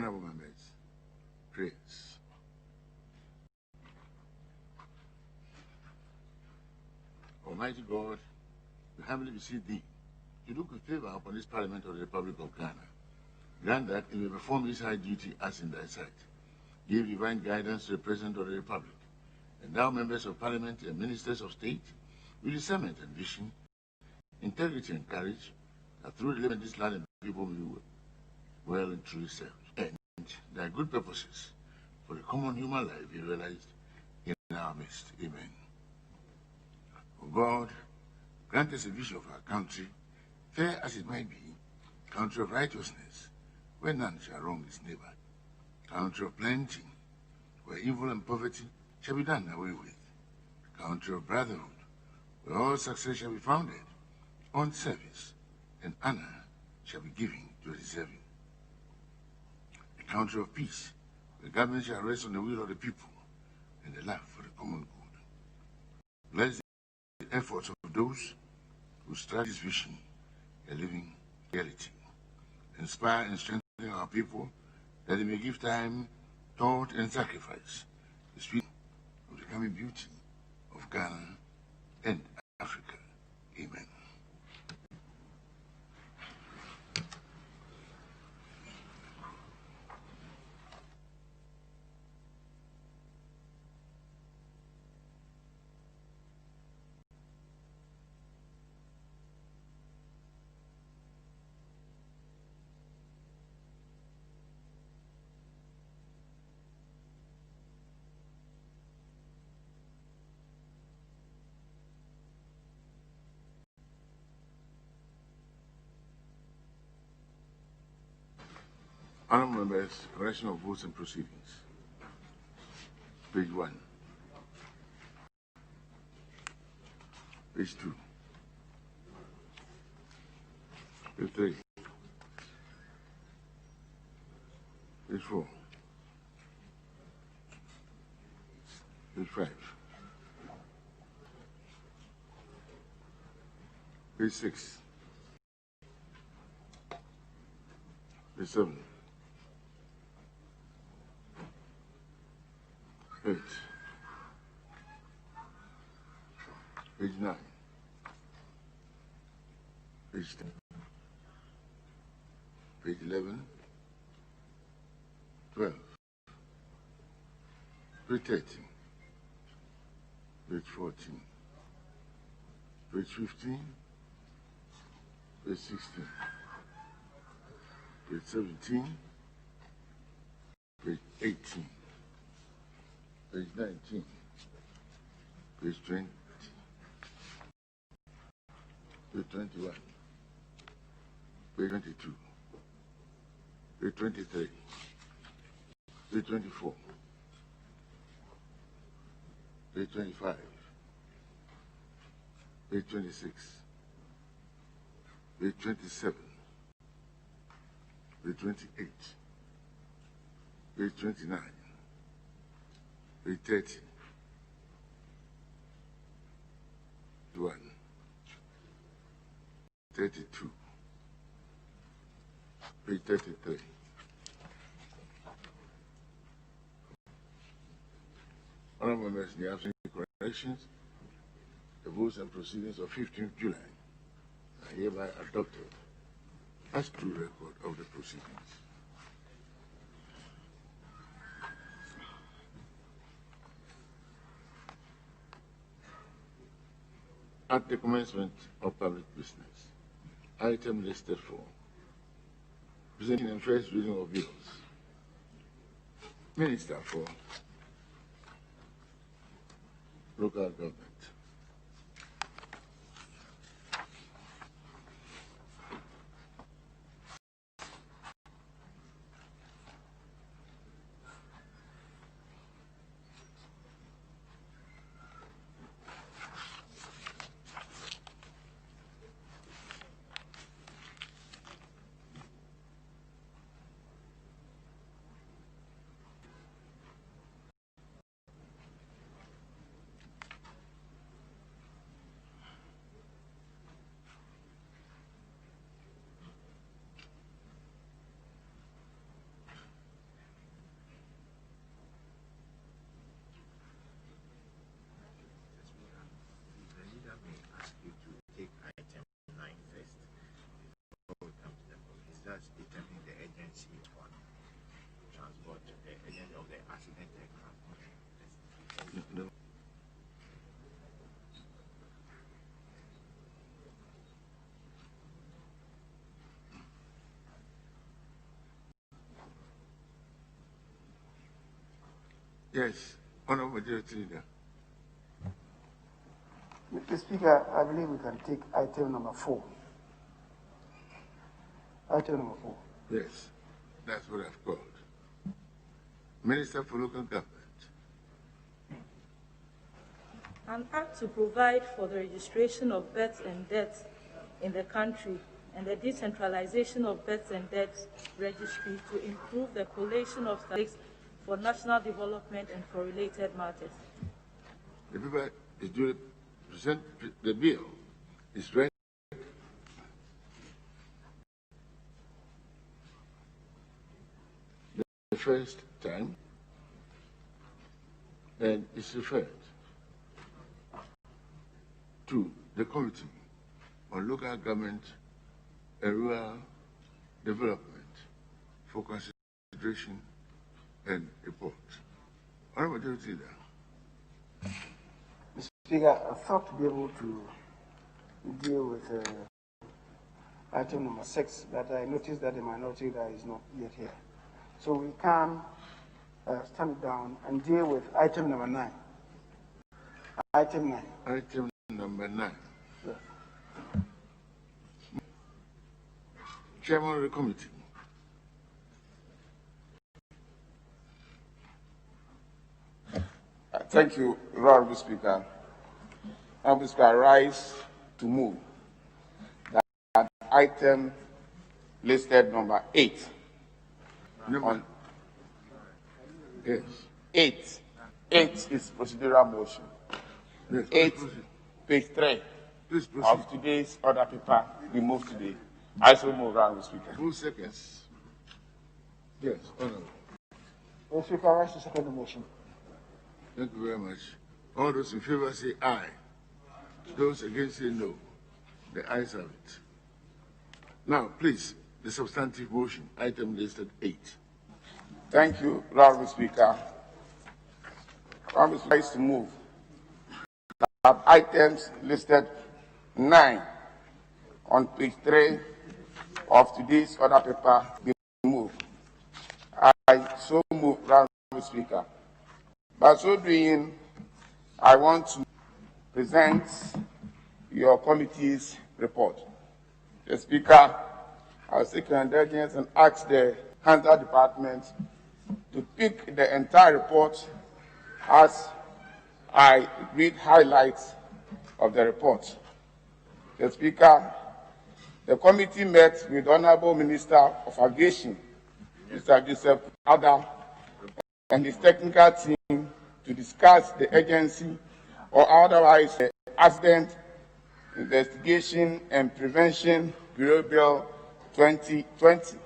Honorable members, prayers. Almighty God, we humbly beseech thee to look with favor upon this Parliament of the Republic of Ghana. Grant that it may perform its high duty as in thy sight. Give divine guidance to the President of the Republic. Endow members of Parliament and ministers of state with discernment and vision, integrity and courage, that through the living of this land and people may be well and truly served. And thy good purposes for the common human life be realized in our midst. Amen. O God, grant us a vision of our country, fair as it might be, country of righteousness, where none shall wrong his neighbor, country of plenty, where evil and poverty shall be done away with, country of brotherhood, where all success shall be founded on service, and honor shall be given to the deserving. A country of peace, where government shall rest on the will of the people and the love for the common good. Bless the efforts of those who strive this vision a living reality. Inspire and strengthen our people that they may give time, thought, and sacrifice to the spirit of the coming beauty of Ghana and Africa. Amen. Honorable members, correction of votes and proceedings. Page 1. Page 2. Page 3. Page 4. Page 5. Page 6. Page 7. 8. Page 9. Page 10. Page 11. 12. Page 13. Page 14. Page 15. Page 16. Page 17. Page 18. Page 19, page 20, page 21, page 22, page 23, page 24, page 25, page 26, page 27, page 28, page 29, page 30, 1, 32, page 33. Honorable members, in the absence of corrections, the votes and proceedings of 15th July are hereby adopted as true record of the proceedings. At the commencement of public business, item listed for presenting and first reading of bills. Minister for Local Government. Yes, Honorable Majority Leader. Mr. Speaker, I believe we can take item number 4. Item number 4. Yes, that's what I've called. Minister for Local Government. An act to provide for the registration of births and deaths in the country and the decentralization of births and deaths registry to improve the collation of statistics for national development and for related matters. The paper is due to present the bill. Is read. The first time, and it's referred to the Committee on Local Government and Rural Development for consideration and report. Honorable Majority Leader. Mr. Speaker, I thought to be able to deal with item number 6, but I noticed that the minority leader is not yet here. So we can stand it down and deal with item number 9. Item 9. Item number 9. Yes. Chairman of the Committee. Thank you, Honorable Speaker. Honorable Speaker, I rise to move that item listed number 8. Number? Yes. 8. 8 is procedural motion. Yes, 8, proceed. page 3 Please proceed. of today's order paper we move today. I so move, Honorable Speaker. 2 seconds. Yes, Honorable. Mr. Speaker, I rise to second the motion. Thank you very much. All those in favor say aye. Those against say no. The ayes have it. Now, please, the substantive motion, item listed 8. Thank you, Honorable Speaker. Honorable Speaker, I rise to move that items listed 9 on page 3 of today's order paper be moved. I so move, Honorable Speaker. By so doing, I want to present your committee's report. The Speaker, I will seek your indulgence and ask the Hunter Department to pick the entire report as I read highlights of the report. The Speaker, the committee met with the Honorable Minister of Aviation, Mr. Joseph Ada, and his technical team to discuss the agency or otherwise the Accident Investigation and Prevention Bureau Bill 2020.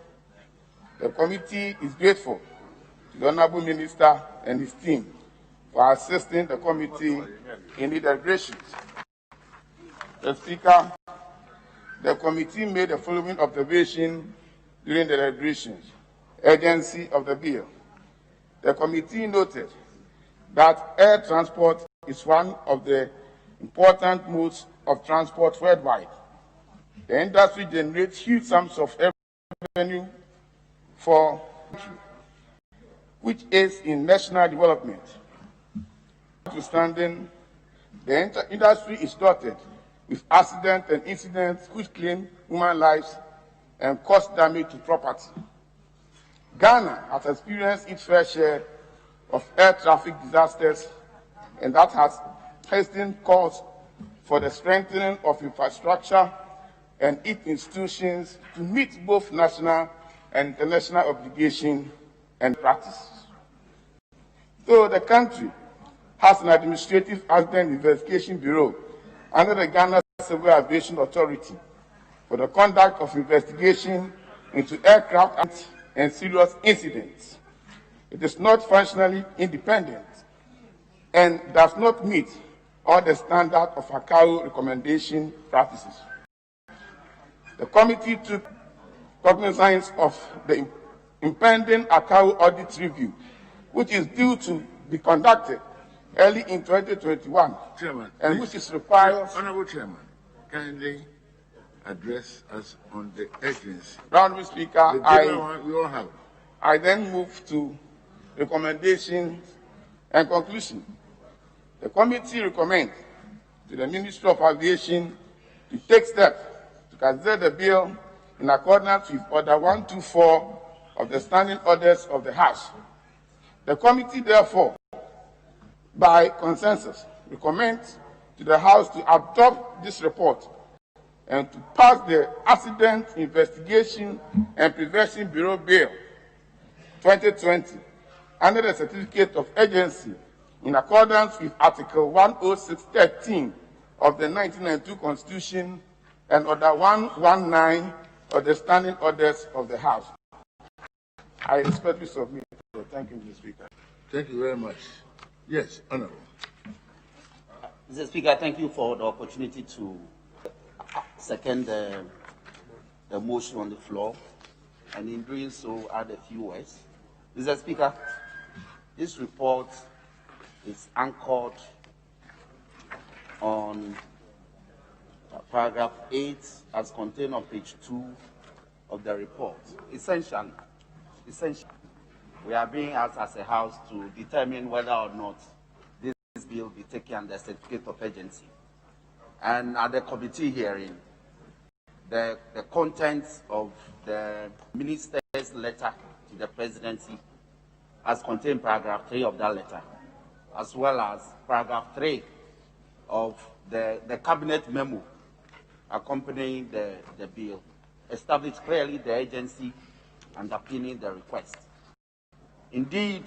The committee is grateful to the Honorable Minister and his team for assisting the committee in the deliberations. The Speaker, the committee made the following observation during the deliberations. Agency of the bill. The committee noted that air transport is one of the important modes of transport worldwide. The industry generates huge sums of revenue for which aids in national development. Notwithstanding, the industry is dotted with accidents and incidents which claim human lives and cause damage to property. Ghana has experienced its fair share of air traffic disasters, and that has hastened calls for the strengthening of infrastructure and its institutions to meet both national and international obligations and practices. Though the country has an administrative accident investigation bureau under the Ghana Civil Aviation Authority for the conduct of investigation into aircraft and serious incidents, it is not functionally independent and does not meet all the standards of ICAO recommendation practices. The committee took cognizance of the impending ICAO audit review, which is due to be conducted early in 2021, Chairman, and please, which is required. Honorable Chairman, kindly address us on the agency. Honorable Speaker, We all have. I then move to recommendations In conclusion, the committee recommends to the Ministry of Aviation to take steps to consider the bill in accordance with Order 124 of the Standing Orders of the House. The committee, therefore, by consensus, recommends to the House to adopt this report and to pass the Accident Investigation and Prevention Bureau Bill 2020 under the Certificate of Agency in accordance with Article 106(13) of the 1992 Constitution and Order 119 of the Standing Orders of the House. I respectfully submit. Thank you, Mr. Speaker. Thank you very much. Yes, Honorable. Mr. Speaker, thank you for the opportunity to second the motion on the floor, and in doing so, add a few words. Mr. Speaker, this report is anchored on paragraph 8 as contained on page 2 of the report. Essentially, we are being asked as a House to determine whether or not this bill be taken under certificate of agency. And at the committee hearing, the contents of the minister's letter to the presidency as contained paragraph 3 of that letter, as well as paragraph 3 of the cabinet memo accompanying the bill, established clearly the agency underpinning the request. Indeed,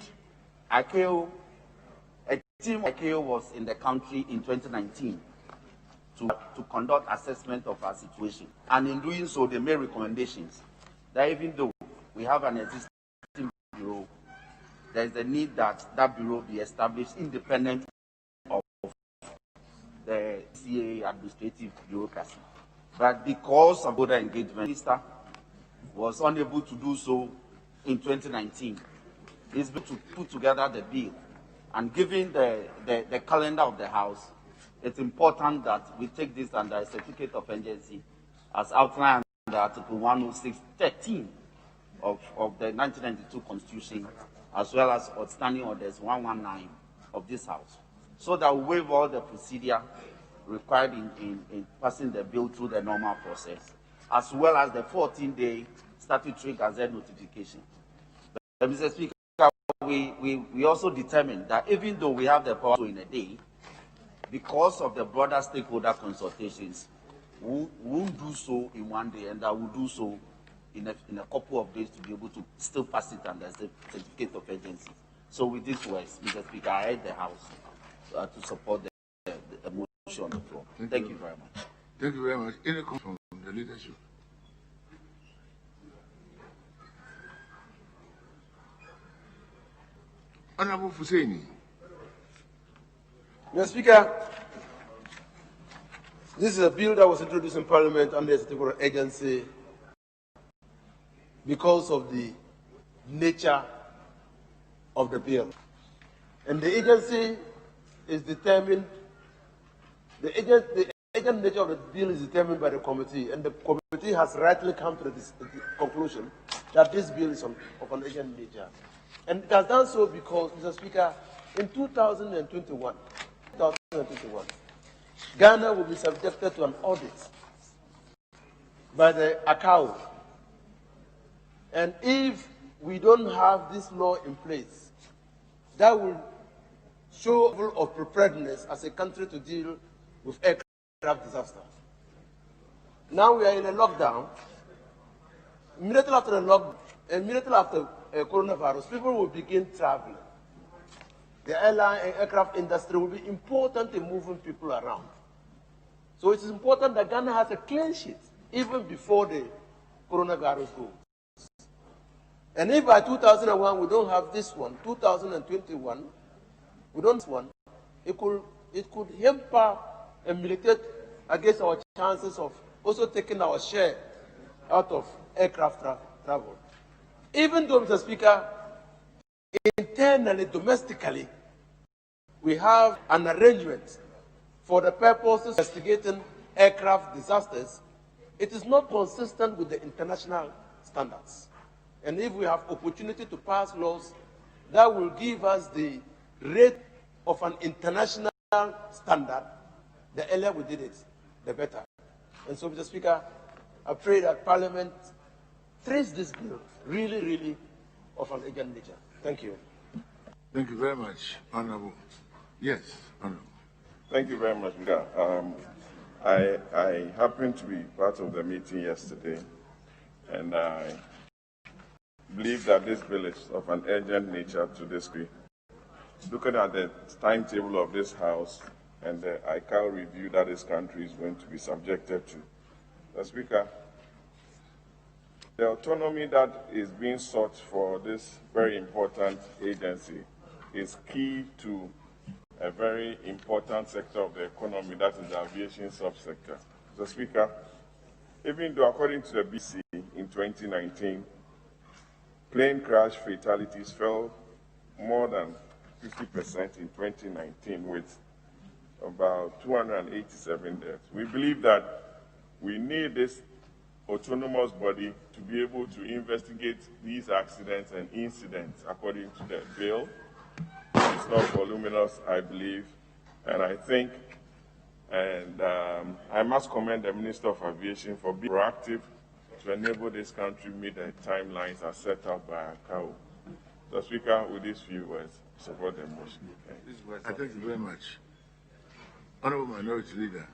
a team of ICAO was in the country in 2019 to conduct assessment of our situation. And in doing so, they made recommendations that even though we have an existing bureau, there is a need that that bureau be established independent of the CA administrative bureaucracy. But because of border engagement, the minister was unable to do so in 2019. He's been to put together the bill. And given the calendar of the House, it's important that we take this under a certificate of agency as outlined under Article 106(13) of the 1992 Constitution, as well as outstanding orders 119 of this House, so that we waive all the procedure required in passing the bill through the normal process, as well as the 14-day statutory gazette notification. But, Mr. Speaker, we also determined that even though we have the power in a day, because of the broader stakeholder consultations, we won't do so in one day, and that we'll do so in a couple of days to be able to still pass it under the certificate of agency. So with these words, Mr. Speaker, I urge the House to support the motion on the floor. Thank you very much. Thank you very much. Any comment from the leadership? Honorable Hussaini. Mr. Speaker, this is a bill that was introduced in Parliament under a certificate of agency because of the nature of the bill. And the agency is determined, the agent nature of the bill is determined by the committee, and the committee has rightly come to the conclusion that this bill is of an agent nature. And it has done so because, Mr. Speaker, in 2021, Ghana will be subjected to an audit by the ICAO. And if we don't have this law in place, that will show a level of preparedness as a country to deal with aircraft disasters. Now we are in a lockdown. Immediately after the lockdown, immediately after coronavirus, people will begin traveling. The airline and aircraft industry will be important in moving people around. So it is important that Ghana has a clean sheet even before the coronavirus goes. And if by 2001 we don't have this one, 2021, we don't have one, it could hamper and militate against our chances of also taking our share out of aircraft travel. Even though, Mr. Speaker, internally, domestically, we have an arrangement for the purposes of investigating aircraft disasters, it is not consistent with the international standards. And if we have opportunity to pass laws that will give us the rate of an international standard, the earlier we did it, the better. And so, Mr. Speaker, I pray that Parliament treats this bill really, really of an urgent nature. Thank you. Thank you very much, Honorable. Yes, Honorable. Thank you very much, Speaker. I happened to be part of the meeting yesterday, and I believe that this bill is of an urgent nature to this degree. Looking at the timetable of this House and the ICAO review that this country is going to be subjected to, Mr. Speaker, the autonomy that is being sought for this very important agency is key to a very important sector of the economy, that is the aviation subsector. Mr. Speaker, even though according to the BC in 2019, plane crash fatalities fell more than 50% in 2019 with about 287 deaths. We believe that we need this autonomous body to be able to investigate these accidents and incidents according to the bill. It's not voluminous, I believe, and I think, and I must commend the Minister of Aviation for being proactive to enable this country meet the timelines as set out by ICAO. So, Speaker, with these few words, support the motion. I thank you very much. Honorable Minority Leader.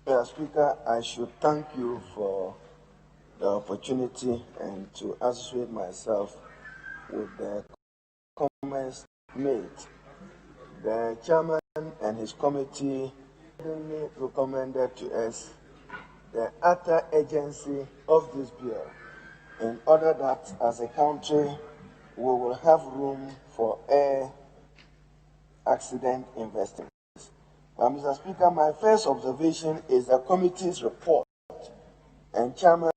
Mr. Speaker, I should thank you for the opportunity and to associate myself with the comments made. The chairman and his committee recommended to us the utter urgency of this bill in order that as a country we will have room for air accident investigation. Mr. Speaker, my first observation is the committee's report, and Chairman,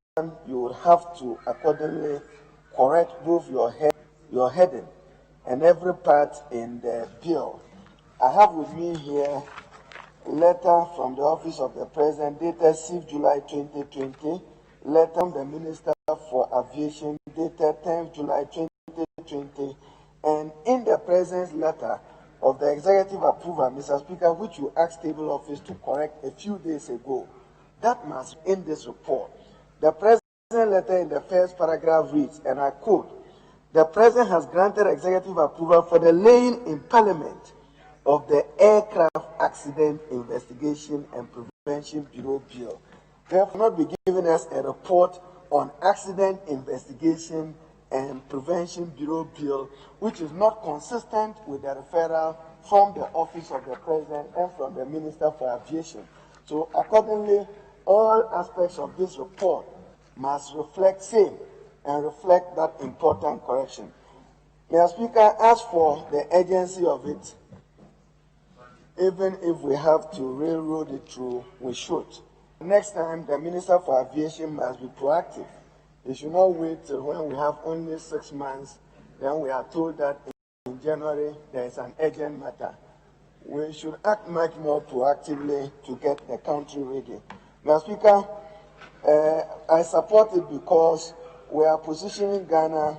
you will have to accordingly correct both your heading and every part in the bill. I have with me here a letter from the Office of the President dated 6 July 2020, letter from the Minister for Aviation dated 10 July 2020, and in the President's letter of the executive approval, Mr. Speaker, which you asked Table Office to correct a few days ago, that must be in this report. The President's letter in the first paragraph reads, and I quote, "The President has granted executive approval for the laying in Parliament of the Aircraft Accident Investigation and Prevention Bureau Bill." Therefore, not be giving us a report on Accident Investigation and Prevention Bureau Bill, which is not consistent with the referral from the Office of the President and from the Minister for Aviation. So accordingly, all aspects of this report must reflect same and reflect that important correction. Mr. Speaker, as for the urgency of it, even if we have to railroad it through, we should. Next time, the Minister for Aviation must be proactive. They should not wait till when we have only 6 months, then we are told that in January there is an urgent matter. We should act much more proactively to get the country ready. Mr. Speaker, I support it because we are positioning Ghana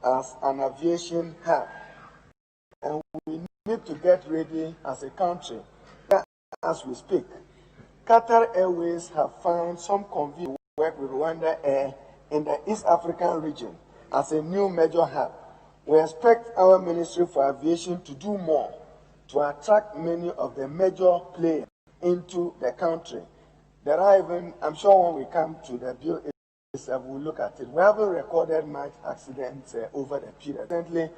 as an aviation hub, and we need to get ready as a country. As we speak, Qatar Airways have found some convenient work with Rwanda Air in the East African region as a new major hub. We expect our Ministry for Aviation to do more to attract many of the major players into the country. There are even, I'm sure when we come to the bill itself, we'll look at it. We haven't recorded much accidents over the period. Recently,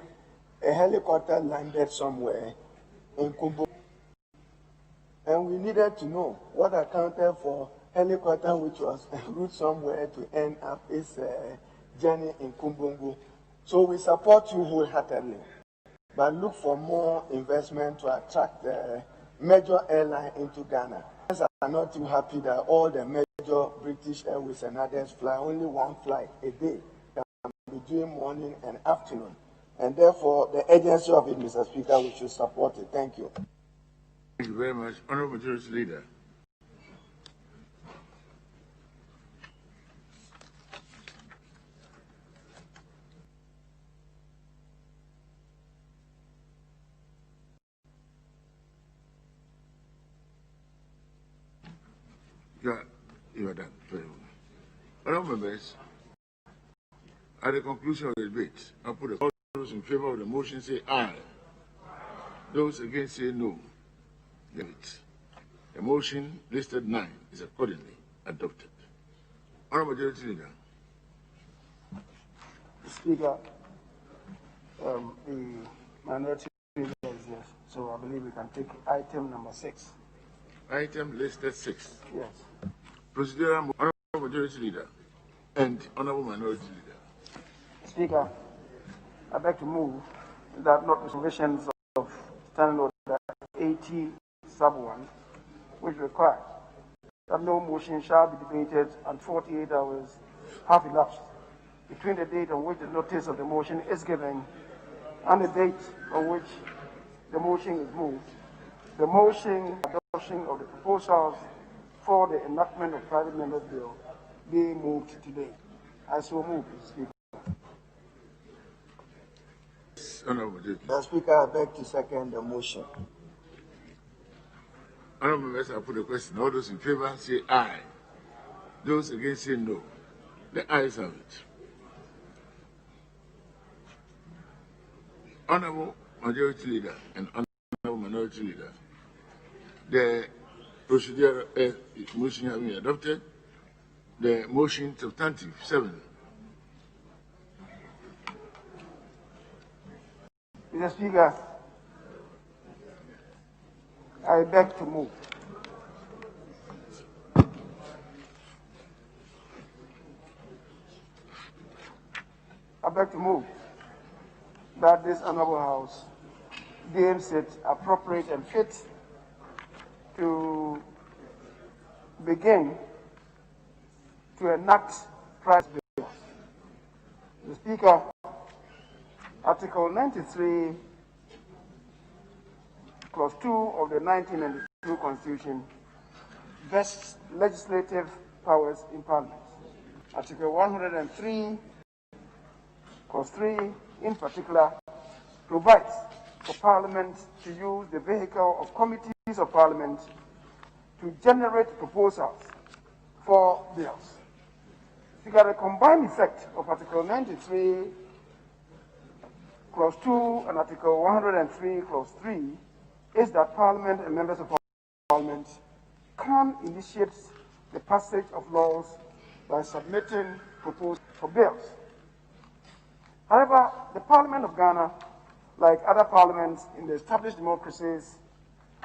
a helicopter landed somewhere in Kumbu, and we needed to know what accounted for helicopter which was en route somewhere to end up its journey in Kumbungu. So we support you wholeheartedly, but look for more investment to attract the major airline into Ghana. I'm not too happy that all the major British Airways and others fly only one flight a day, between morning and afternoon. And therefore, the urgency of it, Mr. Speaker, we should support it. Thank you. Thank you very much. Honorable Majority Leader. You are done. Very well. Honourable members, at the conclusion of the debate, I put all those in favour of the motion say aye. Those against say no. The motion listed 9 is accordingly adopted. Honourable Majority Leader. Speaker, the minority leader is yes, so I believe we can take item number 6. Item listed 6. Yes. Procedural, Honourable Majority Leader and Honourable Minority Leader. Speaker, I beg to move that not the provisions of Standing Order 80 sub 1, which require that no motion shall be debated and 48 hours have elapsed between the date on which the notice of the motion is given and the date on which the motion is moved. The motion adoption of the proposals for the enactment of private members' bill be moved today. I so move, Mr. Speaker. Honourable Majority. Mr. Speaker, I beg to second the motion. Honourable members, I put the question. All those in favour say aye. Those against say no. The ayes have it. Honourable Majority Leader and Honourable Minority Leader, the procedure motion has been adopted. The motion substantive 7. Mr. Speaker, I beg to move. I beg to move that this Honourable House deems it appropriate and fit to begin to enact price bills. The Speaker, Article 93, Clause 2 of the 1992 Constitution vests legislative powers in Parliament. Article 103, Clause 3, in particular, provides for Parliament to use the vehicle of committees of Parliament to generate proposals for bills. Speaker, the combined effect of Article 93, Clause 2 and Article 103, Clause 3 is that Parliament and members of Parliament can initiate the passage of laws by submitting proposals for bills. However, the Parliament of Ghana, like other parliaments in the established democracies,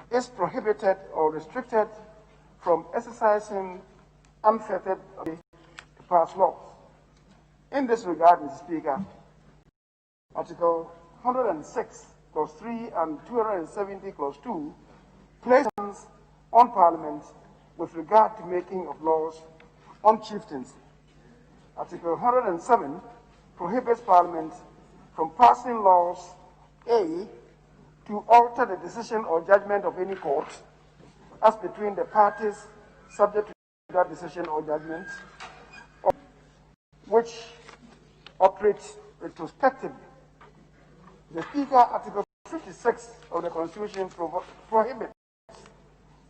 is prohibited or restricted from exercising unfettered authority to pass laws. In this regard, Mr. Speaker, Article 106, Clause 3 and 270, Clause 2 places on Parliament with regard to making of laws on chieftaincy. Article 107 prohibits Parliament from passing laws, A, to alter the decision or judgment of any court as between the parties subject to that decision or judgment, or which operates retrospectively. The Speaker, Article 56 of the Constitution prohibits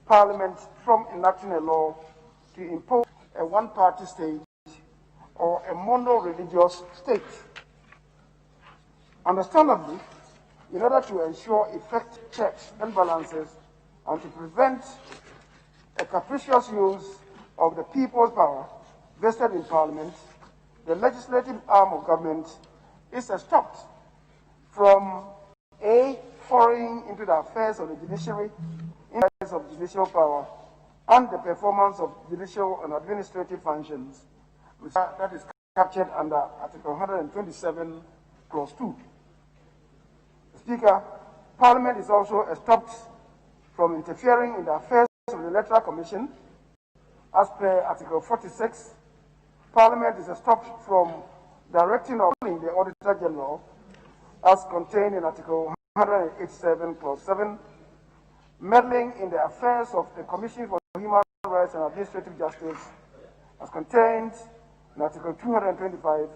Parliament from enacting a law to impose a one-party state or a mono-religious state. Understandably, in order to ensure effective checks and balances and to prevent a capricious use of the people's power vested in Parliament, the legislative arm of government is stopped from A, foraying into the affairs of the judiciary, in the affairs of judicial power, and the performance of judicial and administrative functions, that is captured under Article 127, Clause 2. Speaker, Parliament is also stopped from interfering in the affairs of the Electoral Commission. As per Article 46, Parliament is stopped from directing or ruling the Auditor General as contained in Article 187, Clause 7, meddling in the affairs of the Commission for Human Rights and Administrative Justice as contained in Article 225,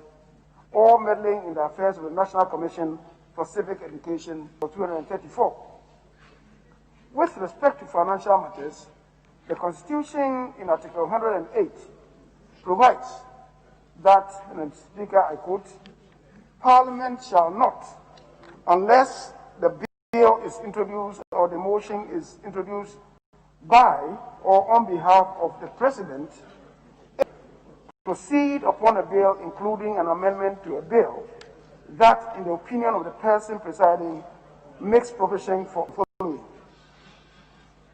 or meddling in the affairs of the National Commission for Civic Education, 234. With respect to financial matters, The Constitution in Article 108 provides that, and Speaker, I quote, Parliament shall not, unless the bill is introduced or the motion is introduced by or on behalf of the President, proceed upon a bill including an amendment to a bill that, in the opinion of the person presiding, makes provision for following.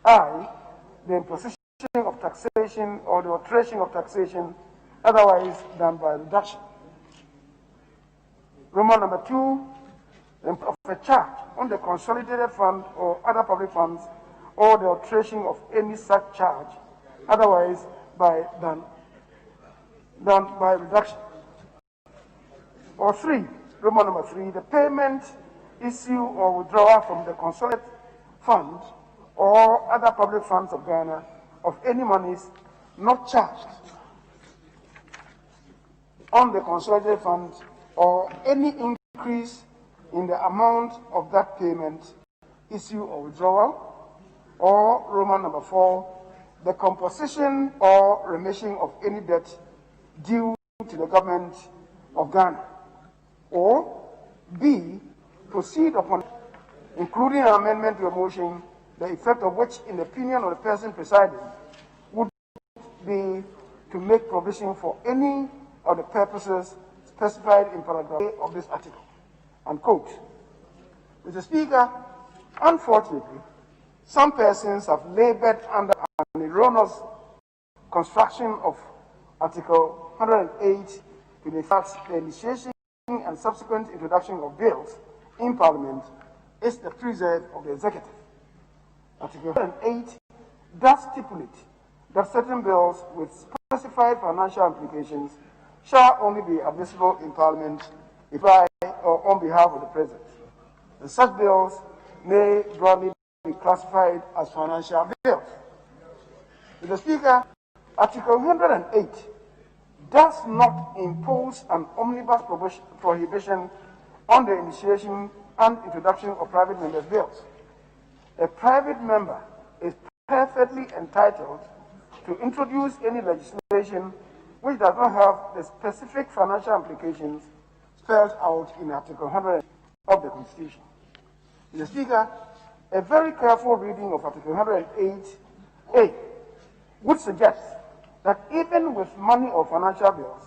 I, the imposition of taxation or the alteration of taxation otherwise than by reduction. Roman number 2, of a charge on the consolidated fund or other public funds or the alteration of any such charge otherwise than by reduction. Or 3, Roman number 3, the payment, issue or withdrawal from the consolidated fund or other public funds of Ghana of any monies not charged on the consolidated fund or any increase in the amount of that payment, issue or withdrawal. Or Roman number 4, the composition or remission of any debt due to the government of Ghana. Or B, proceed upon, including an amendment to a motion, the effect of which, in the opinion of the person presiding, would be to make provision for any of the purposes specified in paragraph A of this article. Unquote. Mr. Speaker, unfortunately, some persons have labored under an erroneous construction of Article 108 to the fact the initiation and subsequent introduction of bills in Parliament is the preserve of the executive. Article 108 does stipulate that certain bills with specified financial implications shall only be admissible in Parliament if by or on behalf of the President. And such bills may broadly be classified as financial bills. Mr. Speaker, Article 108 does not impose an omnibus prohibition on the initiation and introduction of private members' bills. A private member is perfectly entitled to introduce any legislation which does not have the specific financial implications spelled out in Article 100 of the Constitution. Mr. Speaker, a very careful reading of Article 108A would suggest that even with money or financial bills,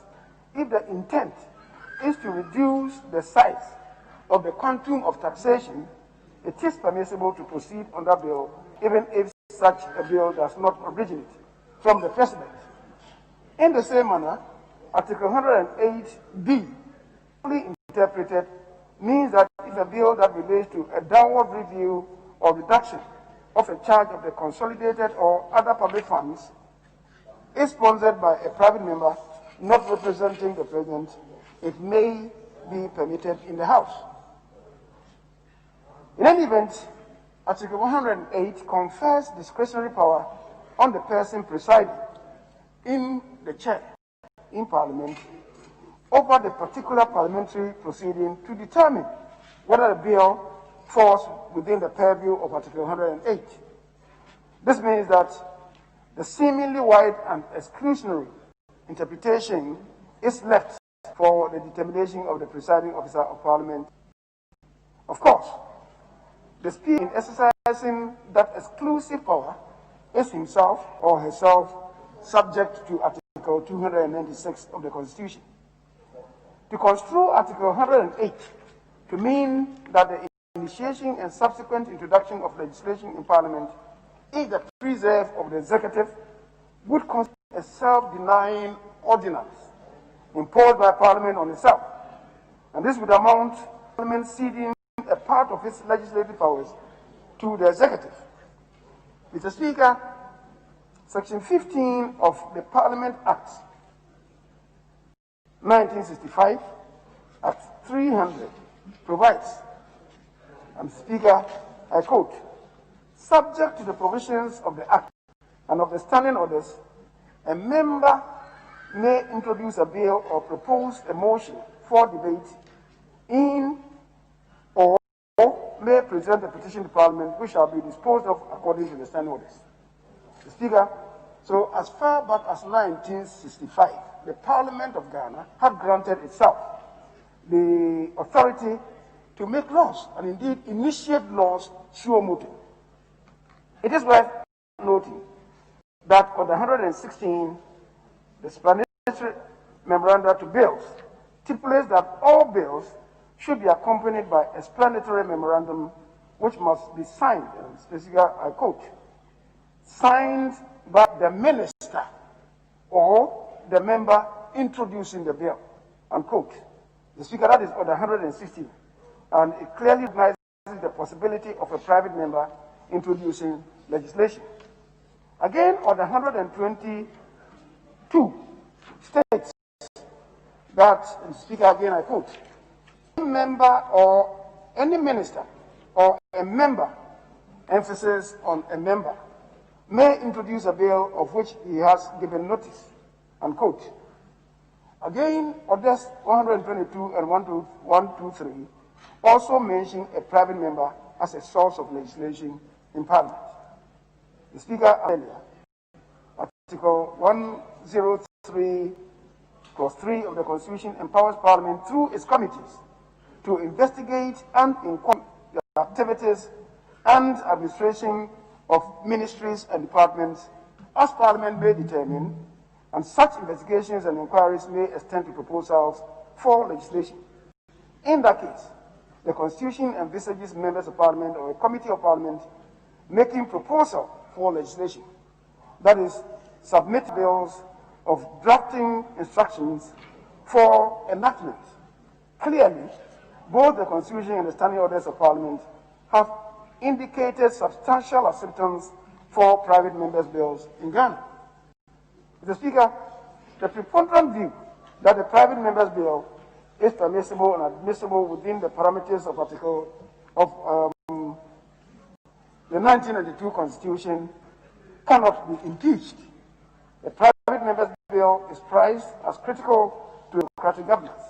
if the intent is to reduce the size of the quantum of taxation, it is permissible to proceed on that bill, even if such a bill does not originate from the President. In the same manner, Article 108B, fully interpreted, means that if a bill that relates to a downward review or reduction of a charge of the consolidated or other public funds is sponsored by a private member not representing the President, it may be permitted in the House. In any event, Article 108 confers discretionary power on the person presiding in the chair in Parliament over the particular parliamentary proceeding to determine whether the bill falls within the purview of Article 108. This means that the seemingly wide and exclusionary interpretation is left for the determination of the presiding officer of Parliament. Of course, the Speaker, in exercising that exclusive power, is himself or herself subject to Article 296 of the Constitution. To construe Article 108 to mean that the initiation and subsequent introduction of legislation in Parliament is the preserve of the executive would constitute a self-denying ordinance imposed by Parliament on itself. And this would amount to Parliament ceding a part of its legislative powers to the executive. Mr. Speaker, Section 15 of the Parliament Act 1965, Act 300, provides, and Speaker, I quote, subject to the provisions of the Act and of the standing orders, a member may introduce a bill or propose a motion for debate in or may present a petition to Parliament which shall be disposed of according to the standing orders. Mr. Speaker, so as far back as 1965, the Parliament of Ghana had granted itself the authority to make laws and indeed initiate laws suo motu. It is worth noting that on the 116, the explanatory memoranda to bills stipulates that all bills should be accompanied by explanatory memorandum which must be signed, and specifically, I quote, signed by the minister or the member introducing the bill, unquote. The Speaker, that is order 116, and it clearly recognizes the possibility of a private member introducing legislation. Again, order 122 states that, Speaker, again I quote, any member or any minister or a member, emphasis on a member, may introduce a bill of which he has given notice, unquote. Again, orders 122 and 123 also mention a private member as a source of legislation in Parliament. The Speaker earlier, Article 103 Clause 3 of the Constitution empowers Parliament through its committees to investigate and inquire the activities and administration of ministries and departments as Parliament may determine, and such investigations and inquiries may extend to proposals for legislation. In that case, the Constitution envisages members of Parliament or a committee of Parliament making proposal for legislation, that is, submit bills of drafting instructions for enactment. Clearly, both the Constitution and the Standing Orders of Parliament have indicated substantial acceptance for private members' bills in Ghana. Mr. Speaker, the preponderant view that the private members' bill is permissible and admissible within the parameters of Article of the 1992 Constitution cannot be impeached. The private members' bill is prized as critical to democratic governance.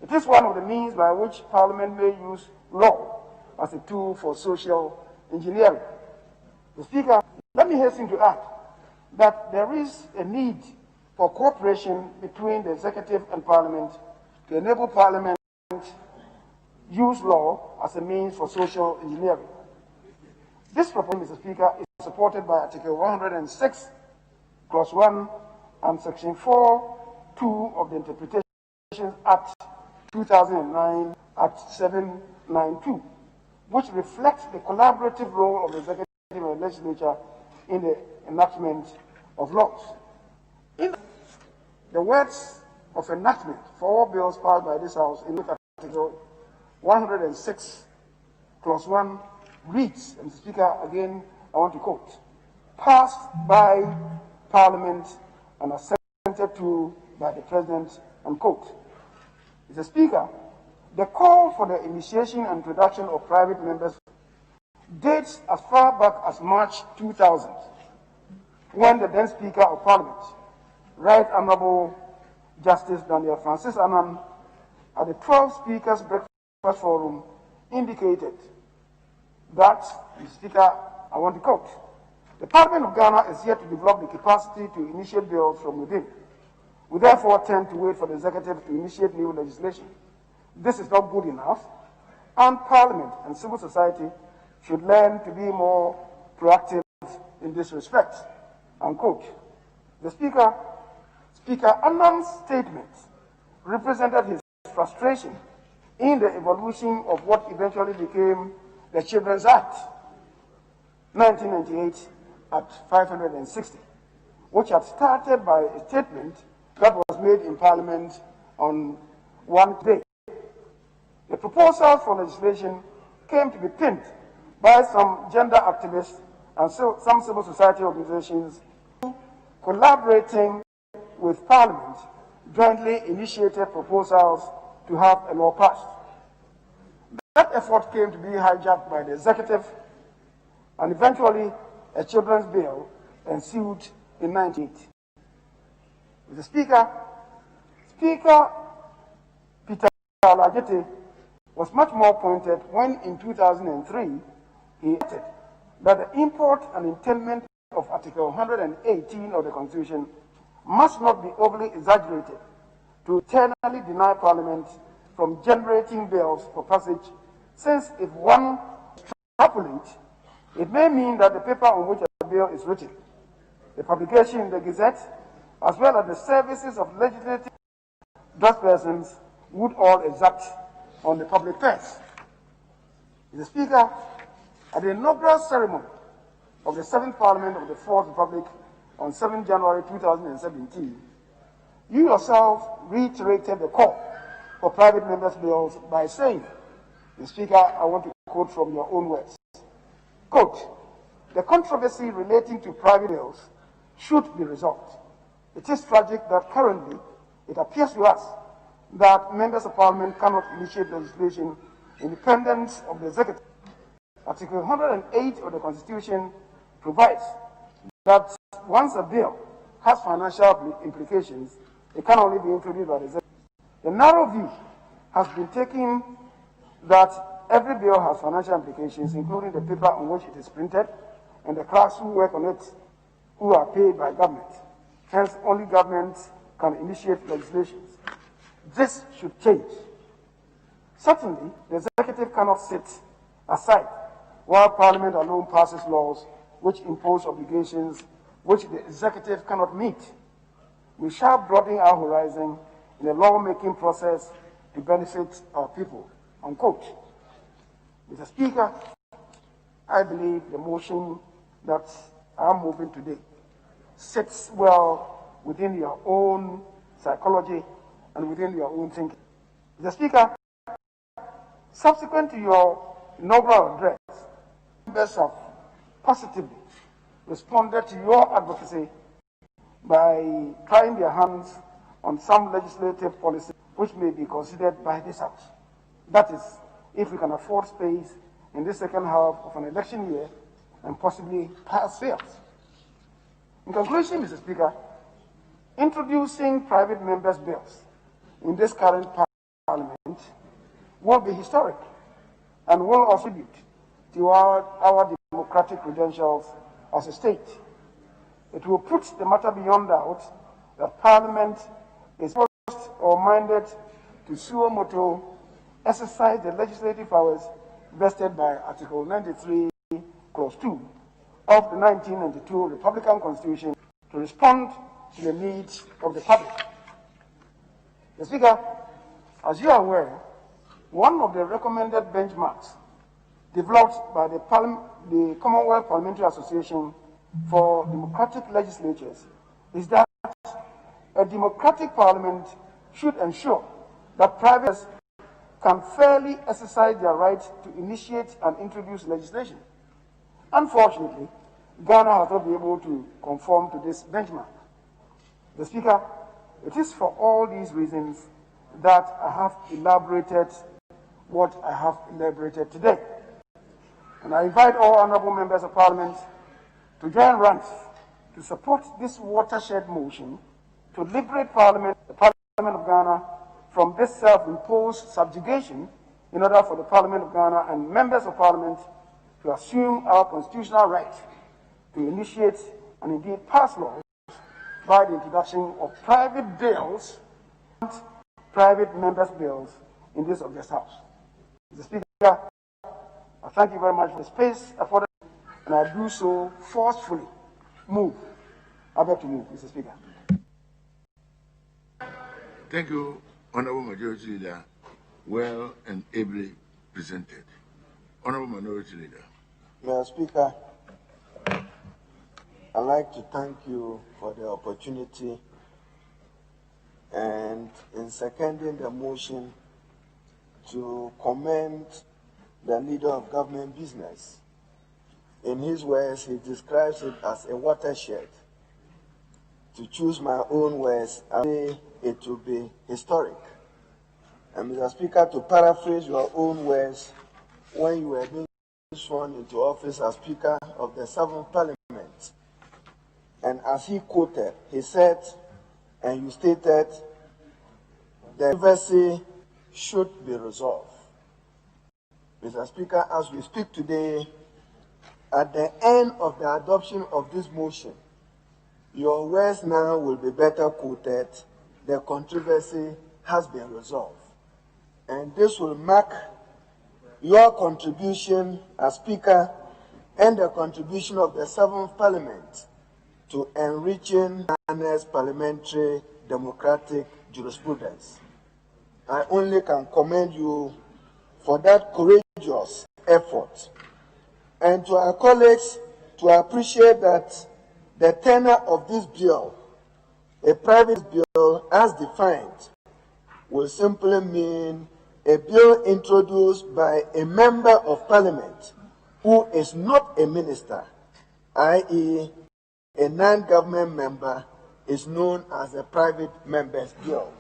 It is one of the means by which Parliament may use law as a tool for social engineering. Mr. Speaker, let me hasten to add that there is a need for cooperation between the executive and Parliament to enable Parliament to use law as a means for social engineering. This proposal, Mr. Speaker, is supported by Article 106, Clause 1, and Section 4(2) of the Interpretations Act 2009, Act 792, which reflects the collaborative role of the executive and legislature in the enactment of laws. In the words of enactment for all bills passed by this House in Article 106, Clause 1 reads, and the Speaker, again, I want to quote, passed by Parliament and assented to by the President, unquote. Mr. Speaker, the call for the initiation and introduction of private members dates as far back as March 2000, when the then Speaker of Parliament, Right Honorable Justice Daniel Francis Annan, at the 12 Speakers Breakfast Forum, indicated that, Mr. Speaker, I want to quote, the Parliament of Ghana is yet to develop the capacity to initiate bills from within. We therefore tend to wait for the executive to initiate new legislation. This is not good enough, and Parliament and civil society should learn to be more proactive in this respect, unquote. The Speaker Annan's statement represented his frustration in the evolution of what eventually became the Children's Act, 1998, Act 560, which had started by a statement that was made in Parliament on one day. The proposal for legislation came to be pinned by some gender activists and some civil society organizations collaborating with Parliament, jointly initiated proposals to have a law passed. That effort came to be hijacked by the executive, and eventually a children's bill ensued in 1998. Mr. Speaker, Speaker Peter Alagete was much more pointed when in 2003 he stated that the import and internment of Article 118 of the Constitution must not be overly exaggerated to eternally deny Parliament from generating bills for passage, since if one extrapolates, it may mean that the paper on which a bill is written, the publication in the Gazette, as well as the services of legislative draftspersons would all exact on the public purse. Mr. Speaker, at the inaugural ceremony of the 7th Parliament of the 4th Republic on 7 January 2017, you yourself reiterated the call for private members' bills by saying, Mr. Speaker, I want to quote from your own words, quote, "The controversy relating to private bills should be resolved. It is tragic that currently it appears to us that members of Parliament cannot initiate legislation independent of the executive. Article 108 of the Constitution provides that once a bill has financial implications, it can only be introduced by the executive. The narrow view has been taken that every bill has financial implications, including the paper on which it is printed and the clerks who work on it, who are paid by government. Hence, only government can initiate legislations. This should change. Certainly, the executive cannot sit aside while Parliament alone passes laws which impose obligations which the executive cannot meet. We shall broaden our horizon in the lawmaking process to benefit our people." Unquote. Mr. Speaker, I believe the motion that I'm moving today sits well within your own psychology and within your own thinking. Mr. Speaker, subsequent to your inaugural address, members have positively responded to your advocacy by trying their hands on some legislative policy which may be considered by this House. That is, if we can afford space in the second half of an election year and possibly pass bills. In conclusion, Mr. Speaker, introducing private members' bills in this current Parliament will be historic and will also contribute to our democratic credentials as a state. It will put the matter beyond doubt that Parliament is forced or minded to suo motu exercise the legislative powers vested by Article 93, Clause 2 of the 1992 Republican Constitution to respond to the needs of the public. Mr. Speaker, as you are aware, one of the recommended benchmarks developed by the Commonwealth Parliamentary Association for Democratic Legislatures is that a democratic parliament should ensure that privates can fairly exercise their right to initiate and introduce legislation. Unfortunately, Ghana has not been able to conform to this benchmark. Mr. Speaker, it is for all these reasons that I have elaborated what I have elaborated today. And I invite all honorable members of Parliament to join ranks to support this watershed motion to liberate Parliament, the Parliament of Ghana, from this self-imposed subjugation in order for the Parliament of Ghana and members of Parliament to assume our constitutional right to initiate and indeed pass laws by the introduction of private bills and private members' bills in this august House. Mr. Speaker, I thank you very much for the space afforded, and I do so forcefully. Move. I beg to move, Mr. Speaker. Thank you, Honorable Majority Leader. Well and ably presented. Honorable Minority Leader. Mr. Speaker, I'd like to thank you for the opportunity and in seconding the motion to commend the leader of government business. In his words, he describes it as a watershed. To choose my own words, I say it will be historic. And Mr. Speaker, to paraphrase your own words, when you were being sworn into office as Speaker of the 7th Parliament, and as he quoted, he said, and you stated, the controversy should be resolved. Mr. Speaker, as we speak today, at the end of the adoption of this motion, your words now will be better quoted. The controversy has been resolved. And this will mark your contribution as Speaker and the contribution of the 7th Parliament to enriching Ghana's parliamentary democratic jurisprudence. I only can commend you for that courageous effort, and to our colleagues to appreciate that the tenor of this bill, a private bill as defined, will simply mean a bill introduced by a member of parliament who is not a minister, i.e., a non-government member, is known as a private member's bill.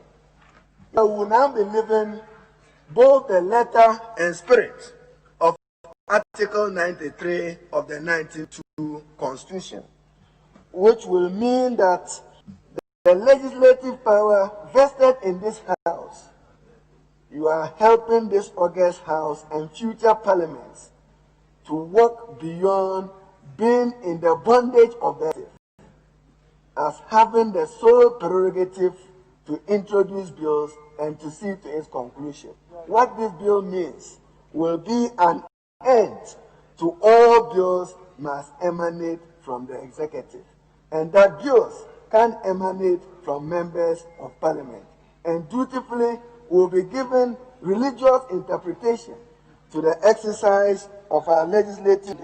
We will now be living both the letter and spirit of Article 93 of the 1992 Constitution, which will mean that the legislative power vested in this House, you are helping this august House and future parliaments to walk beyond being in the bondage of the as having the sole prerogative to introduce bills and to see to its conclusion. What this bill means will be an end to all bills must emanate from the executive, and that bills can emanate from members of parliament, and dutifully will be given religious interpretation to the exercise of our legislative.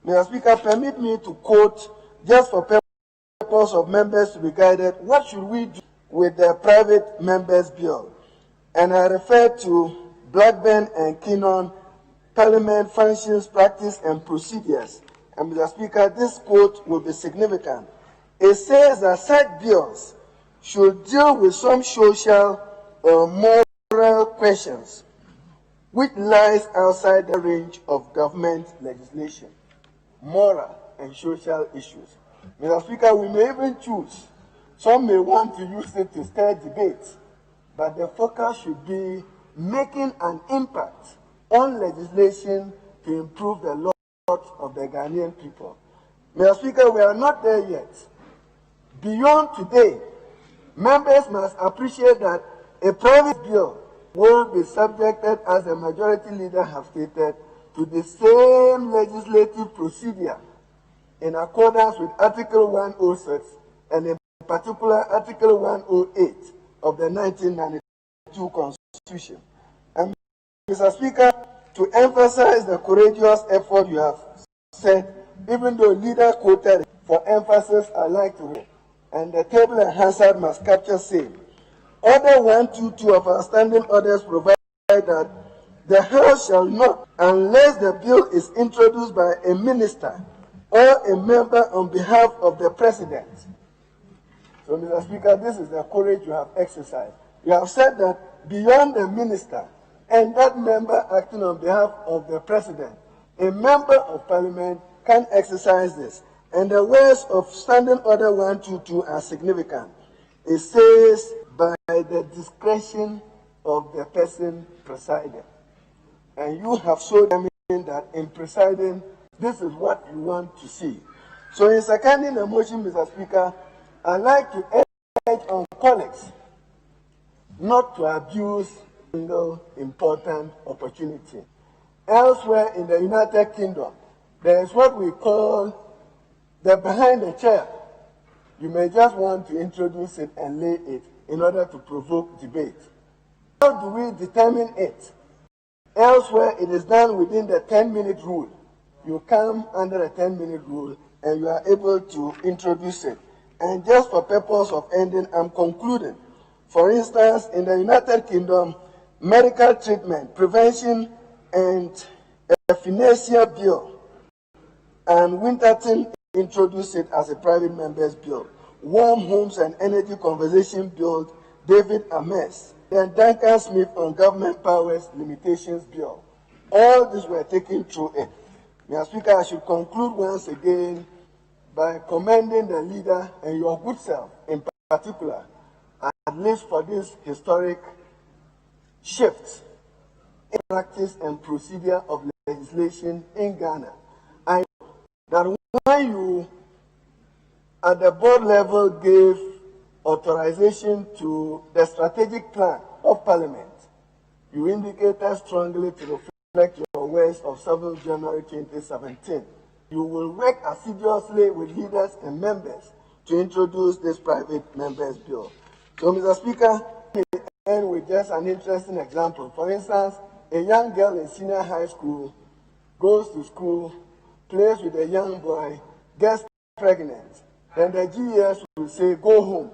Mr. Speaker, permit me to quote, just for purpose of members to be guided, what should we do with the private members' bill? And I refer to Blackburn and Kinnon, Parliament Functions, Practice and Procedures. And Mr. Speaker, this quote will be significant. It says that such bills should deal with some social or moral questions which lies outside the range of government legislation, moral and social issues. Mr. Speaker, we may even choose, some may want to use it to stir debates, but the focus should be making an impact on legislation to improve the lot of the Ghanaian people. Mr. Speaker, we are not there yet. Beyond today, members must appreciate that a private bill will be subjected, as the majority leader has stated, to the same legislative procedure in accordance with Article 106 and in particular Article 108 of the 1992 Constitution. And Mr. Speaker, to emphasize the courageous effort you have said, even though leader quoted for emphasis, I like to read, and the table and Hansard must capture same. Order 122 of our standing orders provide that the House shall not, unless the bill is introduced by a minister or a member on behalf of the President. So, Mr. Speaker, this is the courage you have exercised. You have said that beyond the minister and that member acting on behalf of the President, a member of Parliament can exercise this. And the words of Standing Order 122 are significant. It says, by the discretion of the person presiding. And you have so determined that in presiding, this is what you want to see. So in seconding the motion, Mr. Speaker, I'd like to urge on colleagues not to abuse a single important opportunity. Elsewhere in the United Kingdom, there is what we call the behind the chair. You may just want to introduce it and lay it in order to provoke debate. How do we determine it? Elsewhere, it is done within the 10-minute rule. You come under a 10-minute rule and you are able to introduce it. And just for purpose of ending, I'm concluding. For instance, in the United Kingdom, medical treatment, prevention, and euthanasia bill, and Winterton introduced it as a private member's bill. Warm Homes and Energy Conversation Bill, David Ames, then Duncan Smith on Government Powers Limitations Bill. All these were taken through it. Mr. Speaker, I should conclude once again by commending the leader and your good self in particular, at least for this historic shift in practice and procedure of legislation in Ghana. that when you, at the board level, gave authorization to the strategic plan of Parliament, you indicated strongly to reflect your words of 7th January 2017. You will work assiduously with leaders and members to introduce this private members' bill. So, Mr. Speaker, let me end with just an interesting example. For instance, a young girl in senior high school goes to school, plays with a young boy, gets pregnant. Then the GES will say, go home,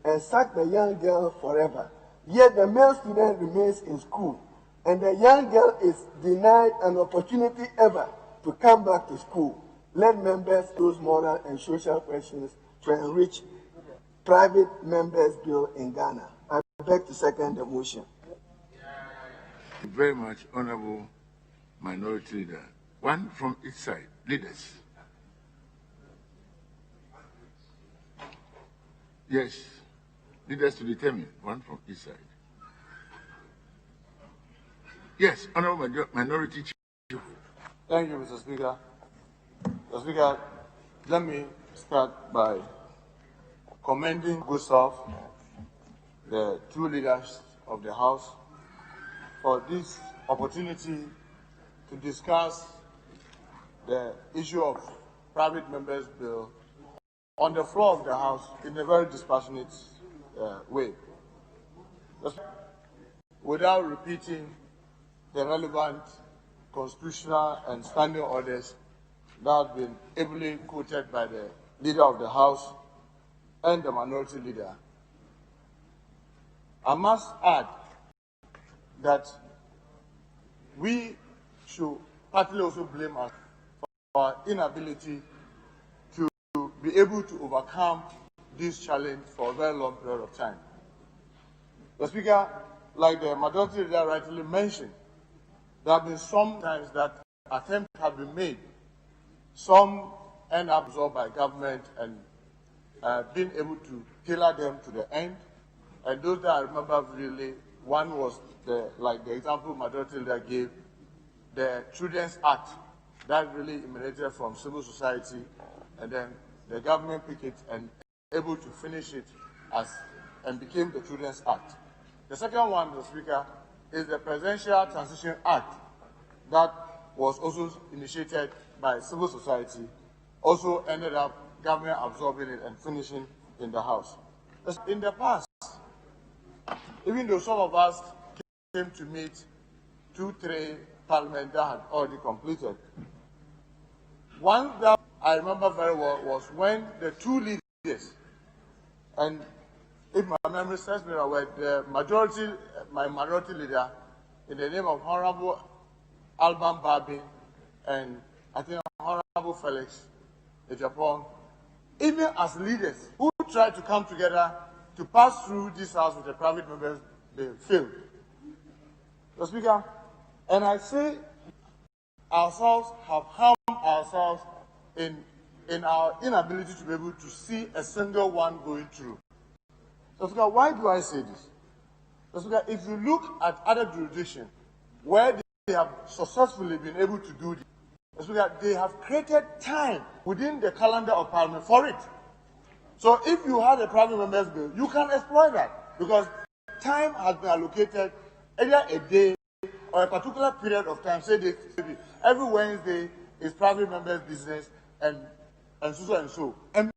and sack the young girl forever. Yet the male student remains in school, and the young girl is denied an opportunity ever to come back to school. Let members use moral and social questions to enrich private members' bill in Ghana. I beg to second the motion. Thank you very much, Honorable Minority Leader. One from each side. Leaders. Yes. Leaders to determine. One from each side. Yes, Honorable Minority Chief. Thank you, Mr. Speaker. Mr. Speaker, let me start by commending good self, the two leaders of the House, for this opportunity to discuss the issue of private members' bill on the floor of the House in a very dispassionate way. Without repeating the relevant constitutional and standing orders that have been ably quoted by the Leader of the House and the Minority Leader, I must add that we should partly also blame us for our inability to be able to overcome this challenge for a very long period of time. The Speaker, like the Majority Leader rightly mentioned, there have been some times that attempts have been made. Some end up absorbed by government and being able to tailor them to the end. And those that I remember really, one was like the example Majority Leader gave, the Children's Act, that really emanated from civil society, and then the government picked it and able to finish it and became the Children's Act. The second one, Mr. Speaker, is the Presidential Transition Act that was also initiated by civil society, also ended up government absorbing it and finishing in the House. In the past, even though some of us came to meet 2-3 parliament that had already completed, one that I remember very well was when the two leaders, and if my memory serves me right, my Minority Leader, in the name of Honorable Alban Barbie and I think Honorable Felix Ejapong, even as leaders who tried to come together to pass through this House with the private members, they failed. Mr. Speaker, and I say ourselves have harmed ourselves in our inability to be able to see a single one going through. Mr. Speaker, why do I say this? Mr. Speaker, if you look at other jurisdictions where they have successfully been able to do this, Mr. Speaker, they have created time within the calendar of Parliament for it. So if you have a private members bill, you can exploit that because time has been allocated either a day or a particular period of time. Say every Wednesday is private members business and so and so. And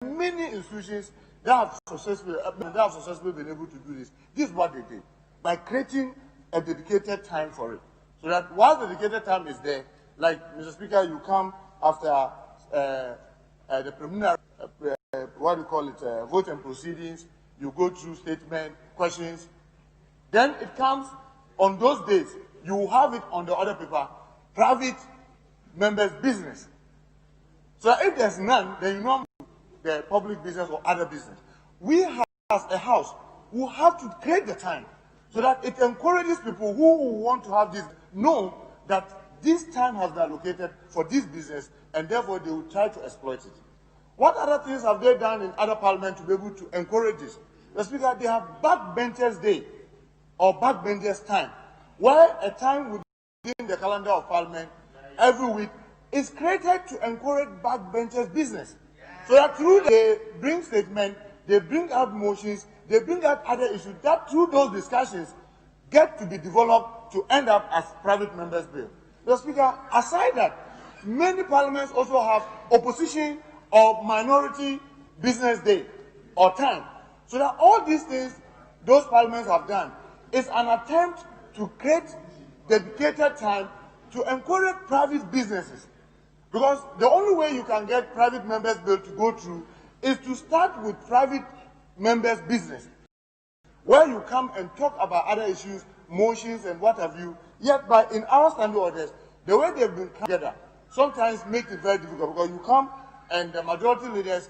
many institutions that have successfully been able to do this. This is what they did by creating a dedicated time for it. So that while the dedicated time is there, like Mr. Speaker, you come after the preliminary, what do you call it, vote and proceedings, you go through statement, questions, then it comes on those days, you have it on the other paper, private members' business. So if there's none, then you know the public business or other business. We have, as a House, who have to create the time so that it encourages people who want to have this, know that this time has been allocated for this business, and therefore they will try to exploit it. What other things have they done in other parliaments to be able to encourage this? The Speaker, they have backbenchers day or backbenchers time, where a time within the calendar of Parliament every week is created to encourage backbenchers business. So that through they bring statements, they bring out motions, they bring out other issues, that through those discussions get to be developed to end up as private members' bill. Mr. Speaker, aside that, many parliaments also have opposition or minority business day or time. So that all these things those parliaments have done is an attempt to create dedicated time to encourage private businesses. Because the only way you can get private members' bill to go through is to start with private members' business, where you come and talk about other issues, motions and what have you. Yet in our standing orders, the way they've been together sometimes makes it very difficult, because you come and the majority leaders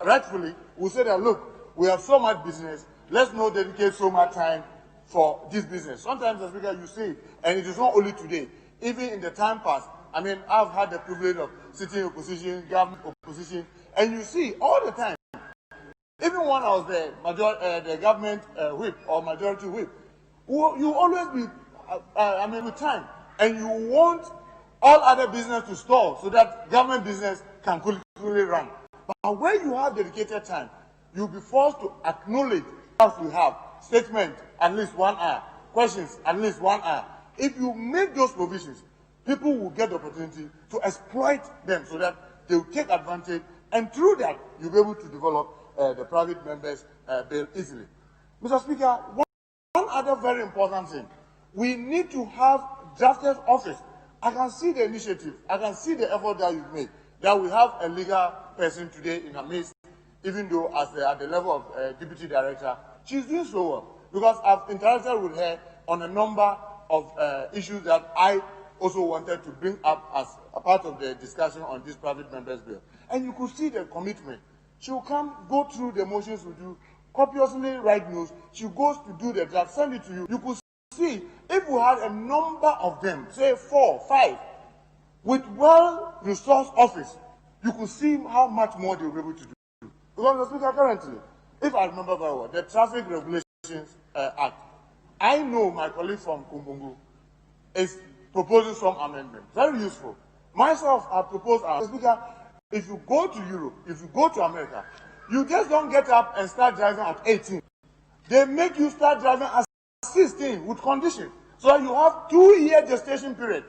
rightfully will say that, look, we have so much business, let's not dedicate so much time for this business. Sometimes, as Speaker, you see it, and it is not only today, even in the time past. I mean, I've had the privilege of sitting in opposition, government opposition, and you see all the time, even when I was the government whip or majority whip, you always be, with time, and you want all other business to stall so that government business can quickly run. But when you have dedicated time, you'll be forced to acknowledge that we have statement at least 1 hour, questions at least 1 hour. If you make those provisions, people will get the opportunity to exploit them so that they will take advantage, and through that, you'll be able to develop the private members' bill easily. Mr. Speaker, one other very important thing, we need to have drafters' office. I can see the initiative, I can see the effort that you've made, that we have a legal person today in our midst, even though at the level of deputy director, she's doing so well, because I've interacted with her on a number of issues that I also wanted to bring up as a part of the discussion on this private members' bill. And you could see the commitment. She will come, go through the motions we do, copiously write notes. She goes to do the draft, send it to you. You could see, if we had a number of them, say 4, 5, with well-resourced office, you could see how much more they will be able to do. Because, Mr. Speaker, currently, if I remember very well, the Traffic Regulations Act, I know my colleague from Kumbungu is proposing some amendment. Very useful. Myself, I propose, Mr. Speaker, if you go to Europe, if you go to America, you just don't get up and start driving at 18. They make you start driving at 16 with condition. So you have 2-year gestation period.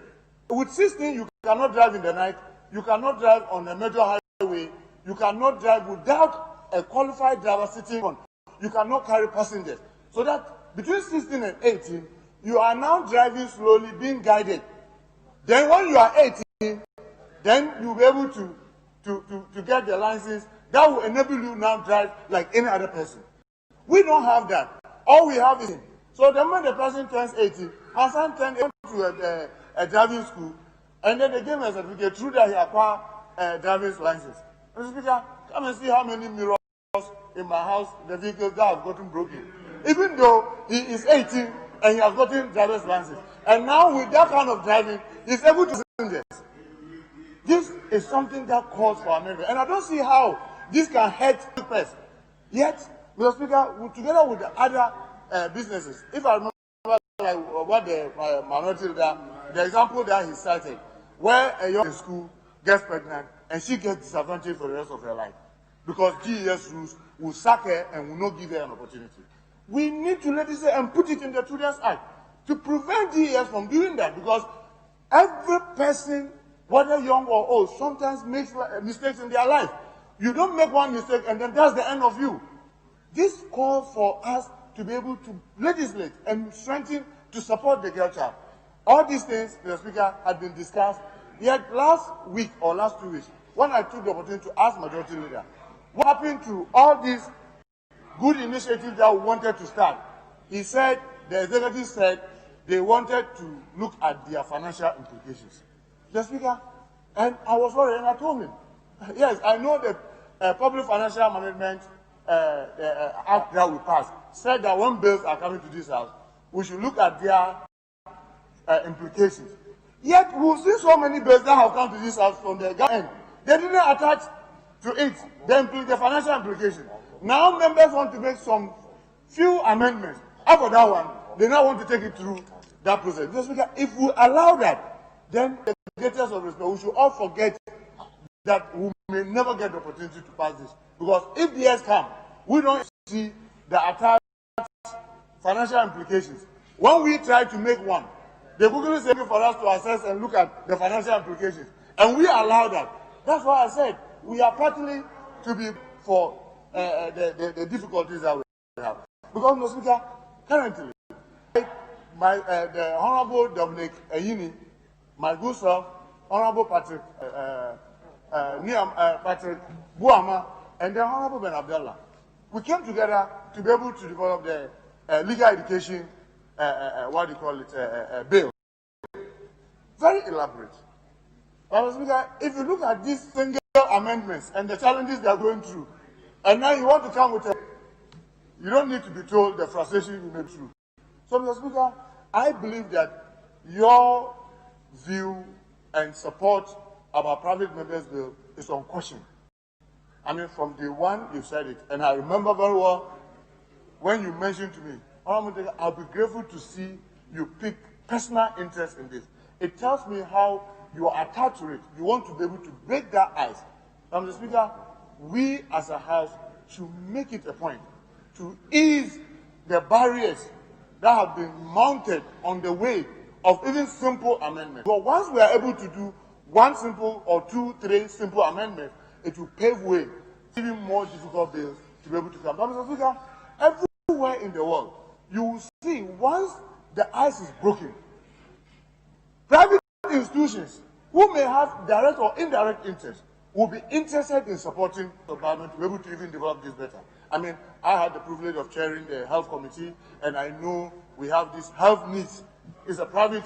With 16, you cannot drive in the night. You cannot drive on a major highway. You cannot drive without a qualified driver sitting on. You cannot carry passengers. So that between 16 and 18, you are now driving slowly, being guided. Then when you are 18, then you'll be able to get the license that will enable you now drive like any other person. We don't have that. All we have is, so the moment the person turns 18, my son turned to a driving school, and then they gave me a certificate through that he acquired a driver's license. Mr. Speaker, come and see how many mirrors in my house, the vehicles that have gotten broken. Even though he is 18 and he has gotten driver's license. And now with that kind of driving, he's able to passengers. This is something that calls for amendment. And I don't see how this can hurt the person. Yet, Mr. Speaker, together with the other businesses, if I remember what the minority leader, the example that he cited, where a young in school gets pregnant and she gets disadvantaged for the rest of her life because GES rules will sack her and will not give her an opportunity. We need to legislate and put it in the Children's Act to prevent GES from doing that, because every person, whether young or old, sometimes makes mistakes in their life. You don't make one mistake and then that's the end of you. This calls for us to be able to legislate and strengthen to support the girl child. All these things, Mr. Speaker, had been discussed. Yet last week or last 2 weeks, when I took the opportunity to ask Majority Leader, what happened to all these good initiatives that we wanted to start? He said, the executive said, they wanted to look at their financial implications. Mr. Speaker, and I was worried, and I told him, yes, I know the Public Financial Management Act that we passed said that when bills are coming to this house, we should look at their implications. Yet we've seen so many bills that have come to this house from the government. They didn't attach to it the financial implications. Now members want to make some few amendments. After that one, they now want to take it through that process. Because if we allow that, then the greatest of respect, we should all forget that we may never get the opportunity to pass this. Because if the years come, we don't see the attached financial implications. When we try to make one, they quickly say for us to assess and look at the financial implications. And we allow that. That's why I said we are partly to be for the difficulties that we have. Because, Mr. Speaker, currently, the Honorable Dominic Ayini, my good self, Honorable Patrick Patrick Buama, and the Honorable Ben Abdallah, we came together to be able to develop the legal education, what do you call it, bill. Very elaborate. But, Speaker, if you look at these single amendments and the challenges they are going through, and now you want to come with a, you don't need to be told the frustration you made through. So, Mr. Speaker, I believe that your view and support about private members' bill is unquestioned. I mean, from day one, you said it. And I remember very well when you mentioned to me, I'll be grateful to see you pick personal interest in this. It tells me how you are attached to it. You want to be able to break that ice. Mr. Speaker, we as a House should make it a point to ease the barriers that have been mounted on the way of even simple amendments. But once we are able to do one simple or two, three simple amendments, it will pave way to even more difficult bills to be able to come. Mr. Speaker, everywhere in the world, you will see once the ice is broken, private institutions who may have direct or indirect interest will be interested in supporting the government to be able to even develop this better. I mean, I had the privilege of chairing the health committee, and I know we have this health needs. It's a private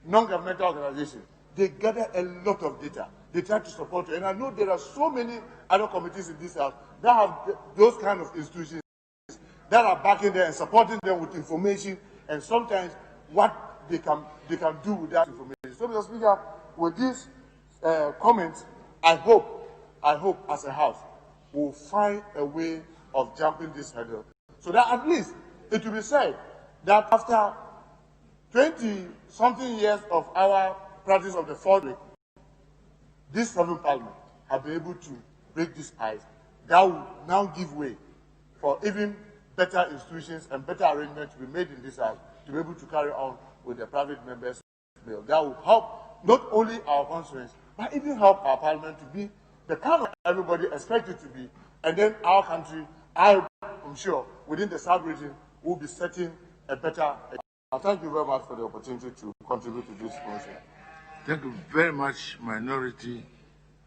non-governmental organization. They gather a lot of data. They try to support it. And I know there are so many other committees in this house that have those kind of institutions that are backing them and supporting them with information and sometimes what they can do with that information. So, Mr. Speaker, with these comments, I hope as a House we'll find a way of jumping this hurdle so that at least it will be said that after 20-something years of our practice of the fourth week, this sovereign parliament have been able to break this ice. That will now give way for even better institutions and better arrangements to be made in this house to be able to carry on with the private members' bill. That will help not only our constituents, but even help our parliament to be the kind of everybody expects it to be. And then our country, I am sure, within the sub-region, will be setting a better. Thank you very much for the opportunity to contribute to this motion. Thank you very much, Minority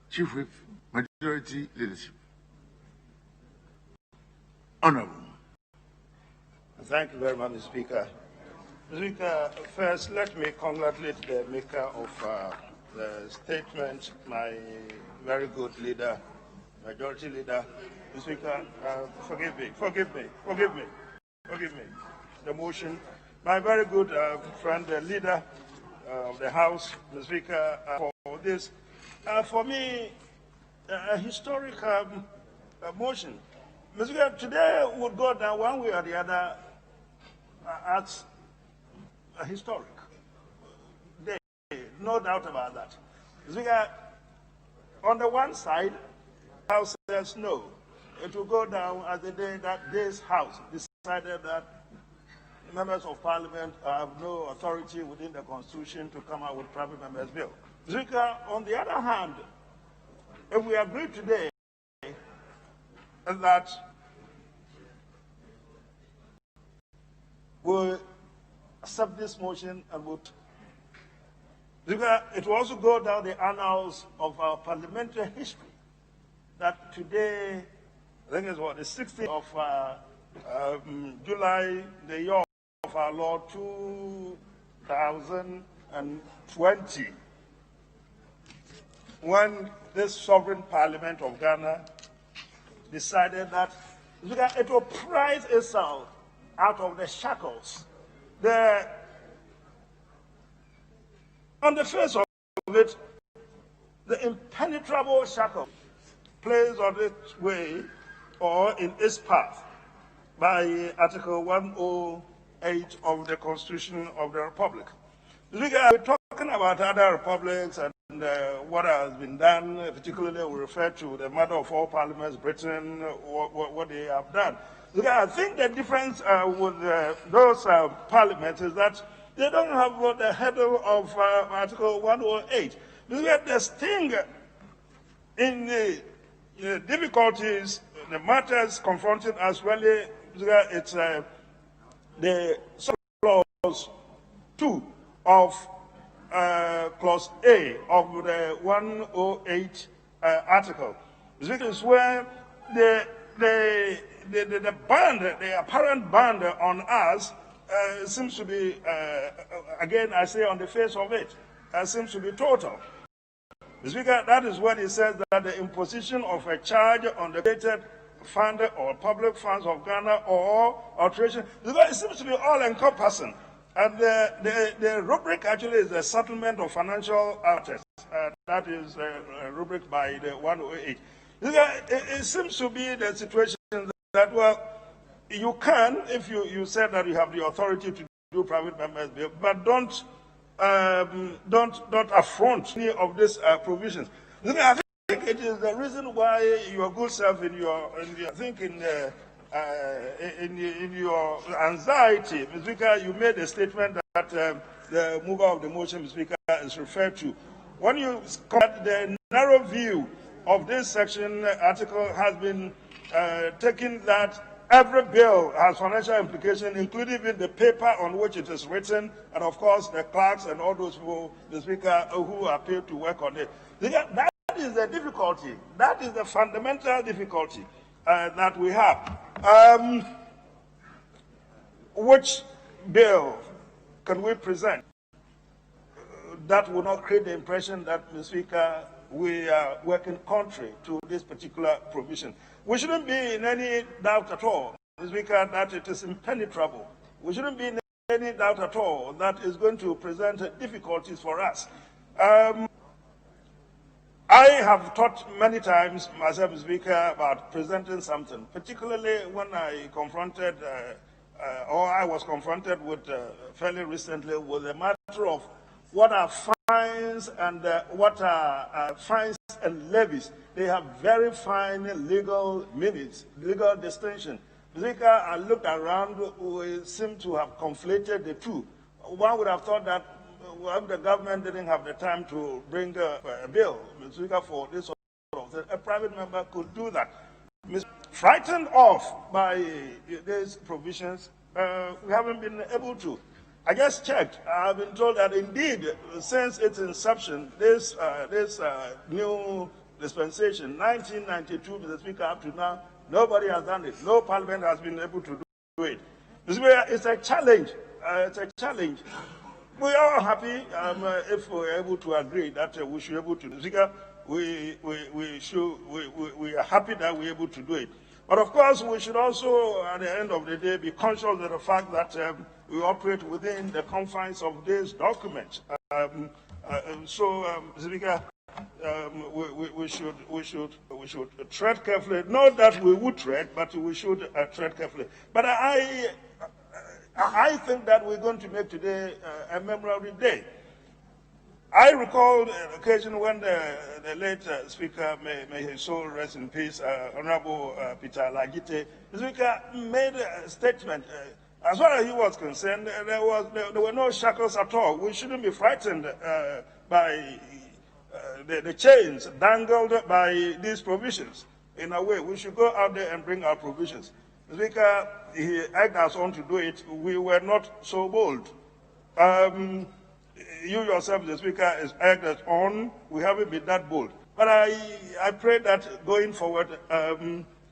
Chief Whip, Majority Leadership. Honorable. Thank you very much, Mr. Speaker. Mr. Speaker, first, let me congratulate the maker of the statement, my very good leader, Majority Leader. Mr. Speaker, forgive me. The motion, my very good friend, the leader of the House, Mr. Speaker, for this, for me, a historic motion. Mr. Speaker, today would go down one way or the other as a historic day, no doubt about that. Mr. Speaker, on the one side, the House says no. It will go down as the day that this House decided that members of Parliament have no authority within the Constitution to come out with private members' bill. Mr. Speaker, on the other hand, if we agree today that we accept this motion and vote, it will also go down the annals of our parliamentary history that today, I think it's what, the 16th of July, the year of our Lord 2020, when this sovereign parliament of Ghana decided that it will prize itself out of the shackles. On the face of it, the impenetrable shackle placed on its way or in its path by Article 108 of the Constitution of the Republic. We're talking about other republics and what has been done, particularly we refer to the mother of all parliaments, Britain, what they have done. Look, I think the difference with those parliaments is that they don't have the header of Article 108. Look at the sting in the difficulties, the matters confronting us really, it's the clause 2 of clause A of the 108 article. This is where the ban, the apparent ban on us seems to be, again, I say on the face of it, seems to be total. Speaker, that is when he says that the imposition of a charge on the created fund or public funds of Ghana or alteration, it seems to be all-encompassing. And the rubric actually is a settlement of financial assets. That is a rubric by the 108. It seems to be the situation that, well, you can, if you said that you have the authority to do private members' bill, but don't affront any of these provisions. I think it is the reason why your good self in your anxiety, Mr. Speaker, you made a statement that the mover of the motion, Mr. Speaker, is referred to. When you compare the narrow view of this section, article has been taken that every bill has financial implications, including the paper on which it is written, and of course the clerks and all those people, the Speaker, who are paid to work on it. That is the difficulty. That is the fundamental difficulty that we have. Which bill can we present that will not create the impression that, Mr. Speaker, we are working contrary to this particular provision? We shouldn't be in any doubt at all, Mr. Speaker, that it is impenetrable. We shouldn't be in any doubt at all that is going to present difficulties for us. I have thought many times myself, Mr. Speaker, about presenting something, particularly when I confronted, or I was confronted with fairly recently with the matter of what are fines and what are fines and levies. They have very fine legal meanings, legal distinction. Speaker, I looked around, we seem to have conflated the two. One would have thought that if the government didn't have the time to bring a bill, Speaker, for this sort of thing, a private member could do that. Frightened off by these provisions, we haven't been able to. I just checked. I've been told that indeed, since its inception, this new dispensation, 1992, Mr. Speaker, up to now, nobody has done it. No parliament has been able to do it. Mr. Speaker, it's a challenge. It's a challenge. We are happy if we're able to agree that we should be able to. Mr. Speaker, we are happy that we're able to do it. But of course, we should also, at the end of the day, be conscious of the fact that we operate within the confines of this document. Mr. Speaker, we should tread carefully. Not that we would tread, but we should tread carefully. But I think that we're going to make today a memorable day. I recall an occasion when the late Speaker, may his soul rest in peace, Honorable Peter Lagite, the Speaker made a statement. As far as he was concerned, there were no shackles at all. We shouldn't be frightened by the chains dangled by these provisions. In a way, we should go out there and bring our provisions. The Speaker, he egged us on to do it. We were not so bold. You yourself, the Speaker, is egged us on. We haven't been that bold. But I pray that going forward,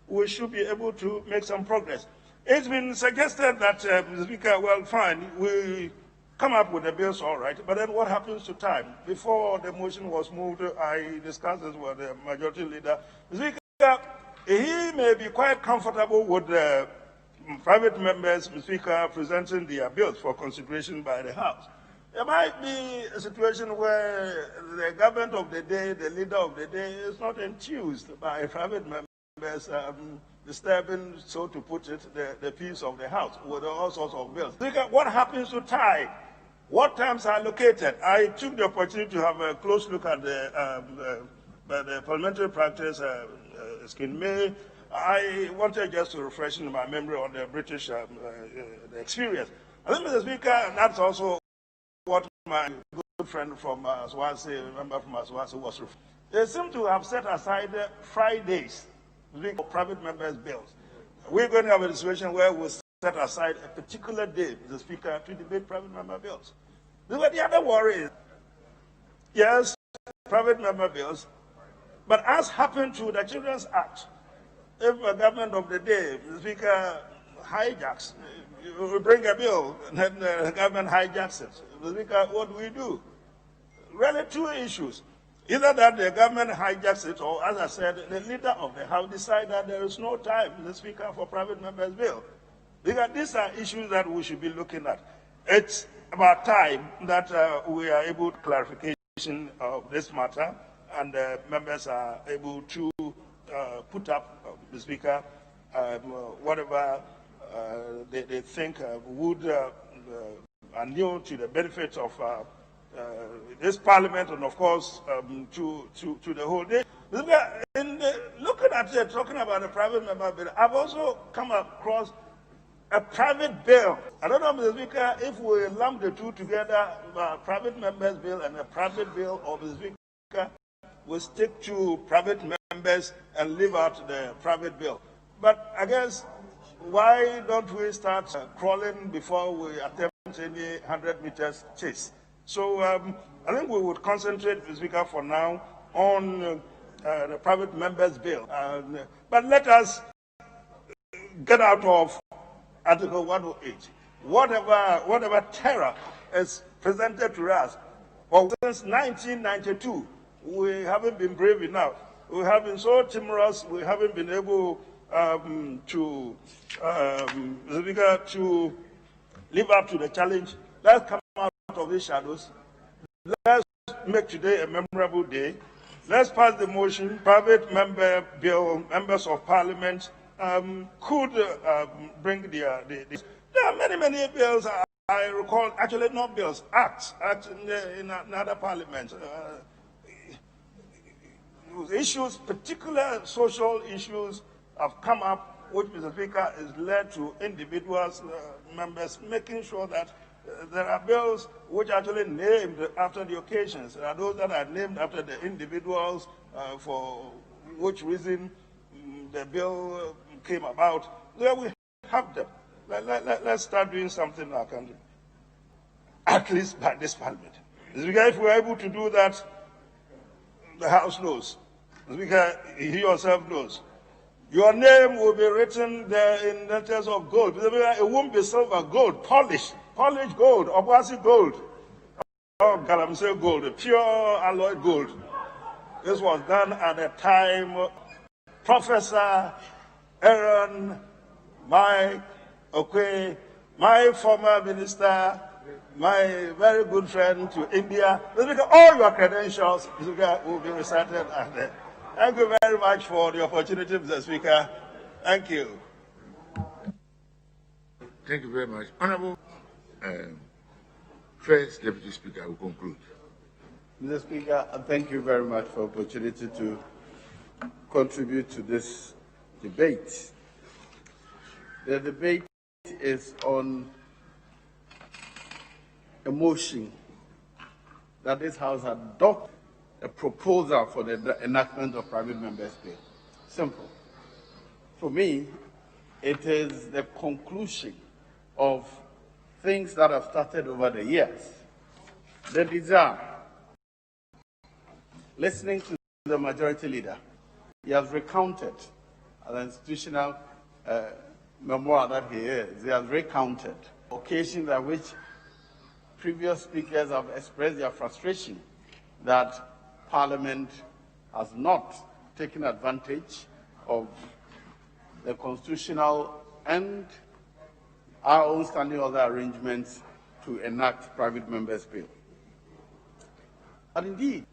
we should be able to make some progress. It's been suggested that, the Speaker, well, fine, we come up with the bills, all right, but then what happens to time? Before the motion was moved, I discussed this with the majority leader. The Speaker, he may be quite comfortable with the private members, Mr. Speaker, presenting their bills for consideration by the House. There might be a situation where the government of the day, the leader of the day, is not enthused by private members disturbing, so to put it, the peace of the House with all sorts of bills. Speaker, what happens to tie? what times are allocated. I took the opportunity to have a close look at the parliamentary practice in May. I wanted just to refresh in my memory on the British the experience. I think, Mr. Speaker, and that's also what my good friend from Swansea, member from Swansea, was referring. They seem to have set aside Fridays for private members' bills. We're going to have a situation where we'll set aside a particular day, Mr. Speaker, to debate private member bills. The other worry is, yes, private member bills, but as happened to the Children's Act, if a government of the day, Mr. Speaker, hijacks, you bring a bill, and then the government hijacks it. Mr. Speaker, what do we do? Really, two issues. Either that the government hijacks it, or, as I said, the leader of the House decides that there is no time, Mr. Speaker, for private members' bill. Because these are issues that we should be looking at. It's about time that we are able to clarification of this matter, and members are able to put up, Mr. Speaker, whatever they think would are new to the benefits of this Parliament, and of course to the whole day. In looking at it, talking about a private member bill, I've also come across a private bill. I don't know, Mr. Speaker, if we lump the two together, private members bill and a private bill, or Mr. Speaker, we stick to private members and leave out the private bill. But I guess, why don't we start crawling before we attempt any 100 meters chase? So I think we would concentrate, Mr. Speaker, for now on the private members bill. But let us get out of Article 108. Whatever terror is presented to us, well, since 1992, we haven't been brave enough. We have been so timorous, we haven't been able to live up to the challenge. Let's come out of these shadows. Let's make today a memorable day. Let's pass the motion. Private member bill, members of parliament could bring their. There are many bills. I recall, actually not bills, acts in other parliaments. Issues, particular social issues, have come up, which, Mr. Speaker, has led to individuals, members, making sure that there are bills which are actually named after the occasions. There are those that are named after the individuals, for which reason the bill came about. There we have them. Let's start doing something in our country, at least by this Parliament. Mr. Speaker, if we are able to do that, the House knows. Mr. Speaker, he yourself knows. Your name will be written there in letters of gold. Mr. Speaker, it won't be silver, gold, polished gold, Obuasi gold, or Galamsey gold, pure alloyed gold. This was done at the time Professor Aaron Mike Okwe, my former minister, my very good friend to India. Mr. Speaker, all your credentials, Mr. Speaker, will be recited. And thank you very much for the opportunity, Mr. Speaker. Thank you. Thank you very much. Honorable First Deputy Speaker will conclude. Mr. Speaker, thank you very much for the opportunity to contribute to this debate. The debate is on a motion that this House adopt a proposal for the enactment of private members' bill. Simple. For me, it is the conclusion of things that have started over the years. The desire, listening to the majority leader, he has recounted an institutional memoir that he is. He has recounted occasions at which previous speakers have expressed their frustration that Parliament has not taken advantage of the constitutional and our own standing order arrangements to enact private members' bill. And indeed,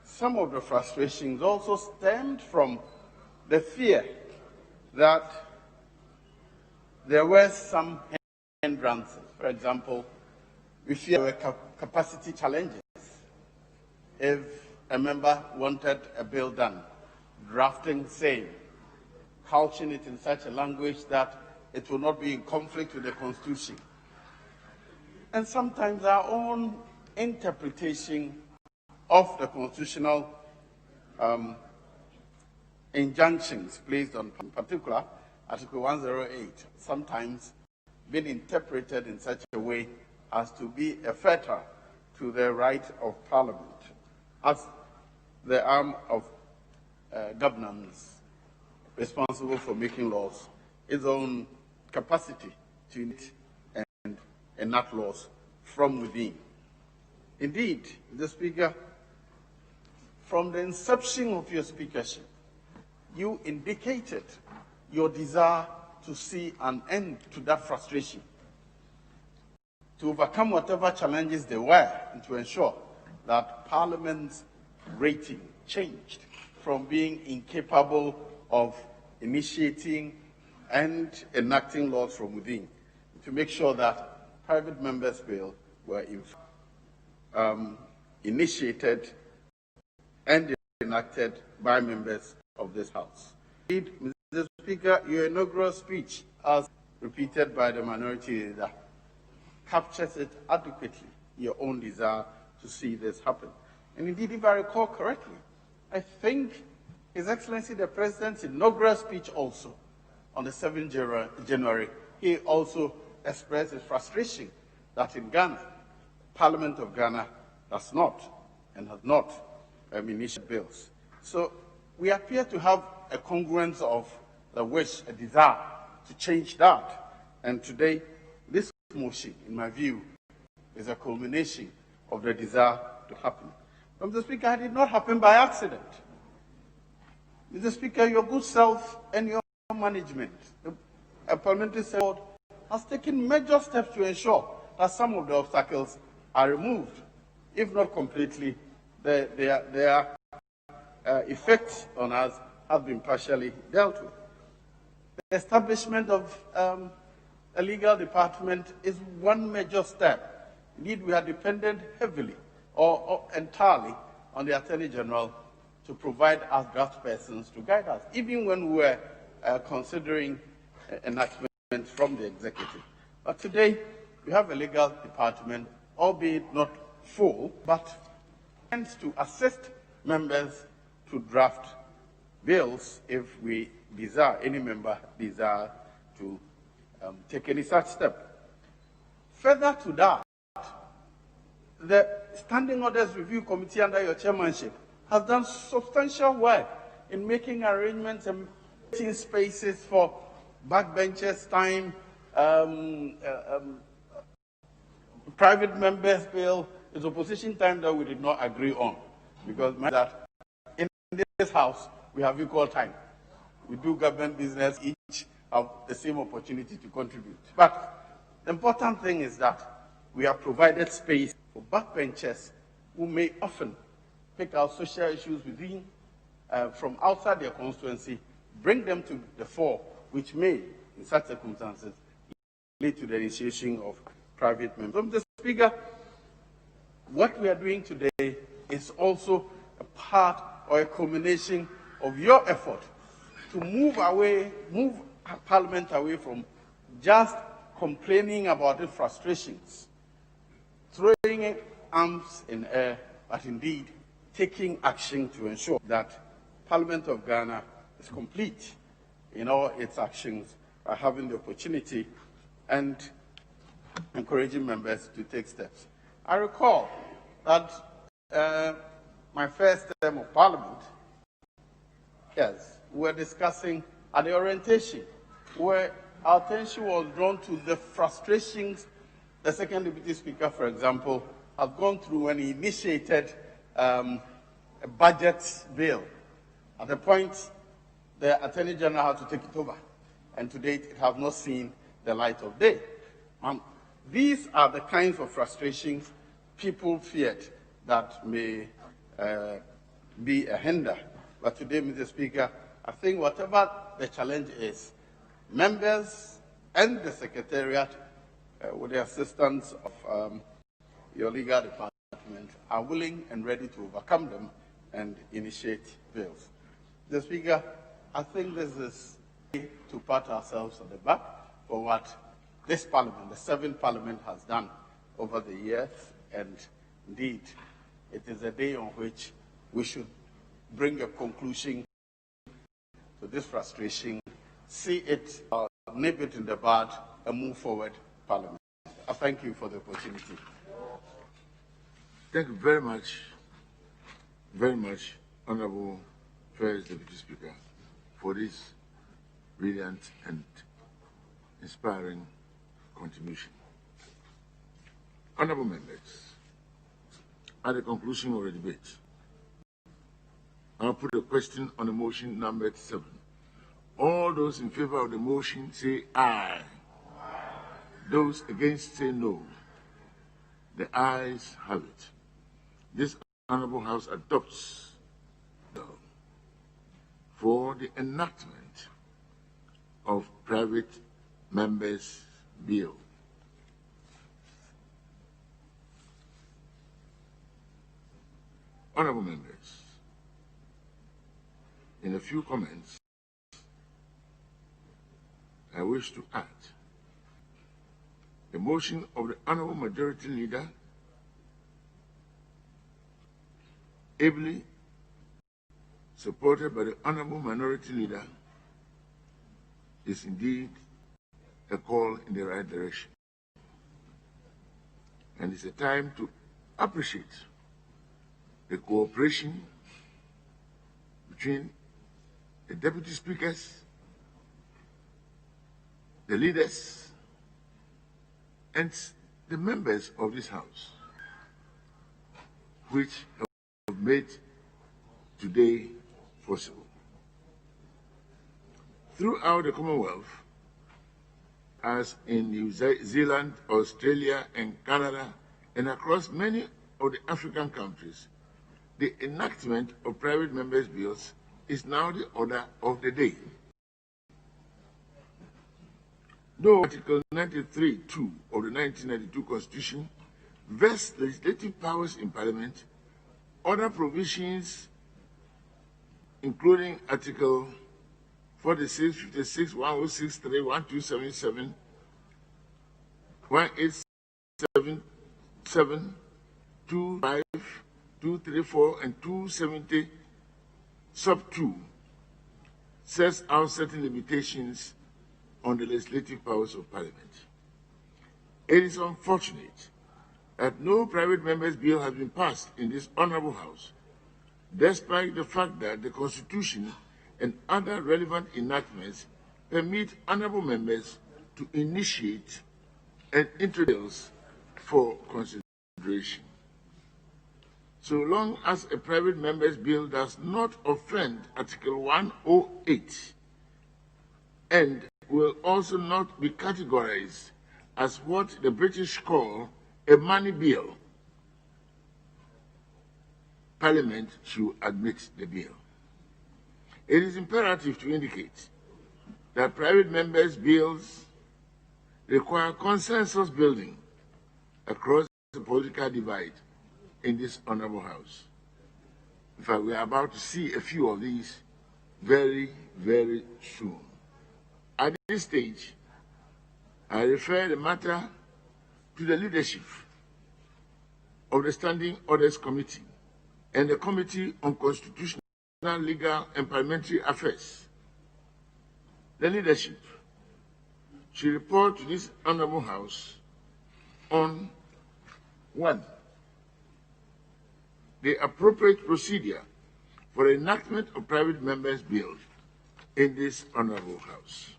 some of the frustrations also stemmed from the fear that there were some hindrances. For example, we fear there were capacity challenges. If a member wanted a bill done, drafting same, couching it in such a language that it will not be in conflict with the Constitution. And sometimes our own interpretation of the constitutional injunctions placed on, in particular, Article 108, sometimes been interpreted in such a way as to be a fetter to the right of Parliament, as the arm of governance responsible for making laws, its own capacity to enact laws from within. Indeed, the Speaker, from the inception of your speakership, you indicated your desire to see an end to that frustration, to overcome whatever challenges there were, and to ensure that Parliament's rating changed from being incapable of initiating and enacting laws from within, to make sure that private members' bills were initiated and enacted by members of this House. Indeed, Mr. Speaker, your inaugural speech, as repeated by the minority leader, captures it adequately, your own desire to see this happen. And indeed, if I recall correctly, I think His Excellency the President's inaugural speech also, on the 7th January, he also expressed his frustration that in Ghana, Parliament of Ghana does not and has not initiated bills. So we appear to have a congruence of the wish, a desire to change that. And today, this motion, in my view, is a culmination of the desire to happen. Mr. Speaker, it did not happen by accident. Mr. Speaker, your good self and your management, the parliamentary board, has taken major steps to ensure that some of the obstacles are removed, if not completely. Their effect on us has been partially dealt with. The establishment of a legal department is one major step. Indeed, we are dependent heavily or entirely on the Attorney General to provide us draft persons to guide us, even when we were considering enactment from the executive. But today, we have a legal department, albeit not full, but tends to assist members to draft bills if we desire, any member desire to take any such step. Further to that, the Standing Orders Review Committee under your chairmanship has done substantial work in making arrangements and creating spaces for backbenchers time, private members' bill, is opposition time that we did not agree on, because that in this House we have equal time. We do government business, each have the same opportunity to contribute. But the important thing is that we have provided space for backbenchers who may often pick out social issues within, from outside their constituency, bring them to the fore, which may, in such circumstances, lead to the initiation of private members. Mr. Speaker, what we are doing today is also a part or a culmination of your effort to move Parliament away from just complaining about the frustrations, throwing arms in air, but indeed taking action to ensure that Parliament of Ghana is complete in all its actions by having the opportunity and encouraging members to take steps. I recall that my first term of Parliament, yes, we were discussing at the orientation where our attention was drawn to the frustrations the second Deputy Speaker, for example, has gone through when he initiated a budget bill. At the point, the Attorney General had to take it over, and to date, it has not seen the light of day. These are the kinds of frustrations people feared that may be a hinder. But today, Mr. Speaker, I think whatever the challenge is, members and the Secretariat, with the assistance of your legal department are willing and ready to overcome them and initiate bills. The Speaker, I think this is to pat ourselves on the back for what this Parliament, the 7th Parliament, has done over the years, and indeed, it is a day on which we should bring a conclusion to this frustration, see it, nip it in the bud, and move forward, Parliament. I thank you for the opportunity. Thank you very much, Honorable First Deputy Speaker, for this brilliant and inspiring contribution. Honorable members, at the conclusion of the debate, I'll put a question on the motion numbered 7. All those in favor of the motion say aye. Those against say no. The ayes have it. This Honorable House adopts the bill for the enactment of Private Members' Bill. Honorable members, in a few comments, I wish to add the motion of the Honorable Majority Leader, ably supported by the Honorable Minority Leader, is indeed a call in the right direction. And it's a time to appreciate the cooperation between the Deputy Speakers, the leaders, and the members of this House, which have made today possible. Throughout the Commonwealth, as in New Zealand, Australia, and Canada, and across many of the African countries, the enactment of private members' bills is now the order of the day. Though Article 93(2) of the 1992 Constitution vests legislative powers in Parliament, other provisions, including Article 46, 56, 1063, 1277, 1877, 25, 234, and 270, sub 2, sets out certain limitations on the legislative powers of Parliament. It is unfortunate that no private members' bill has been passed in this Honourable House, despite the fact that the Constitution and other relevant enactments permit honourable members to initiate and introduce for consideration. So long as a private member's bill does not offend Article 108 and will also not be categorized as what the British call a money bill, Parliament should admit the bill. It is imperative to indicate that private members' bills require consensus building across the political divide in this Honourable House. In fact, we are about to see a few of these very, very soon. At this stage, I refer the matter to the leadership of the Standing Orders Committee and the Committee on Constitutional, Legal and Parliamentary Affairs. The leadership should report to this Honourable House on 1. The appropriate procedure for the enactment of private members' bills in this Honourable House.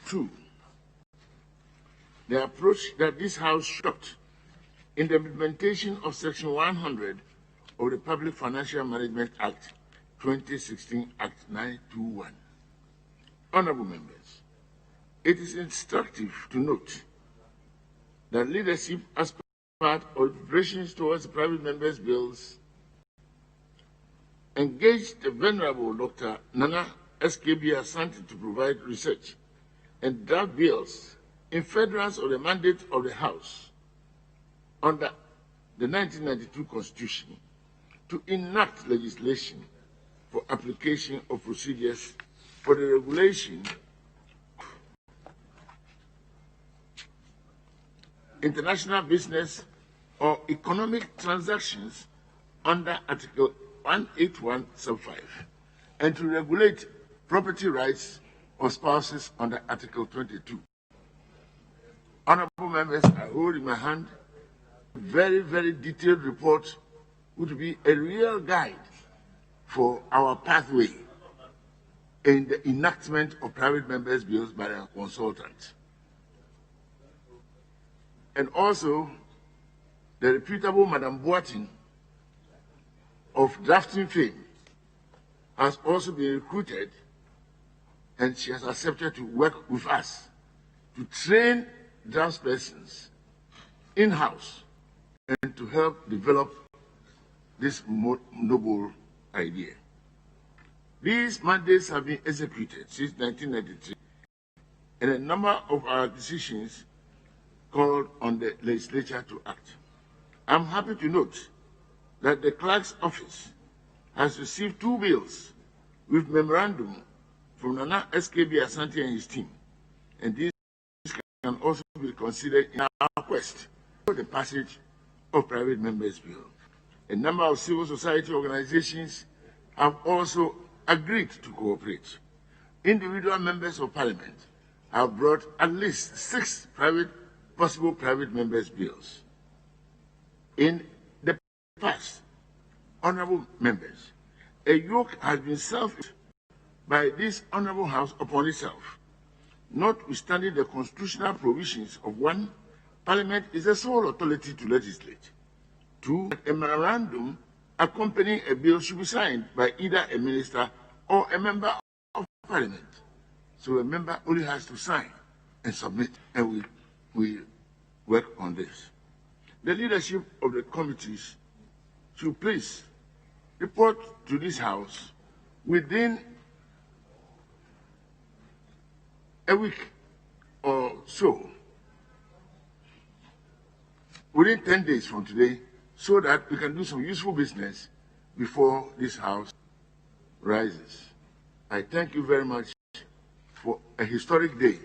2. The approach that this House took in the implementation of Section 100 of the Public Financial Management Act 2016, Act 921. Honourable members, it is instructive to note that leadership as part of preparations towards the private members' bills engaged the Venerable Dr. Nana SKB Asante to provide research and draft bills in furtherance of the mandate of the House under the 1992 Constitution to enact legislation for application of procedures for the regulation international business or economic transactions under Article 181 sub 5 and to regulate property rights of spouses under Article 22. Honorable members, I hold in my hand a very, very detailed report which will be a real guide for our pathway in the enactment of private members' bills by our consultant. And also, the reputable Madam Boatin of drafting fame has also been recruited, and she has accepted to work with us to train draftspersons in-house and to help develop this noble idea. These mandates have been executed since 1993, and a number of our decisions called on the legislature to act. I'm happy to note that the clerk's office has received 2 bills with memorandum from Nana SKB Asante and his team, and these can also be considered in our quest for the passage of private members' bill. A number of civil society organizations have also agreed to cooperate. Individual members of parliament have brought at least 6 possible private members' bills. In the past, honorable members, a yoke has been served by this honorable house upon itself. Notwithstanding the constitutional provisions of 1, Parliament is the sole authority to legislate. 2, a memorandum accompanying a bill should be signed by either a minister or a member of Parliament. So a member only has to sign and submit, and we work on this. The leadership of the committees should please report to this House within a week or so, within 10 days from today, so that we can do some useful business before this House rises. I thank you very much for a historic day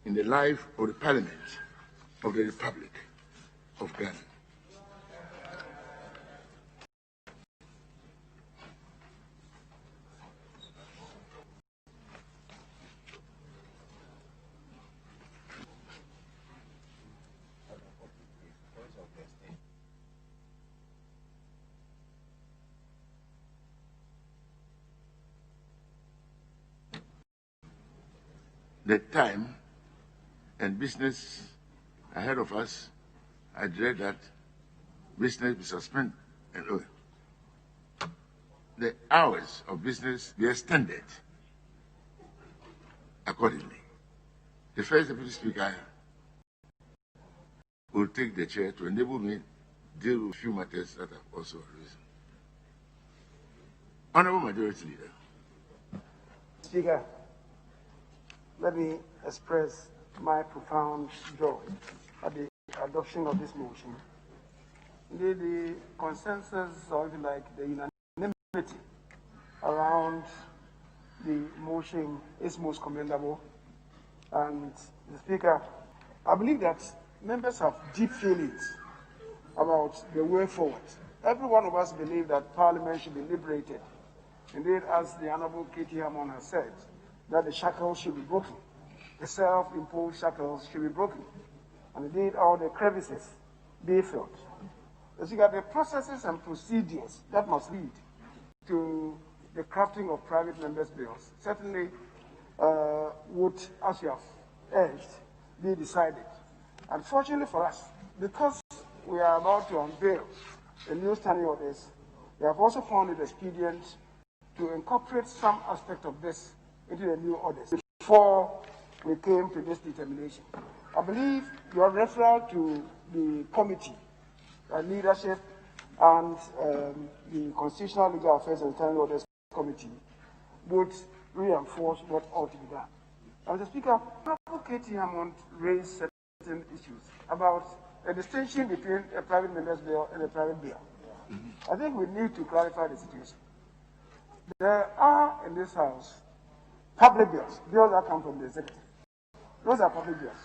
in the life of the Parliament of the Republic of Ghana. The time and business ahead of us, I dread that business be suspended and the hours of business be extended accordingly. The first Deputy Speaker will take the chair to enable me to deal with a few matters that have also arisen. Honorable Majority Leader. Speaker, let me express my profound joy at the adoption of this motion. Indeed, the consensus, or if you like, the unanimity around the motion is most commendable. And the Speaker, I believe that members have deep feelings about the way forward. Every one of us believe that Parliament should be liberated. Indeed, as the Honorable K.T. Hammond has said, that the shackles should be broken. The self-imposed shackles should be broken. And indeed, all the crevices be filled. As you got the processes and procedures that must lead to the crafting of private members' bills, certainly would, as you have urged, be decided. Unfortunately for us, because we are about to unveil a new standing orders, we have also found it expedient to incorporate some aspect of this into the new orders before we came to this determination. I believe your referral to the committee, leadership, and the Constitutional Legal Affairs and Standing Orders Committee would reinforce what ought to be done. Mr. Speaker, Honorable K.T. Hammond raised certain issues about a distinction between a private member's bill and a private bill. I think we need to clarify the situation. There are in this House public bills, bills that come from the executive. Those are public bills.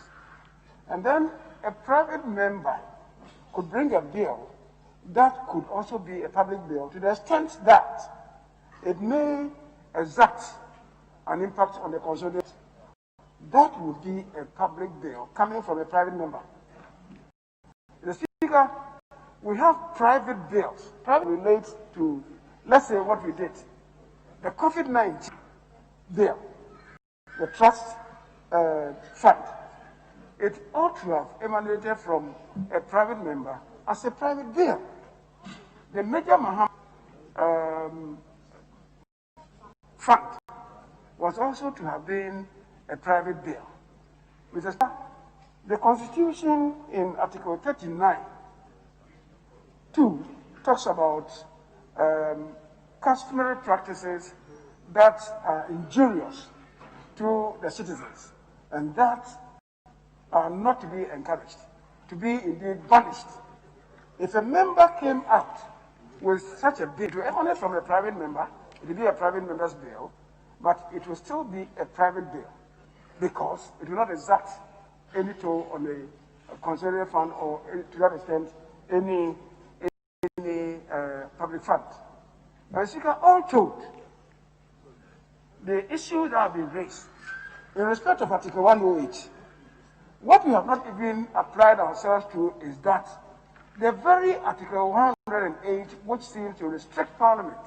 And then a private member could bring a bill that could also be a public bill to the extent that it may exert an impact on the consolidated. That would be a public bill coming from a private member. The Speaker, we have private bills. Private relates to, let's say, what we did. The COVID-19 bill, the trust fund, it ought to have emanated from a private member as a private bill. The Major Mahama fund was also to have been a private bill. The Constitution in Article 39(2) talks about customary practices that are injurious to the citizens and that are not to be encouraged, to be indeed banished. If a member came out with such a bill, to emanate from a private member, it will be a private member's bill, but it will still be a private bill because it will not exert any toll on the consolidated fund or, to that extent, any public fund. But Speaker, all told, the issues that have been raised in respect of Article 108, what we have not even applied ourselves to is that the very Article 108, which seems to restrict Parliament,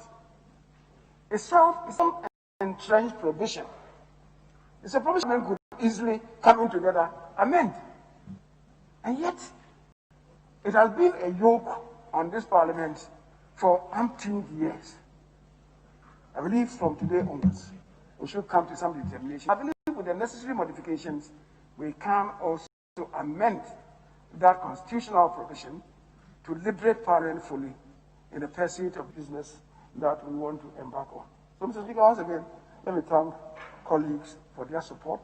itself is some entrenched provision. It's a provision that could easily coming together, amend. And yet, it has been a yoke on this Parliament for umpteen years. I believe from today onwards, we should come to some determination. I believe with the necessary modifications, we can also amend that constitutional provision to liberate Parliament fully in the pursuit of business that we want to embark on. So, Mr. Speaker, once again, let me thank colleagues for their support.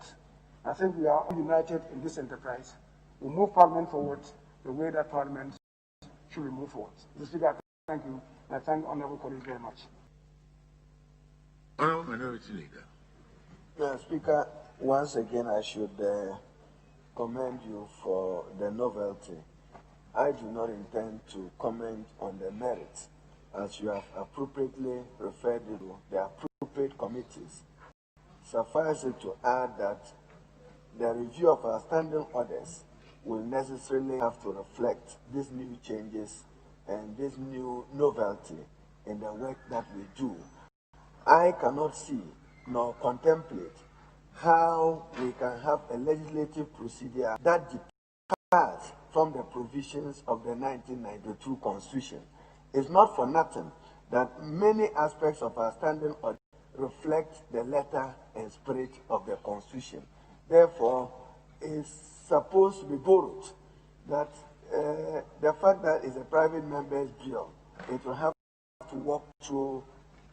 I think we are all united in this enterprise. We move Parliament forward the way that Parliament should be moved forward. Mr. Speaker, thank you. And I thank honorable colleagues very much. Honorable Minority Leader. Speaker, once again, I should commend you for the novelty. I do not intend to comment on the merits, as you have appropriately referred to the appropriate committees. Suffice it to add that the review of our standing orders will necessarily have to reflect these new changes and this new novelty in the work that we do. I cannot see nor contemplate how we can have a legislative procedure that departs from the provisions of the 1992 Constitution. It's not for nothing that many aspects of our standing order reflect the letter and spirit of the Constitution. Therefore, it's supposed to be borrowed that the fact that it's a private member's bill, it will have to walk through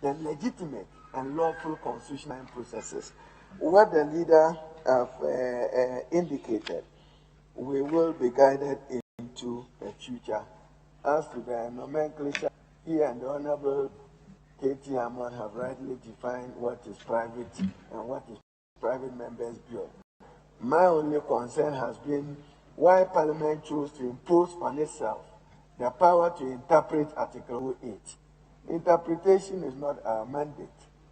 the legitimate and lawful constitutional processes. What the leader have indicated, we will be guided into the future. As to the nomenclature, he and the Honorable K.T. Hammond have rightly defined what is private and what is private members' bill. My only concern has been why Parliament chose to impose on itself the power to interpret Article 8. Interpretation is not our mandate.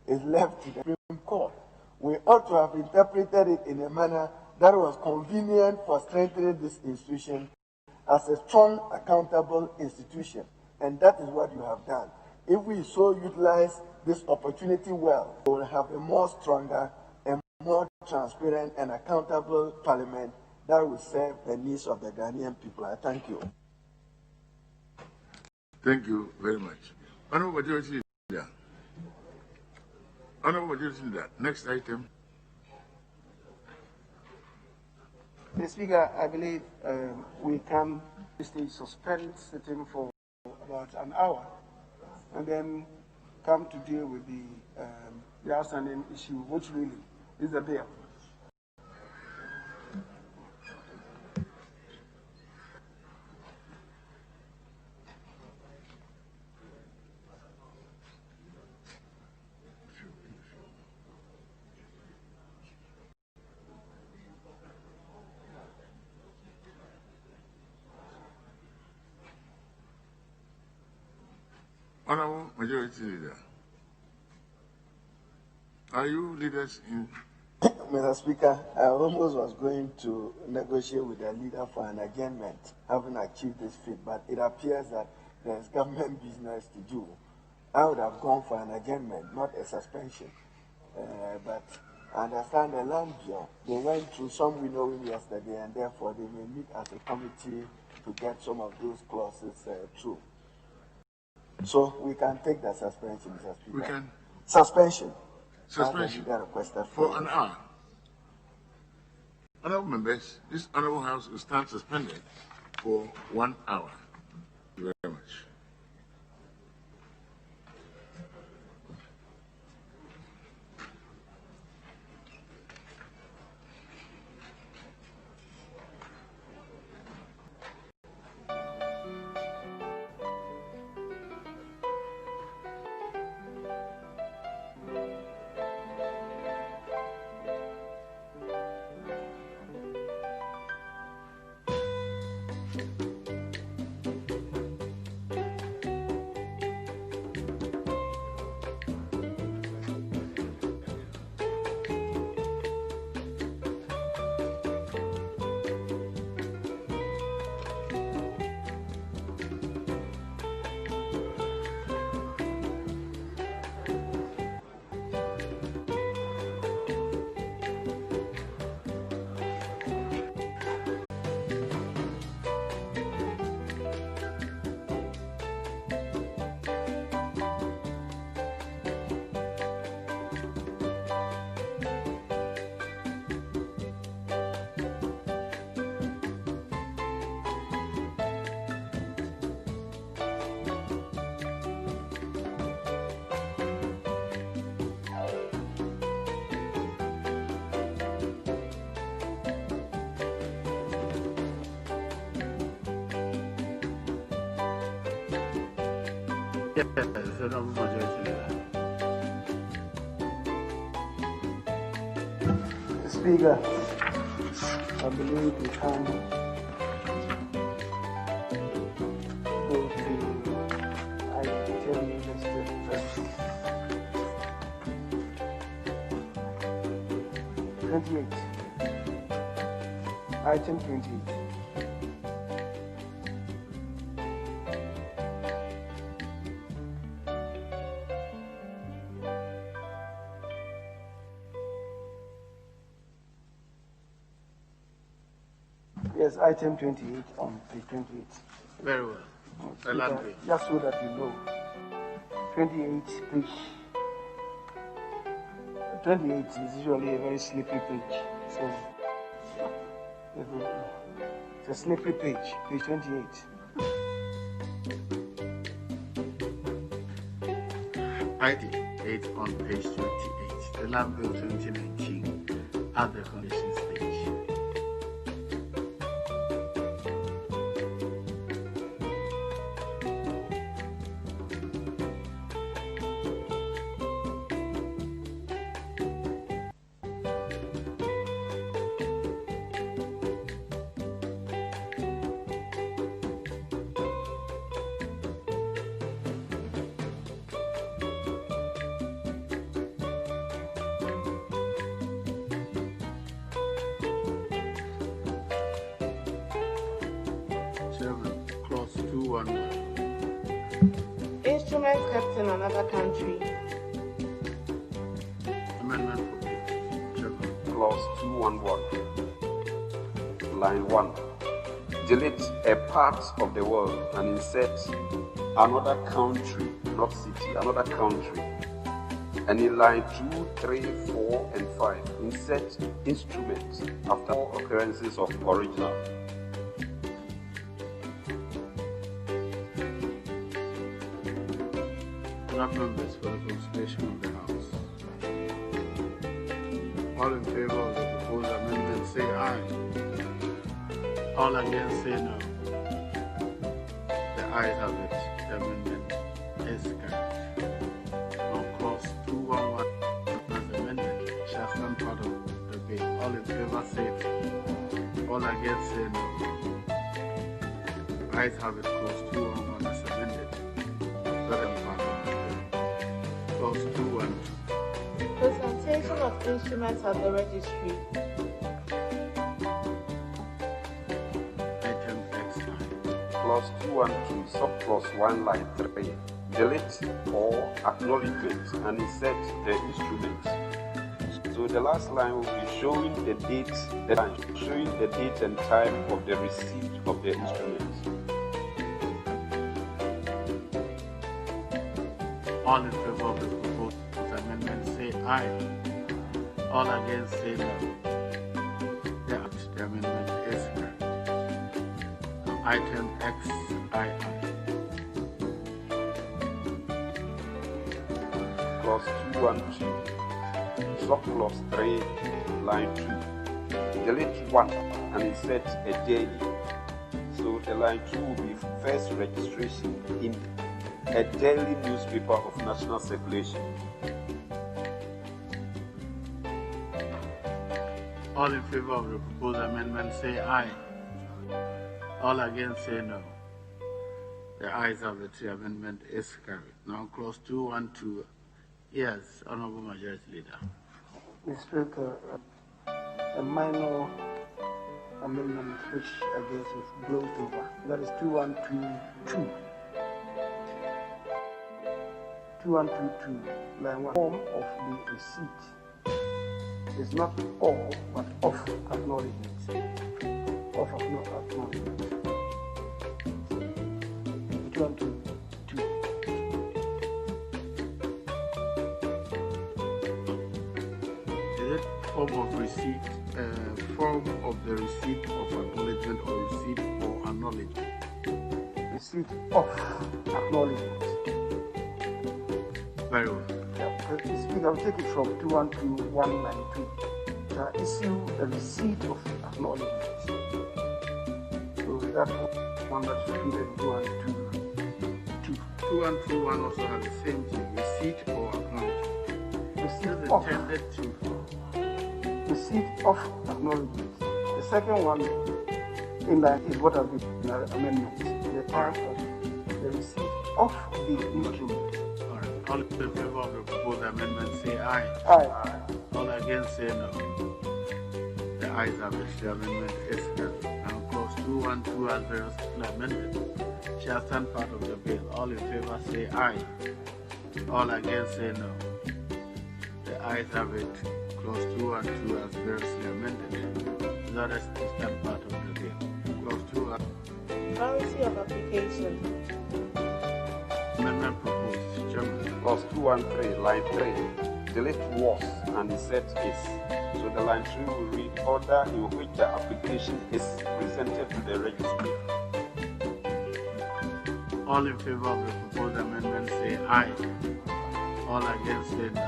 It's left to the Supreme Court. We ought to have interpreted it in a manner that was convenient for strengthening this institution as a strong, accountable institution. And that is what you have done. If we so utilize this opportunity well, we will have a more stronger and more transparent and accountable Parliament that will serve the needs of the Ghanaian people. I thank you. Thank you very much. Honorable Majority Leader. Honorable Majority Leader, next item. Mr. Speaker, I believe we can suspend sitting for about an hour and then come to deal with the outstanding issue, which really is the bill. Honorable Majority Leader, are you leaders in? Mr. Speaker, I almost was going to negotiate with the leader for an adjournment, having achieved this feat, but it appears that there is government business to do. I would have gone for an adjournment, not a suspension. But I understand the land bill, they went through some winnowing yesterday, and therefore they may meet as a committee to get some of those clauses through. So we can take the suspension, Mr. Speaker. We can. Suspension. Suspension for an hour. Honorable members, this honorable house will stand suspended for 1 hour. Thank you very much. Yes, Honorable Majority Leader. Speaker, I believe we can go to item listed first. 28. Item 28. Yes, item 28 on page 28. Very well. Speaker, just so that you know, 28 page. 28 is usually a very slippery page. So, it's a slippery page, page 28. Item 8 on page 28. The Land Bill 2019 at the condition stage. Clause 211. Instruments kept in another country. Amendment for Clause 211. Line 1. Delete a part of the world and insert another country, not city, another country. And in line 2, 3, 4, and 5, insert instruments after all occurrences of original. Enough members for the consideration of the House. All in favor of the proposed amendment say aye. All against say no. The ayes have it. The amendment is carried. On clause 211 as amended shall stand part of the bill. All in favor say aye. All against say no. Ayes have it. Clause 211 as amended. Let them pass. instruments at the registry. Item X9. Clause 212, subclause 1, line 3. Delete or acknowledgement and insert the instrument. So the last line will be showing the date, and time of the receipt of the instrument. All in favor of the proposed amendment say aye. All against say no. The amendment is carried. Item XII. Clause 212, subclause 3, line 2. Delete 1 and insert a daily. So the line 2 will be first registration in a daily newspaper of national circulation. All in favor of the proposed amendment say aye. All against say no. The ayes have it. The amendment is carried. Now clause 212. Yes, Honorable Majority Leader. Mr. Speaker, a minor amendment which I guess is glozed over. That is 2122. 2122, line 1. Form of the receipt is not all, but of acknowledgement. Of acknowledgement. 2122. Form of receipt, form of the receipt of acknowledgement or receipt for acknowledgement. Receipt of acknowledgement. Very well. Speaker, I'll take it from 2121 line 2. Shall issue a receipt of acknowledgement. So that one that's included in 2122. 2121 also has the same thing, receipt or acknowledgement. Receipt is of. intended to. Receipt of acknowledgement. The second one in line is what has been in our amendment. The time of the receipt of the instrument. All right. All in favor of the proposed amendment say aye. Aye. All against say no. The ayes have it. The amendment is carried. Now clause 212 as variously amended shall stand part of the bill. All in favor say aye. All against say no. The ayes have it. Clause 212 as variously amended. That is to stand part of the bill. Clause 2. Priority of application. Amendment proposed. Chairman. Clause 213, line 3. Delete was and insert is. So the line 3 will read order in which the application is presented to the registry. All in favor of the proposed amendment say aye. All against say no.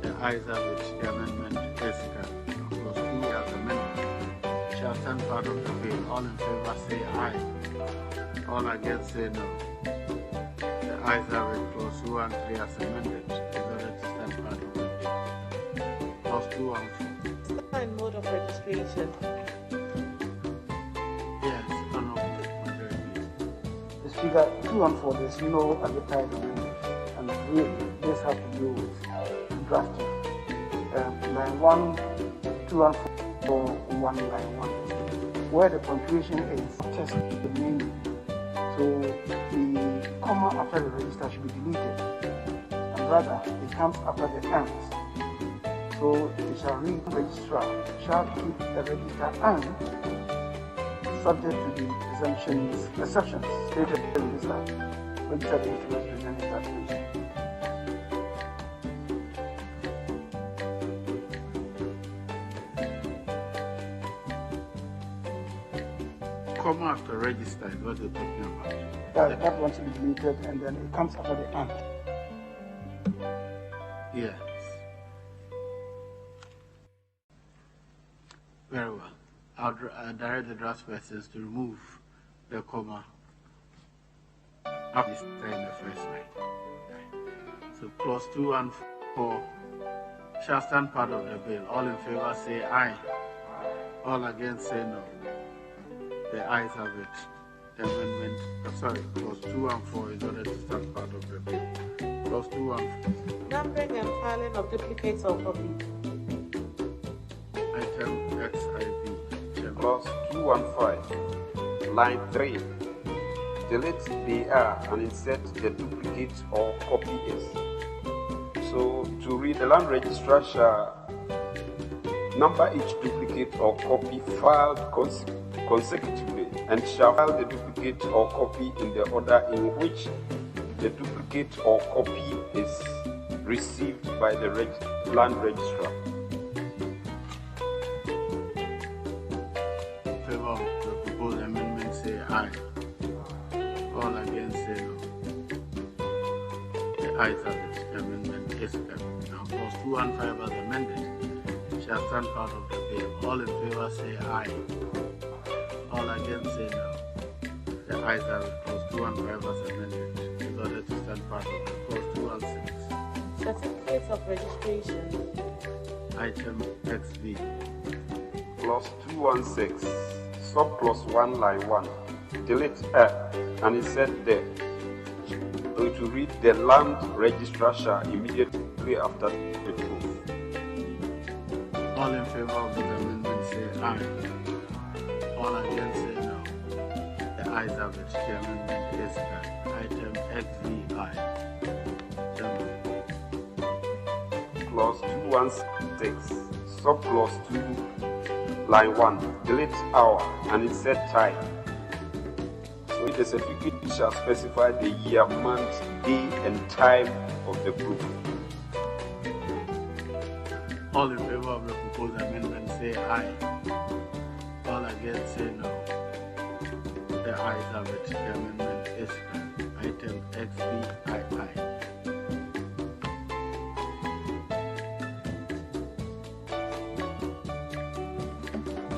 The ayes have it. The amendment is carried. Clause 2 as amended shall stand part of the bill. All in favor say aye. All against say no. The ayes have it. Clause 2 and 3 as amended in order to stand part of the bill. Clause 2 and 4. Sign mode of registration. Yes, Honorable Majority. The Speaker, 2 and 4, there's no advertisement, and really this has to do with drafting. Line 1, 2 and 4, 1 line 1. Where the punctuation is test the meaning. So the comma after the register should be deleted, and rather it comes after the and. So it shall read, registrar shall keep the register and subject to the exceptions stated in this line. Register the instruments presenting that register. Comma after register is what you're talking about. That one should be deleted, and then it comes after the and. Yes. Very well. I'll direct the draft persons to remove the comma after in the first line. So clause 2 and 4 shall stand part of the bill. All in favor say aye. All against say no. The ayes have it. The amendment, clause 2 and 4 is ordered to stand part of the bill. Clause 2 and 4. Tampering and filing of duplicates or copies. Item XIV, Chairman. Clause 215, line 3. Delete the R and insert the duplicate or copy is. So to read, the land registrar shall number each duplicate or copy filed consecutively and shall file the duplicate or copy in the order in which the duplicate or copy is received by the land registrar. In favor of the proposed amendment, say aye. All against, say no. The ayes have it. The amendment is carried. Now, clause 215 as amended shall stand part of the bill. All in favor, say aye. All against, say no. The ayes have it. Clause 215 as amended is ordered to stand part of the clause 216. Certificates of registration. Item XB. Clause 216, subclause 1, line 1. Delete A and insert there. So to read, the land registrar shall immediately after the proof. All in favor of the amendment, say aye. All against, say no. The ayes have it. The amendment is carried. Item XVI. Chairman. Clause 216, subclause 2, line 1. Delete hour and insert time. So the certificate shall specify the year, month, day, and time of the proof. All in favor of the proposed amendment, say aye. All against, say no. The ayes have it. The amendment is carried. Item XBII.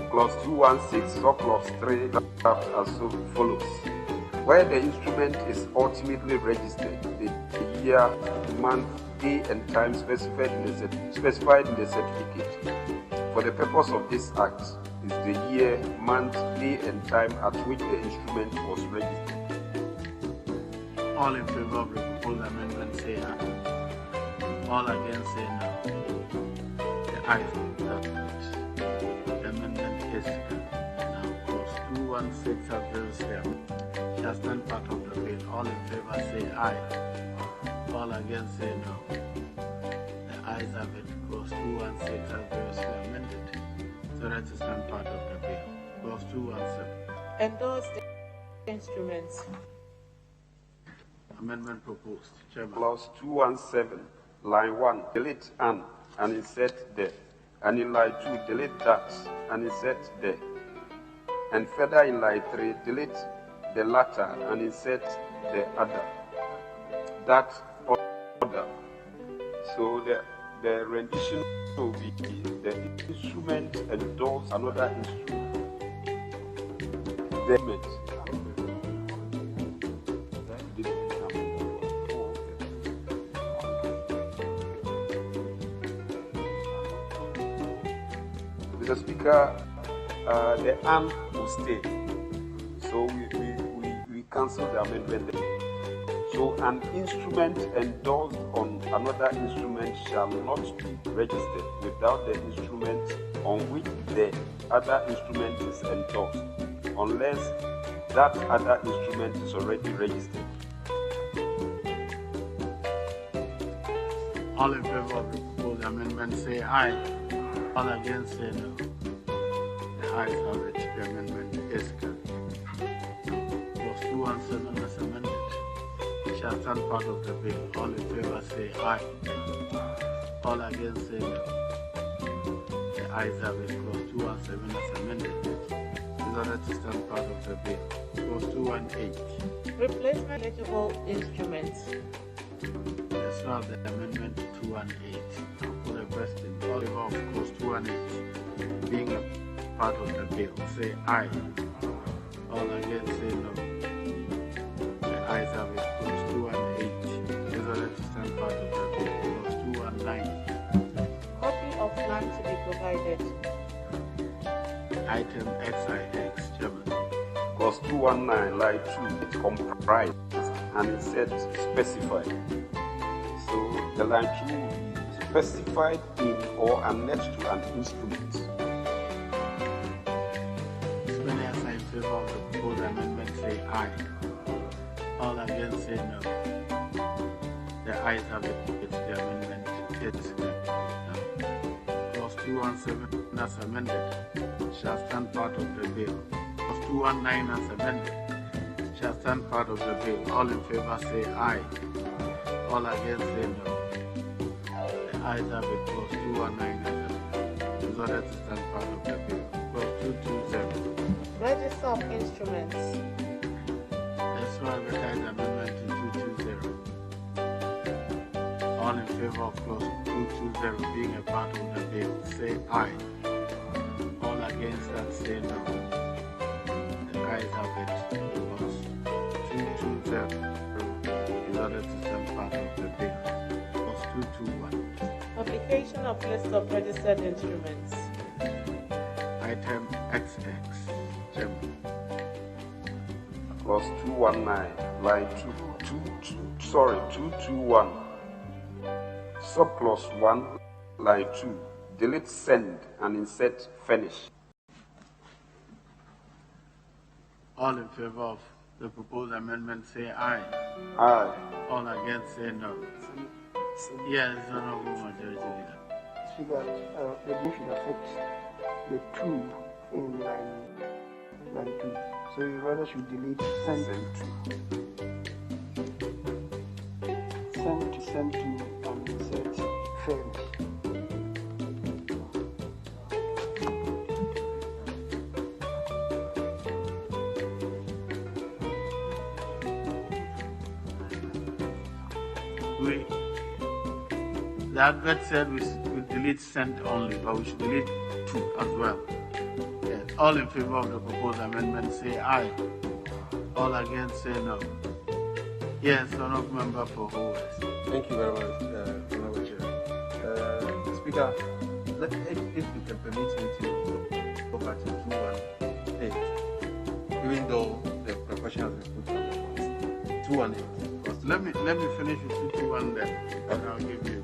Clause 216, subclause 3, draft as follows. Where the instrument is ultimately registered, the year, month, day, and time specified in the certificate for the purpose of this act is the year, month, day, and time at which the instrument was registered. All in favor of the proposed amendment, say aye. All against, say no. The ayes have it. The amendment is carried. Now, clause 216 of bill shall stand part of the bill. All in favor, say aye. All against, say no. The ayes have it. Clause 216 of bill shall amended. So that is stand part of the bill. Clause 217. Endorse the instruments. Amendment proposed. Chairman. Clause 217, line 1, delete and insert the. And in line 2, delete that and insert the. And further in line 3, delete the latter and insert the other. That order. So the rendition will be the instrument endorse another instrument. The element. Mr. Speaker, the "and" will stay. So we cancel the amendment. So an instrument endorsed on another instrument shall not be registered without the instrument on which the other instrument is endorsed, unless that other instrument is already registered. All in favor of the proposed amendment, say aye. All against, say no. The ayes have it. The amendment is carried. Clause 217 as amended shall stand part of the bill. All in favor, say aye. All against, say no. The ayes have it. Clause 217 as amended is ordered to stand part of the bill. Clause 218. Replacement eligible instruments. As far as the amendment to 218, I'll put a question. All in favor of clause 218 being a part of the bill, say aye. All against, say no. The ayes have it. Clause 218 is ordered to stand part of the bill. Clause 219. Copy of plan to be provided. Item XIX, Chairman. Clause 219, line 2, it comprised and it said specified. So the line 2 will be specified in or annexed to an instrument. As many as are in favor of the proposed amendment say aye. All against say no. The ayes have it. The amendment is Clause 217 as amended shall stand part of the bill. Clause 219 as amended shall stand part of the bill. All in favor say aye. All against say no. The ayes have it. Clause 219 as amended is ordered to stand part of the bill. Clause 220. Register of Instruments. That's why I advertise amendment to 220. All in favor of clause 220 being a part of the bill, say aye. All against that say no. The ayes have it. Clause 220 is ordered to stand part of the bill. Clause 221. Publication of list of registered instruments. Item XX. Clause 219, line 221. Subclause 1, line 2. Delete send and insert furnish. All in favor of the proposed amendment say aye. Aye. All against say no. Yes, Honorable Majority Leader. Speaker, the bill should affect the 2 in line 2. So you rather should delete send to. Send to and insert furnish. The advert said we delete send only, but we should delete to as well. Yes. All in favor of the proposed amendment say aye. All against say no. Yes, Honourable Member for Ho West. Thank you very much, Honourable Chair. Speaker, if you can permit me to go back to 218, even though the question has been put on the 218. Let me finish with 221 then, and I'll give you.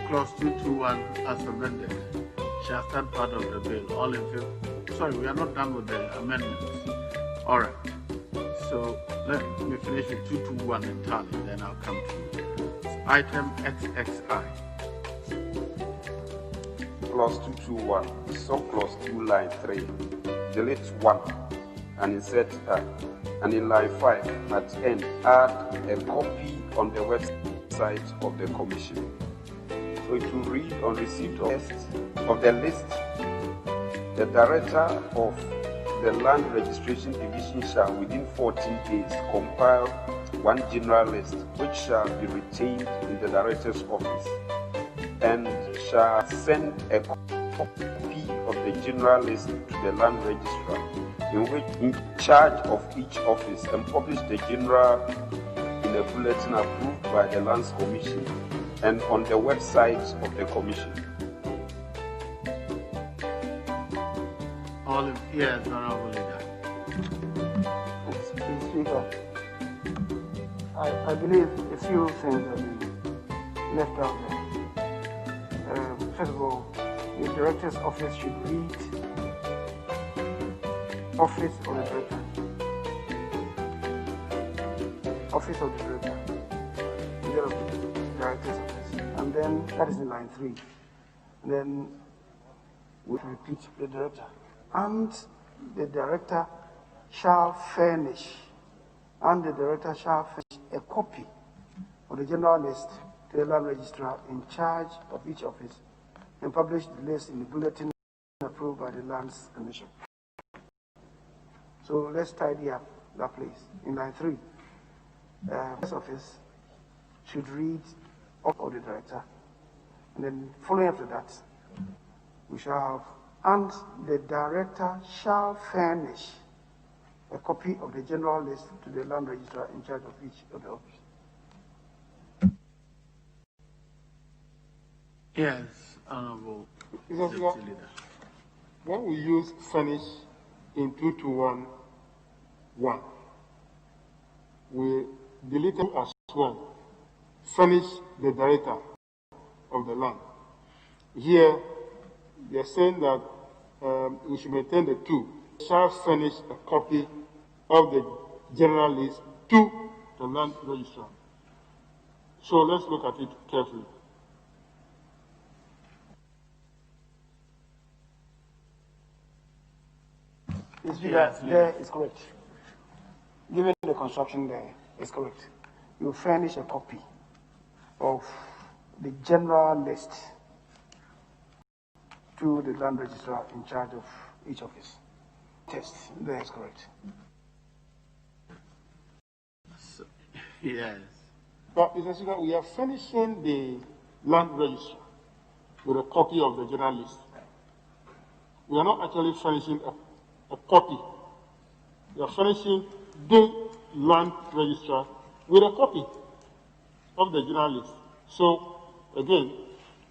Clause 221 as amended shall stand part of the bill. All in favor? Sorry, we are not done with the amendments. All right. So let me finish with 221 entirely, then I'll come to you. Item XXI. Clause 221, subclause 2, line 3. Delete 1 and insert and in line 5 at end add a copy on the website of the commission. So it will read on receipt of the list, the director of the Land Registration Division shall within 14 days compile one general list which shall be retained in the director's office and shall send a copy of the general list to the land registrar in charge of each office and publish the general in a bulletin approved by the Lands Commission and on the website of the commission. All in yes, Honourable Leader. Speaker, I believe a few things have been left out there. First of all, the director's office should read office of the director. Office of the director. Instead of the director's office. And then that is in line 3. And then we repeat the director. And the director shall furnish. And the director shall furnish a copy of the general list to the land registrar in charge of each office and publish the list in the bulletin approved by the Lands Commission. So let's tidy up that place. In line 3, this office should read of the director, and then following after that, we shall have, and the director shall furnish a copy of the general list to the land registrar in charge of each of the office. Yes, Honourable Deputy Leader. When we use furnish in 221.1, we delete it as well. furnish the director of the land. Here, they are saying that we should maintain the two. Shall furnish a copy of the general list to the land registrar. So let's look at it carefully. Yes, there is correct. Given the construction there is correct. You furnish a copy of the general list to the land registrar in charge of each office. Test, there is correct. So, yes. But Mr. Speaker, we are furnishing the land registrar with a copy of the general list. We are not actually furnishing a copy. We are furnishing the land registrar with a copy of the general list. So, again,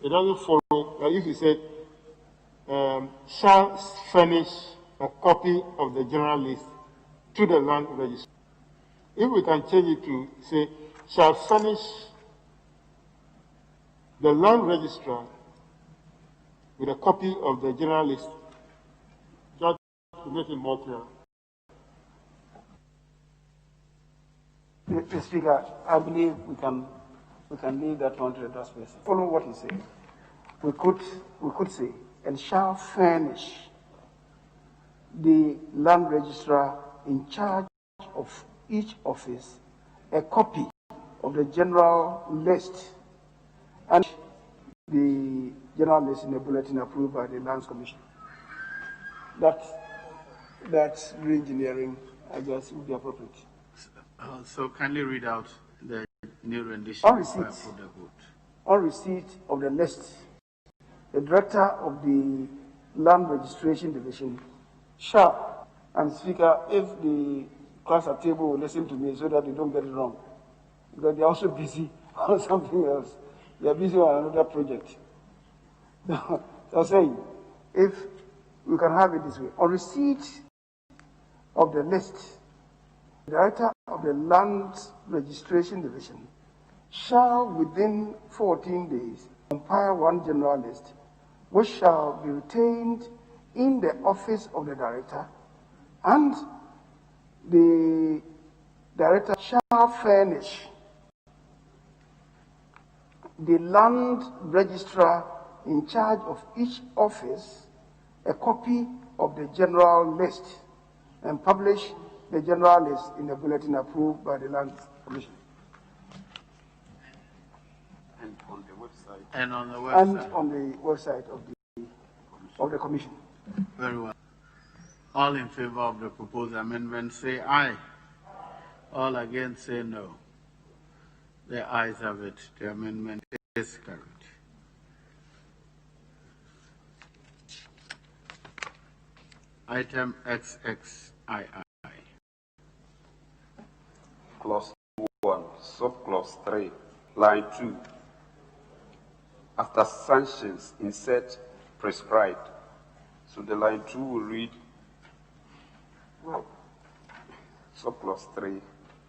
it doesn't follow that if you said, shall furnish a copy of the general list to the land registrar. If we can change it to say, shall furnish the land registrar with a copy of the general list, just to make it more clear. Mr. Speaker, I believe we can leave that one to the draft person. Follow what he said. We could say, and shall furnish the land registrar in charge of each office a copy of the general list and the general list in the bulletin approved by the Lands Commission. That re-engineering, I guess, would be appropriate. So kindly read out the new rendition. On receipt of the list, the director of the Land Registration Division shall, and Speaker, if the class at table will listen to me so that they don't get it wrong, because they're also busy on something else. They're busy on another project. So I'm saying, if we can have it this way, on receipt of the list, the director of the Land Registration Division shall within 14 days compile one general list, which shall be retained in the office of the director, and the director shall furnish the land registrar in charge of each office a copy of the general list and publish the general list in the bulletin approved by the Land Commission. And on the website. And on the website. And on the website of the Commission. Very well. All in favor of the proposed amendment say aye. All against say no. The ayes have it. The amendment is carried. Item XXII. Clause 1, subclause 3, line 2. After sanctions, insert prescribed. So the line 2 will read, subclause 3,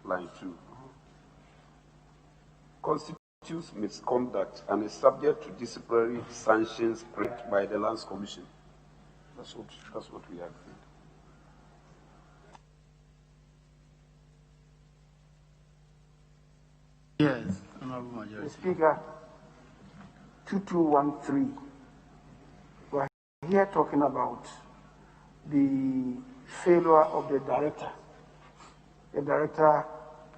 line 2. Constitutes misconduct and is subject to disciplinary sanctions by the Lands Commission. That's what we agreed. Yes, Honorable Majority. Speaker, 2213. We're here talking about the failure of the director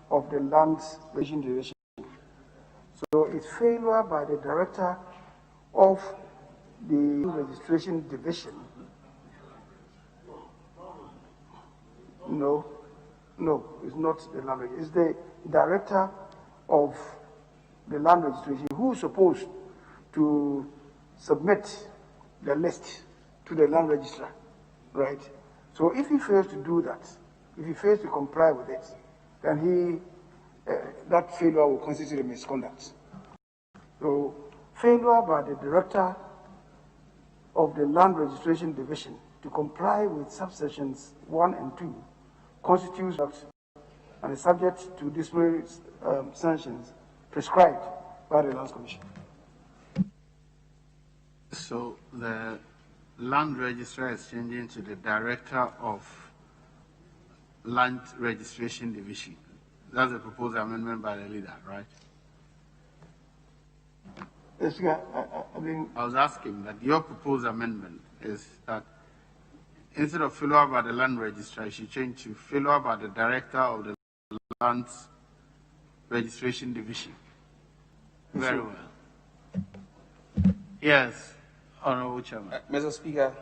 of the Lands Registration Division. So it's failure by the director of the Registration Division. No, it's not the land registration. It's the director of the land registration who is supposed to submit the list to the land registrar, right? So if he fails to do that, if he fails to comply with it, then that failure will constitute a misconduct. So failure by the director of the Land Registration Division to comply with subsections 1 and 2 constitutes and is subject to disciplinary sanctions prescribed by the Lands Commission. So the land registrar is changing to the director of Land Registration Division. That's a proposed amendment by the leader, right? Yes, I was asking that your proposed amendment is that instead of follow up by the land registrar, you should change to follow up by the director of the Land Registration Division. Very well. Yes, Honorable Chairman. Mr. Speaker,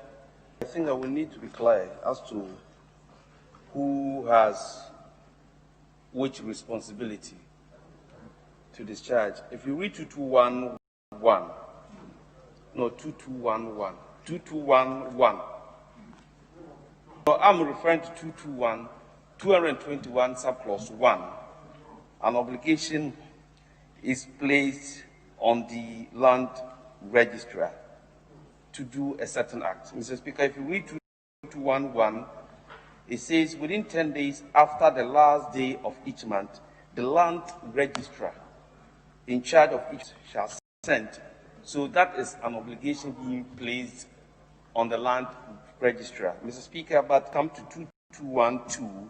I think that we need to be clear as to who has which responsibility to discharge. If you read 2211, no, 2211, 2211. So I'm referring to 221, 221 subclause 1. An obligation is placed on the land registrar to do a certain act. Mr. Speaker, if you read 2211, it says within 10 days after the last day of each month, the land registrar in charge of each shall send. So that is an obligation being placed on the land registrar. Mr. Speaker, but come to 2212,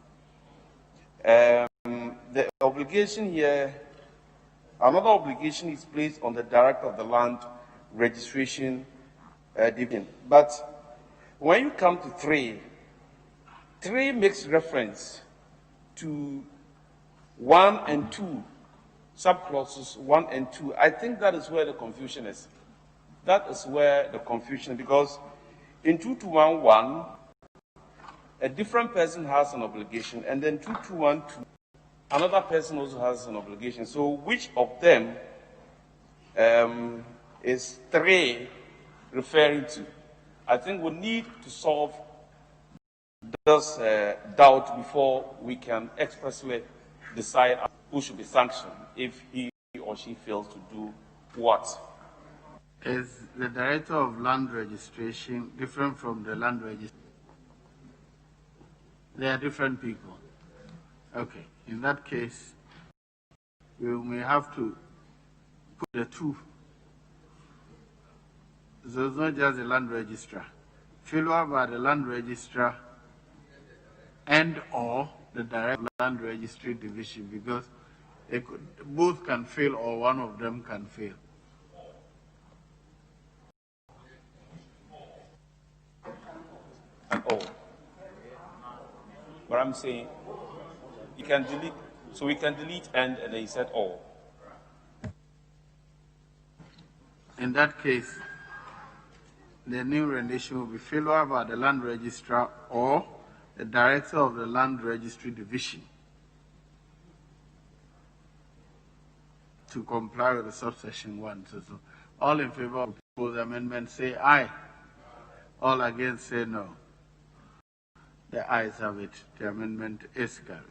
the obligation here, another obligation is placed on the director of the land registration division. But when you come to 3 makes reference to 1 and 2, subclauses 1 and 2. I think that is where the confusion is. That is where the confusion, because in 2211, a different person has an obligation, and then 2212, another person also has an obligation. So which of them is 3 referring to? I think we need to solve this doubt before we can expressly decide who should be sanctioned if he or she fails to do what. Is the director of land registration different from the land registrar? They are different people. Okay, in that case, we may have to put the 2. So it's not just the land registrar. Follow by the land registrar and or the direct land registry division, because both can fail or one of them can fail. And all. But I'm saying you can delete, so we can delete and then he said all. In that case, the new rendition will be filled by the land registrar or the director of the land registry division to comply with the subsection 1. So all in favor of the proposed amendment say aye. All against say no. The ayes have it. The amendment is carried.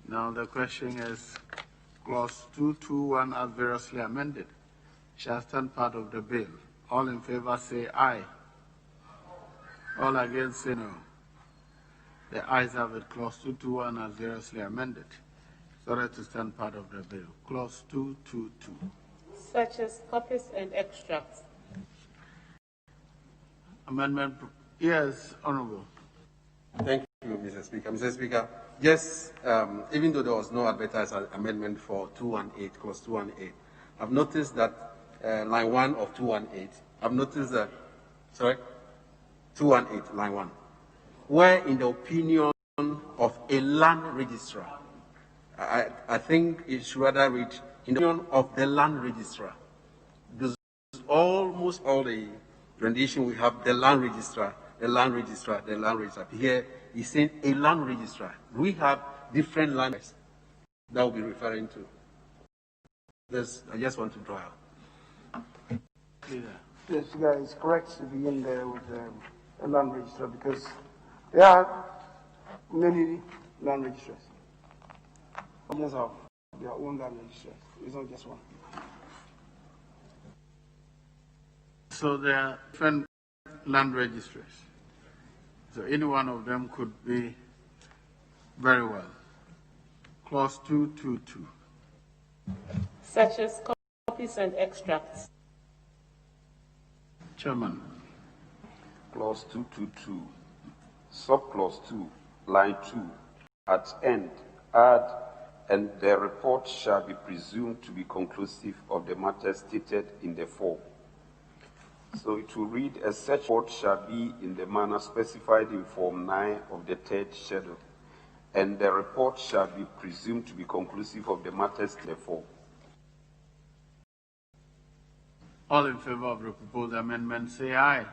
Now the question is, clause 221 as variously amended shall stand part of the bill. All in favor say aye. All against say no. The ayes have it. Clause 221 as variously amended. Sorry to stand part of the bill. Clause 222. Such as copies and extracts. Amendment. Yes, Honorable. Thank you, Mr. Speaker. Mr. Speaker, yes, even though there was no advertised amendment for 218, clause 218, I've noticed that line 1 of 218, I've noticed that, 218, line 1, where in the opinion of a land registrar, I think it should rather read in the opinion of the land registrar, because almost all the rendition we have the land registrar, the land registrar, the land registrar. Here he's saying a land registrar. We have different lands that will be referring to. This I just want to draw out. Yes, it's correct to begin there with a land registrar, because there are many land registrars. Others have their own land registrars. It's not just one. So there are different land registries. So any one of them could be very well. Clause 222. such as copies and extracts. Chairman. Clause 222, subclause 2, line 2, at end, add, and the report shall be presumed to be conclusive of the matter stated in the form. So it will read, a such report shall be in the manner specified in Form 9 of the third schedule, and the report shall be presumed to be conclusive of the matters in the form. All in favor of the proposed amendment, say aye.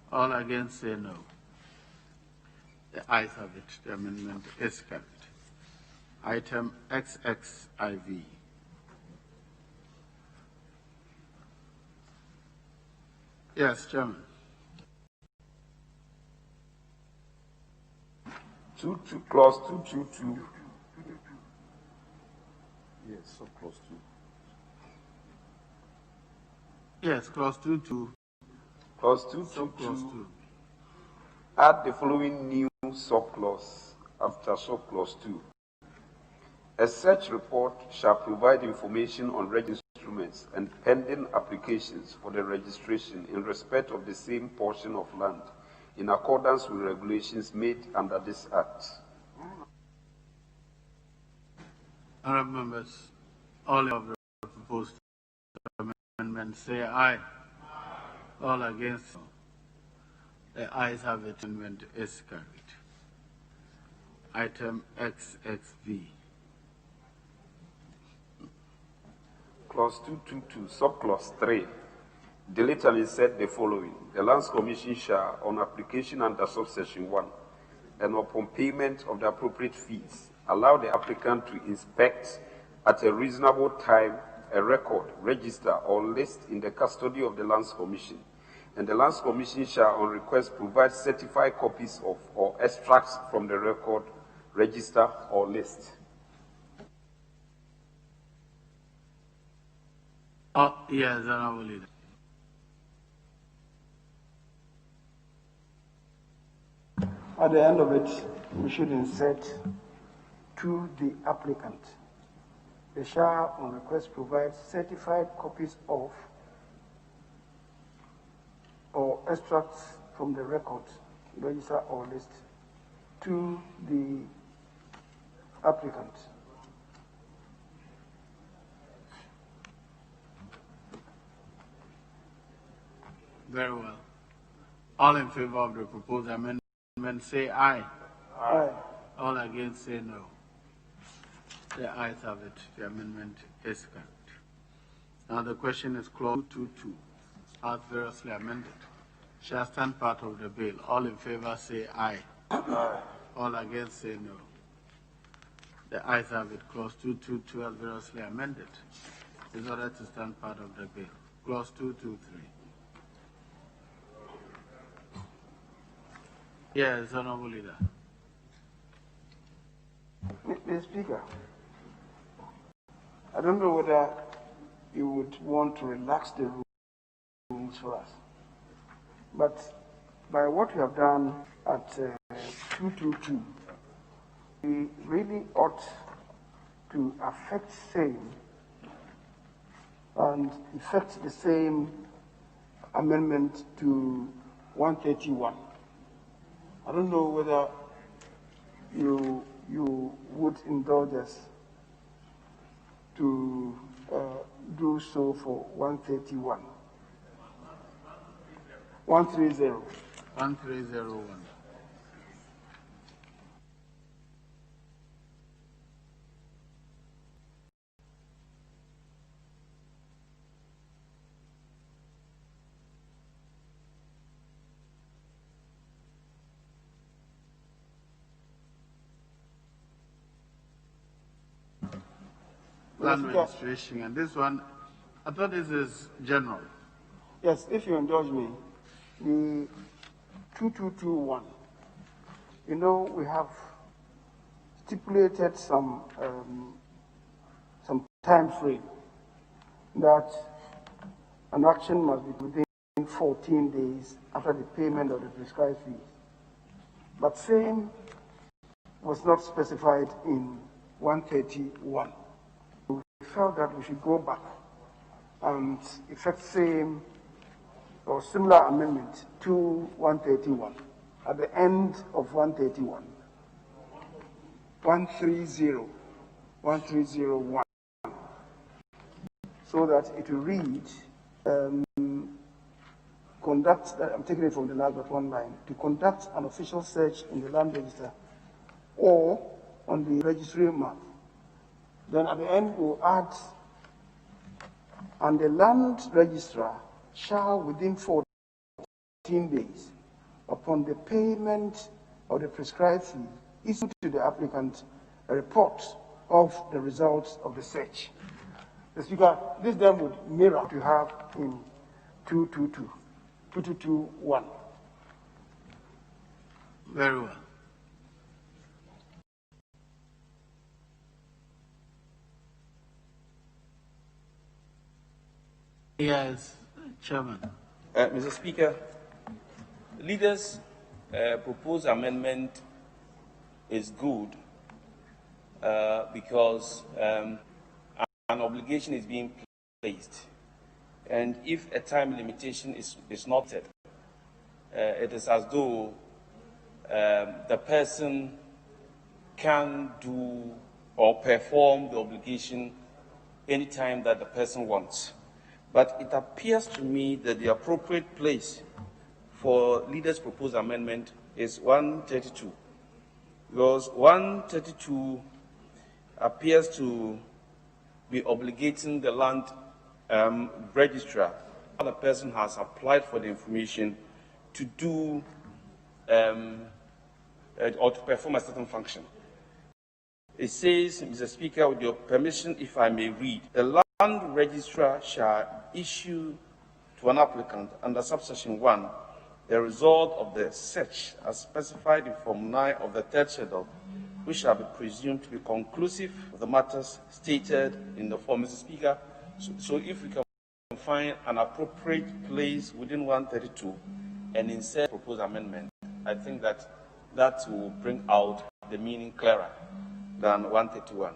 All against, say no. The ayes have it. The amendment is carried. Item XXIV. Yes, Chairman. Clause 222. Yes, subclause 2. Yes, clause 22. Clause 222. Add the following new subclause after subclause 2. A search report shall provide information on registered instruments and pending applications for the registration in respect of the same portion of land in accordance with regulations made under this Act. Honourable members, all in favor of the proposed amendment, say aye. All against, the ayes have it. Amendment is carried. Item XXV. Clause 222, subclause 3. Delete and insert the following. The Lands Commission shall, on application under subsection 1, and upon payment of the appropriate fees, allow the applicant to inspect at a reasonable time a record, register, or list in the custody of the Lands Commission, and the Lands Commission shall, on request, provide certified copies of or extracts from the record, register, or list. Yes, Honourable Leader. At the end of it, we should insert to the applicant. They shall, on request, provide certified copies of or extracts from the record, register, or list to the applicant. Very well. All in favor of the proposed amendment, say aye. Aye. All against, say no. The ayes have it. The amendment is carried. Now the question is clause 222, as variously amended, shall stand part of the bill. All in favor, say aye. Aye. All against, say no. The ayes have it. Clause 222, as variously amended, is ordered to stand part of the bill. Clause 223. Yes, Honourable Leader. Mr. Speaker, I don't know whether you would want to relax the rules for us, but by what you have done at 222, we really ought to affect same and effect the same amendment to 131. I don't know whether you would indulge us to do so for 131. 130. 1301. Land registration, and this one, I thought this is general. Yes, if you indulge me, the 2221, you know, we have stipulated some time frame that an action must be within 14 days after the payment of the prescribed fees. But same was not specified in 131. We felt that we should go back and effect same or similar amendment to 131 at the end of 131, 130.1, so that it will read, conduct, I'm taking it from the last but one line, to conduct an official search in the land register or on the registry map. Then at the end we'll add, and the land registrar shall within 14 days upon the payment of the prescribed fee issue to the applicant a report of the results of the search. The Speaker, this then would mirror what you have in 2221. Very well. Yes, Chairman. Mr. Speaker, leaders' proposed amendment is good because an obligation is being placed. And if a time limitation is not set, it is as though the person can do or perform the obligation anytime that the person wants. But it appears to me that the appropriate place for leaders' proposed amendment is 132, because 132 appears to be obligating the land registrar, the person has applied for the information to do or to perform a certain function. It says, Mr. Speaker, with your permission, if I may read, the land registrar shall issue to an applicant under subsection 1 the result of the search as specified in Form 9 of the third schedule, which shall be presumed to be conclusive of the matters stated in the form, Mr. Speaker. So if we can find an appropriate place within 132 and insert proposed amendment, I think that will bring out the meaning clearer than 131.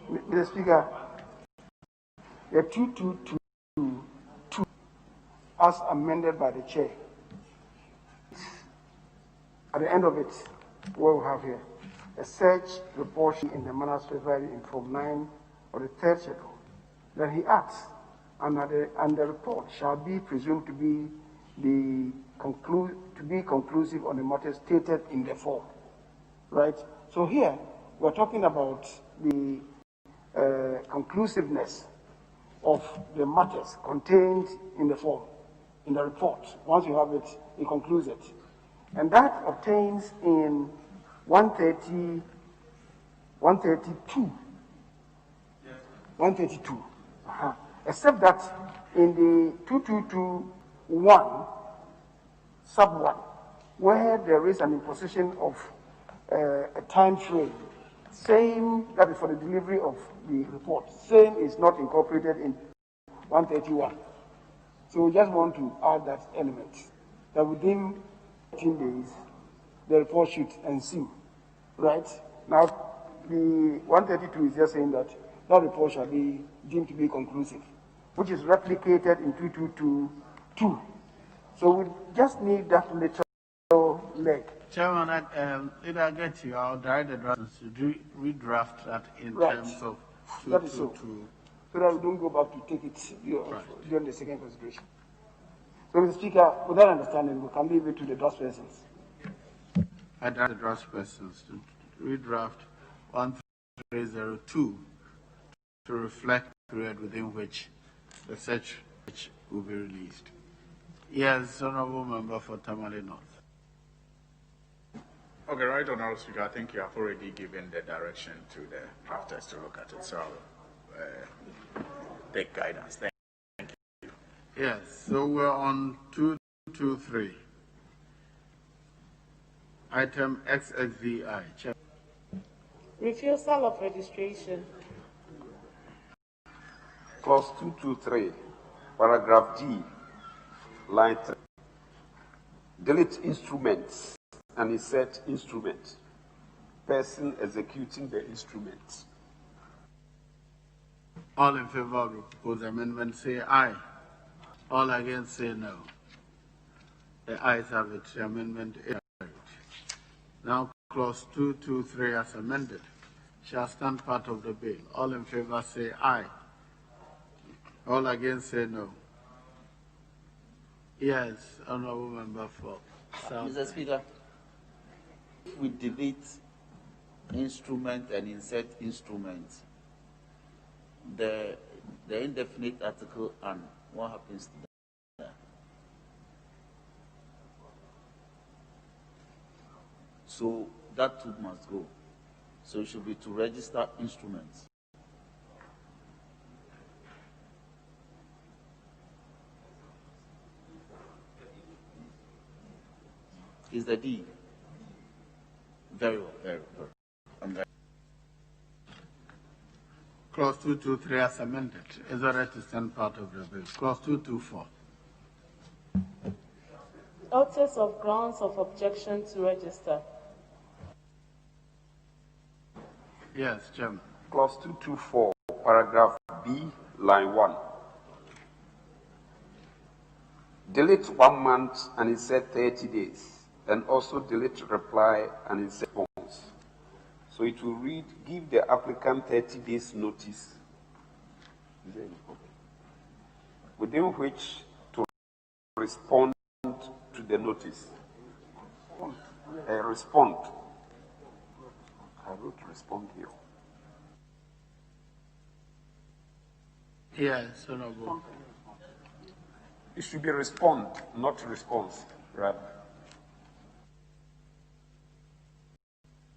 Mr. Speaker, the 2222, as amended by the chair, at the end of it, what we have here, a search report in the manner specified in Form 9 of the third schedule. Then he adds, and the report shall be presumed to be conclusive on the matter stated in the form. Right? So here, we're talking about the conclusiveness of the matters contained in the form, in the report. Once you have it, it concludes it. And that obtains in 132. 132. Except that in the 2221, sub 1, where there is an imposition of a time frame, same, that is for the delivery of the report, same is not incorporated in 131. So we just want to add that element, that within 15 days, the report should ensue, right? Now, the 132 is just saying that that report shall be deemed to be conclusive, which is replicated in 2222. So we just need that little leg. Chairman, I'll get you. I'll direct the draft to redraft that in terms of that is so that we don't go back to take it during the second consideration. So, Mr. Speaker, with that understanding, we can leave it to the draft persons. I direct the draft persons to redraft 1302 to reflect the period within which the search will be released. Yes, Honourable Member for Tamale North. Okay, right, Honourable Speaker, I think you have already given the direction to the drafters to look at it, so take guidance. Thank you. Yes, so we're on 223. Item XXVI. Refusal of registration. Clause 223, paragraph D, line 3. Delete instruments and he said instrument. Person executing the instrument. All in favor of the proposed amendment say aye. All against say no. The ayes have it. The amendment is carried. Now clause 223 as amended shall stand part of the bill. All in favor say aye. All against say no. Yes, Honorable Member for South. Mr. Speaker, if we delete instrument and insert instrument, the indefinite article and what happens to that? So that too must go. So it should be to register instruments. Is the D? Very well, very well. Clause 223 as amended is read to stand part of the bill. Clause 224. Notice of grounds of objection to register. Yes, Chairman. Clause 224, paragraph B, line 1. Delete 1 month and it said 30 days. And also delete reply and it said response. So it will read, give the applicant 30 days notice, within which to respond to the notice. Respond. I wrote respond here. Yes, Honorable. It should be respond, not response, rather.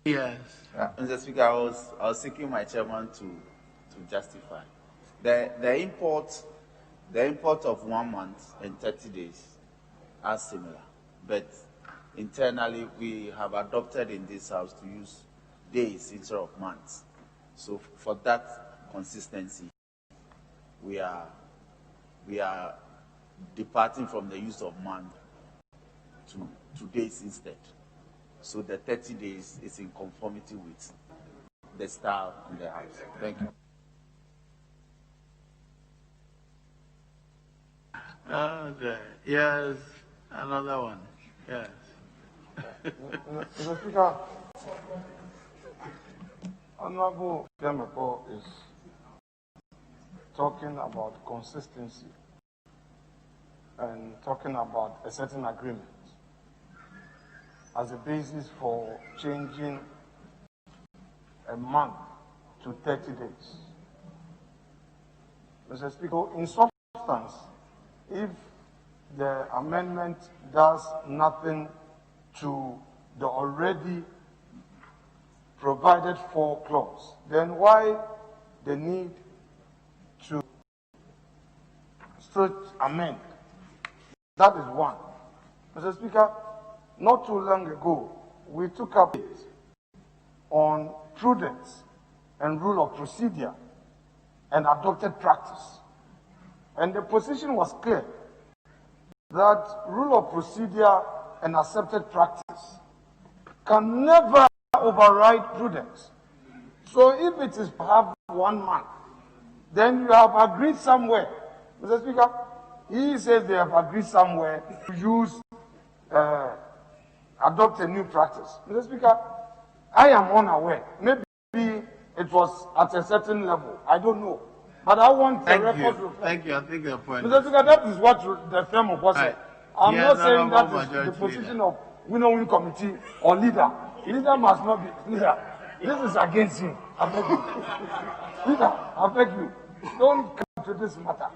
Yes. Mr. Speaker, I was seeking my chairman to justify the import of 1 month and 30 days are similar, but internally we have adopted in this house to use days instead of months. So for that consistency, we are departing from the use of month to days instead. So the 30 days is in conformity with the style in the house. Thank you. Okay. Yes, another one. Yes. Mr. Speaker, Honorable Demako is talking about consistency and talking about a certain agreement as a basis for changing a month to 30 days. Mr. Speaker, in substance, if the amendment does nothing to the already provided for clause, then why the need to still amend? That is one. Mr. Speaker, not too long ago, we took up it on prudence and rule of procedure and adopted practice. And the position was clear that rule of procedure and accepted practice can never override prudence. So if it is to have 1 month, then you have agreed somewhere. Mr. Speaker, he says they have agreed somewhere to use, adopt a new practice. Mr. Speaker, I am unaware. Maybe it was at a certain level. I don't know. But I want the record. Thank you. I think your point. Mr. Speaker, that is what the firm of was said. I'm Yes, not saying that Honorable is the Majority position of winning committee or leader. Leader must not be leader. This is against him. I beg you. Leader, I beg you. Don't come to this matter.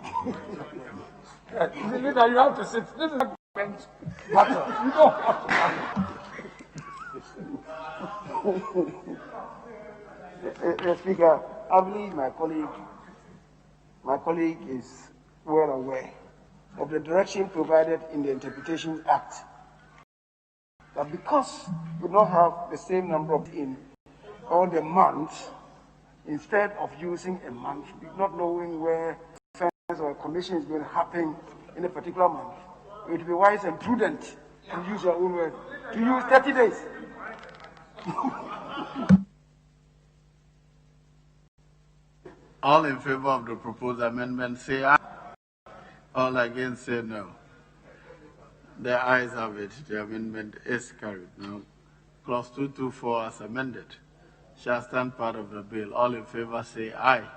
Leader, you have to sit. This is a bench matter. You don't have to. Speaker, I believe my colleague is well aware of the direction provided in the Interpretation Act, that because we don't have the same number of in all the months, instead of using a month, not knowing where offense or commission is going to happen in a particular month, it would be wise and prudent and use your own word, to use 30 days. All in favor of the proposed amendment say aye. All against say no. The ayes have it. The amendment is carried. Now, clause 224 as amended shall stand part of the bill. All in favor say aye.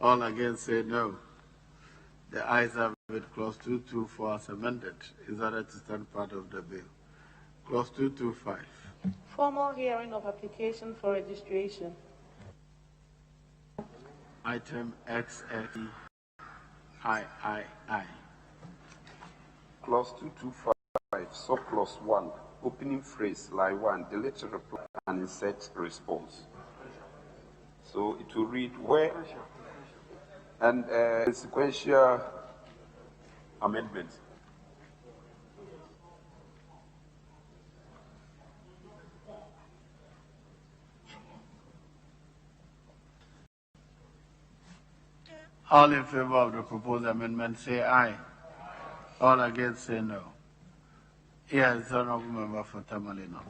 All against say no. The ayes have it. Clause 224 as amended is ordered to stand part of the bill. Clause 225. Formal hearing of application for registration. Item XXIII. Clause 225, subclause 1, opening phrase, line 1, delete reply and insert response. So it will read where and sequential amendment. All in favor of the proposed amendment say aye. All against say no. Yes, Honorable Member for Tamalino.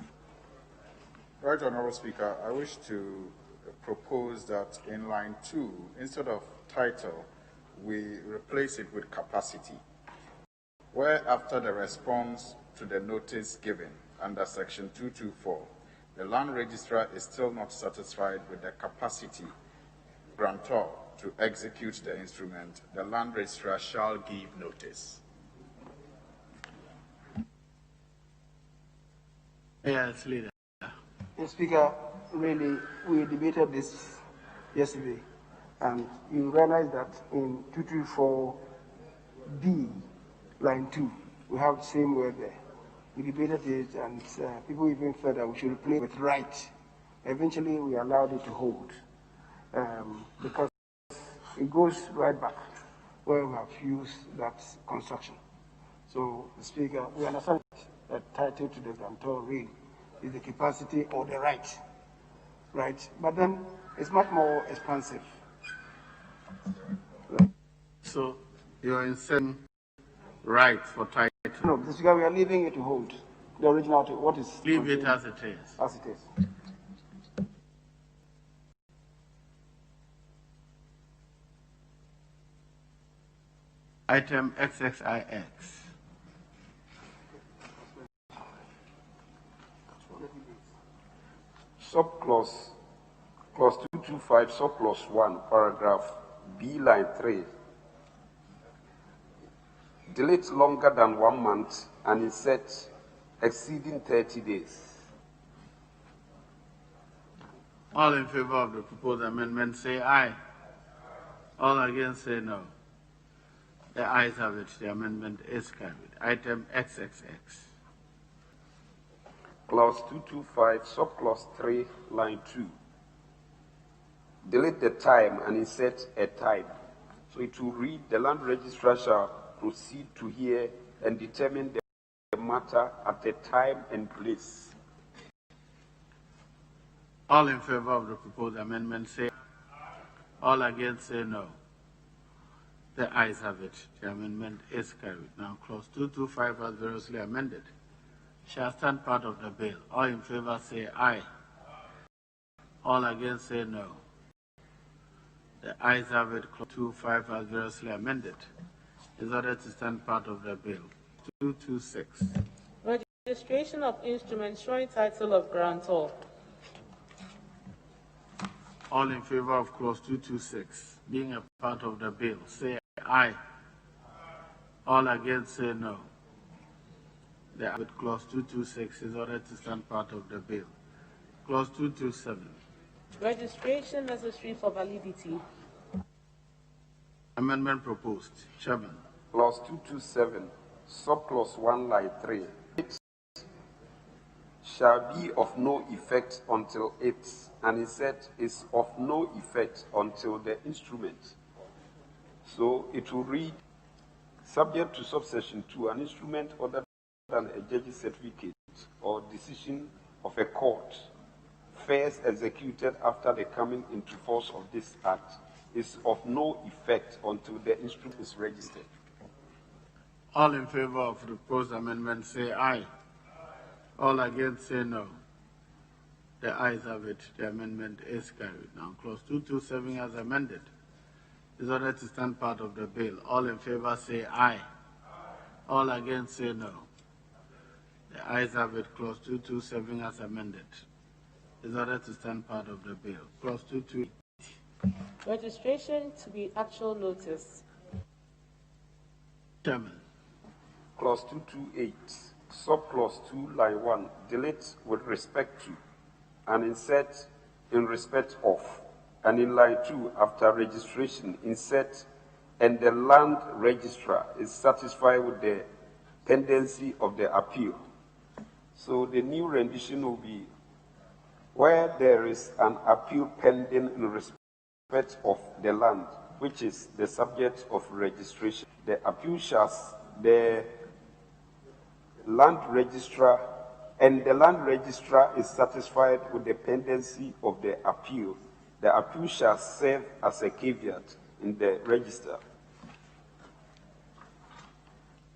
Right, Honorable Speaker, I wish to propose that in line 2, instead of title, we replace it with capacity, where after the response to the notice given under section 224, the land registrar is still not satisfied with the capacity grantor to execute the instrument, the land registrar shall give notice. Yes, Leader. Speaker, really, we debated this yesterday, and you realize that in 224B, line 2, we have the same word there. We debated it, and people even felt that we should replace with right. Eventually, we allowed it to hold, because it goes right back where we have used that construction. So, Speaker, we understand that title to the grantor really is the capacity or the right, right? But then it's much more expansive. Right. So you're inserting right for title. No, Speaker, we are leaving it to hold the original. What is leave it as it is. As it is. Item XXIX. Subclause, clause 225, subclause 1, paragraph B, line 3. Delete longer than 1 month and insert exceeding 30 days. All in favor of the proposed amendment say aye. All against say no. The ayes have it. The amendment is carried. Item XXX. Clause 225, subclause 3, line 2. Delete the time and insert a time. So it will read, the land registrar shall proceed to hear and determine the matter at a time and place. All in favor of the proposed amendment say aye. All against say no. The ayes have it. The amendment is carried. Now, clause 225 as variously amended shall stand part of the bill. All in favor say aye. All against say no. The ayes have it. Clause 225 as variously amended is ordered to stand part of the bill. 226. Registration of instruments showing title of grantor. All in favor of clause 226 being a part of the bill say aye. All against say no. The with clause 226 is ordered to stand part of the bill. Clause 227. Registration necessary for validity. Amendment proposed. Chairman. Clause 227, subclause 1, line 3. It shall be of no effect until it, and insert is of no effect until the instrument. So it will read, subject to subsection 2, an instrument other than a judge's certificate or decision of a court first executed after the coming into force of this act is of no effect until the instrument is registered. All in favor of the proposed amendment say aye. All against say no. The ayes have it. The amendment is carried. Now, clause 227 as amended is ordered to stand part of the bill. All in favor say aye. All against say no. The ayes have it. Clause 227 as amended is ordered to stand part of the bill. Clause 228. Registration to be actual notice. Chairman. Clause 228, subclause 2, line 1, delete with respect to, and insert in respect of, and in line 2, after registration, insert, and the land registrar is satisfied with the pendency of the appeal. So the new rendition will be, where there is an appeal pending in respect of the land, which is the subject of registration, the appeal shall, the land registrar, and the land registrar is satisfied with the pendency of the appeal, the appeal shall serve as a caveat in the register.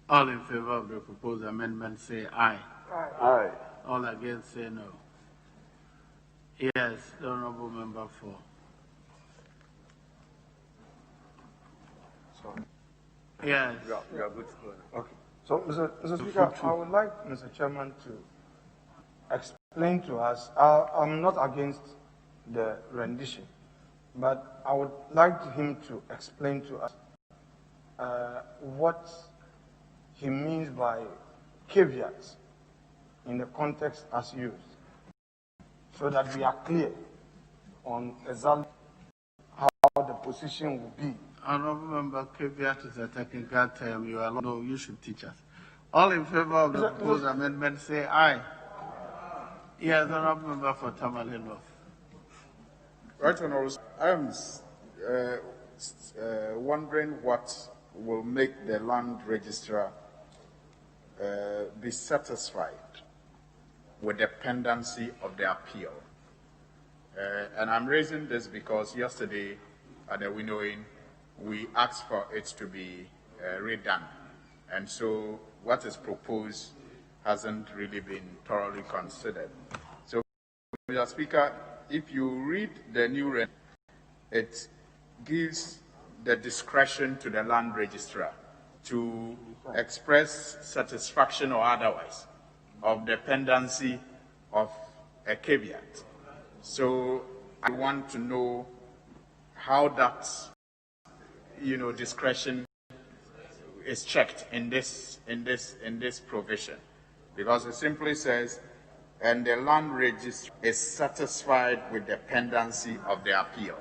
All in favor of the proposed amendment say aye. Aye. Aye. All against say no. Yes, the honorable member for. Sorry. Yes. We are good to go. Okay. So, Mr. Speaker, I would like Mr. Chairman to explain to us, I'm not against the rendition, but I would like him to explain to us what he means by caveats in the context as used, so that we are clear on exactly how the position will be. Honorable member, caveat is a technical term. You are no, you should teach us. All in favor of the proposed amendment say aye. Yes, honorable member for Tamale North. Right, Honorable, I am wondering what will make the land registrar be satisfied with the pendency of the appeal. And I'm raising this because yesterday at the winnowing, we asked for it to be redone. And so what is proposed hasn't really been thoroughly considered. So, Mr. Speaker, if you read the new, it gives the discretion to the land registrar to express satisfaction or otherwise of the pendency of a caveat. So I want to know how that, discretion is checked in this provision, because it simply says, and the land registrar is satisfied with the pendency of the appeal.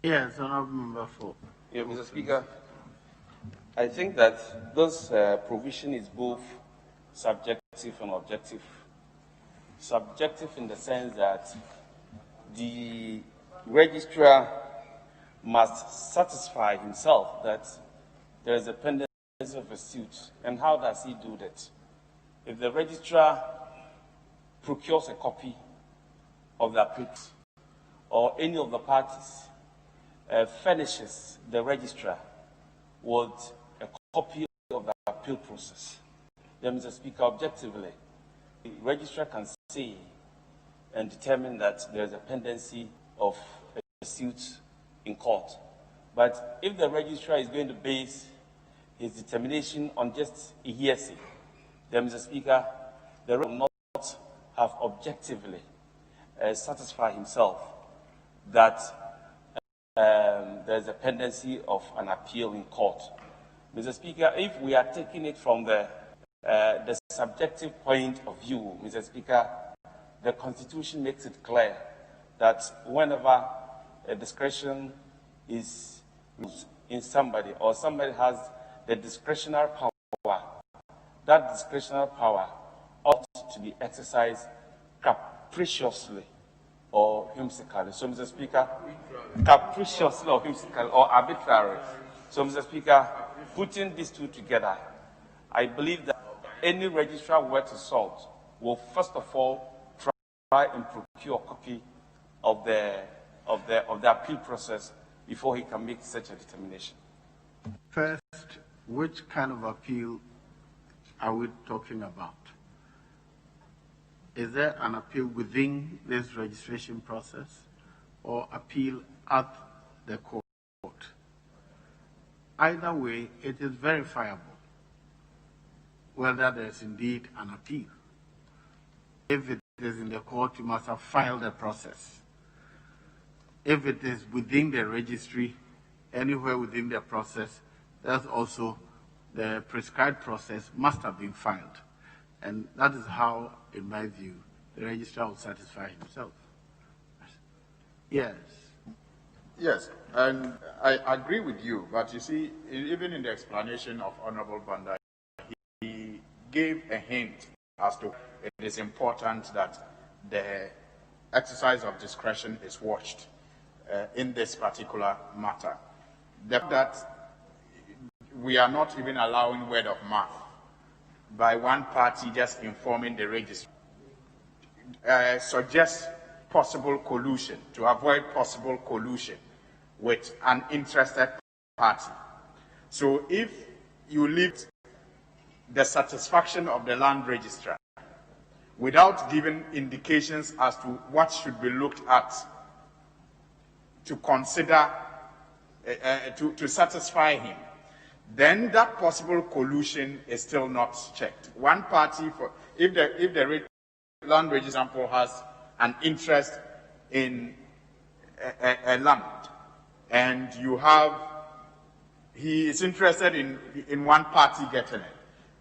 Yes, honorable member for. Yeah, Mr. Speaker, I think that this provision is both subjective and objective. Subjective in the sense that the registrar must satisfy himself that there is a pendency of a suit. And how does he do that? If the registrar procures a copy of the appeal, or any of the parties furnishes the registrar with a copy of the appeal process, then, Mr. Speaker, objectively, the registrar can say and determine that there is a pendency of a suit in court. But if the registrar is going to base his determination on just a hearsay, then, Mr. Speaker, the registrar will not have objectively satisfied himself that there is a pendency of an appeal in court. Mr. Speaker, if we are taking it from the subjective point of view, Mr. Speaker, the Constitution makes it clear that whenever a discretion is in somebody, or somebody has the discretionary power, that discretionary power ought to be exercised capriciously or whimsically. So, Mr. Speaker, capriciously or whimsically or arbitrary. So, Mr. Speaker, putting these two together, I believe that any registrar worth his salt will first of all try and procure a copy of the appeal process before he can make such a determination. First, which kind of appeal are we talking about? Is there an appeal within this registration process or appeal at the court? Either way, it is verifiable whether there is indeed an appeal. If it is in the court, you must have filed a process. If it is within the registry, anywhere within the process, that's also the prescribed process must have been filed. And that is how, in my view, the registrar will satisfy himself. Yes. Yes, and I agree with you, but you see, even in the explanation of Honorable Banda, he gave a hint as to it is important that the exercise of discretion is watched in this particular matter. That we are not even allowing word of mouth by one party just informing the registry suggests possible collusion, to avoid possible collusion with an interested party. So if you leave the satisfaction of the land registrar without giving indications as to what should be looked at to consider, to satisfy him, then that possible collusion is still not checked. One party, if the land registrar has an interest in a land, and he is interested in one party getting it,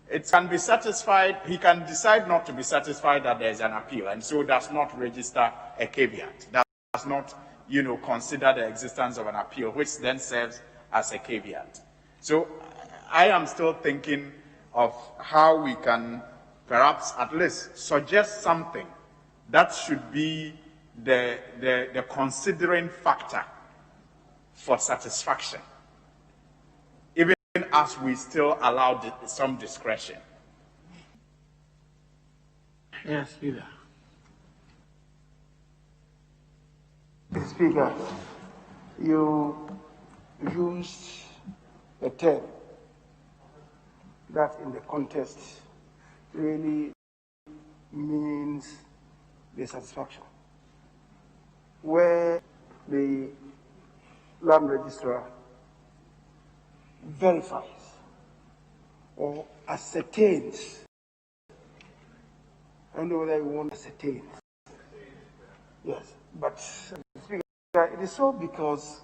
it can be satisfied, he can decide not to be satisfied that there is an appeal, and so does not register a caveat, does not, consider the existence of an appeal, which then serves as a caveat. So I am still thinking of how we can perhaps at least suggest something that should be the considering factor for satisfaction, even as we still allow some discretion. Yes, leader. Mr. Speaker, you used a term that in the context really means the satisfaction, where the land registrar verifies or ascertains. I don't know whether you want ascertains. Yes, but Speaker, it is so because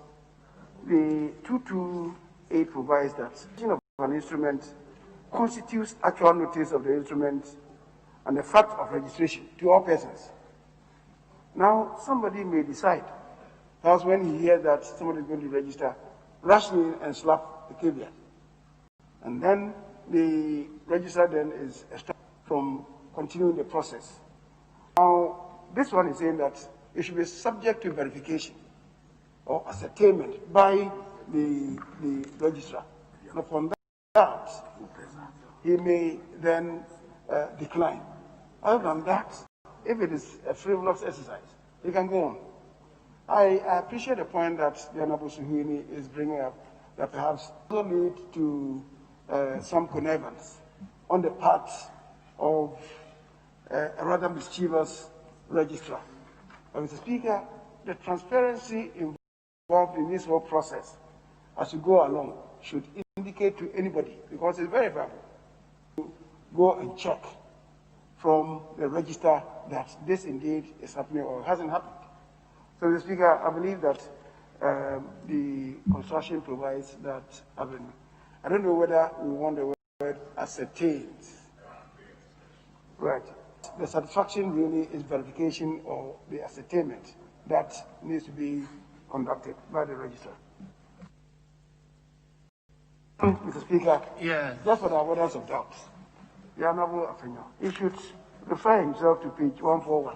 the 228 provides that of an instrument constitutes actual notice of the instrument and the fact of registration to all persons. Now, somebody may decide, perhaps when he hears that somebody is going to register, rush in and slap the caveat. And then the registrar then is stopped from continuing the process. Now, this one is saying that it should be subject to verification or ascertainment by the registrar. And upon that, he may then decline. Other than that, if it is a frivolous exercise, he can go on. I appreciate the point that the Honorable Suhuyini is bringing up, that perhaps also lead to some connivance on the part of a rather mischievous registrar. But Mr. Speaker, the transparency involved in this whole process as you go along should indicate to anybody, because it's very valuable, to go and check from the register that this indeed is happening or hasn't happened. So, Mr. Speaker, I believe that the construction provides that avenue. I don't know whether we want the word ascertains. Right. The satisfaction really is verification or the ascertainment that needs to be conducted by the registrar. Mr. Speaker, yes. Just for the avoidance of doubt, the Honorable Afenyo, he should refer himself to page 141,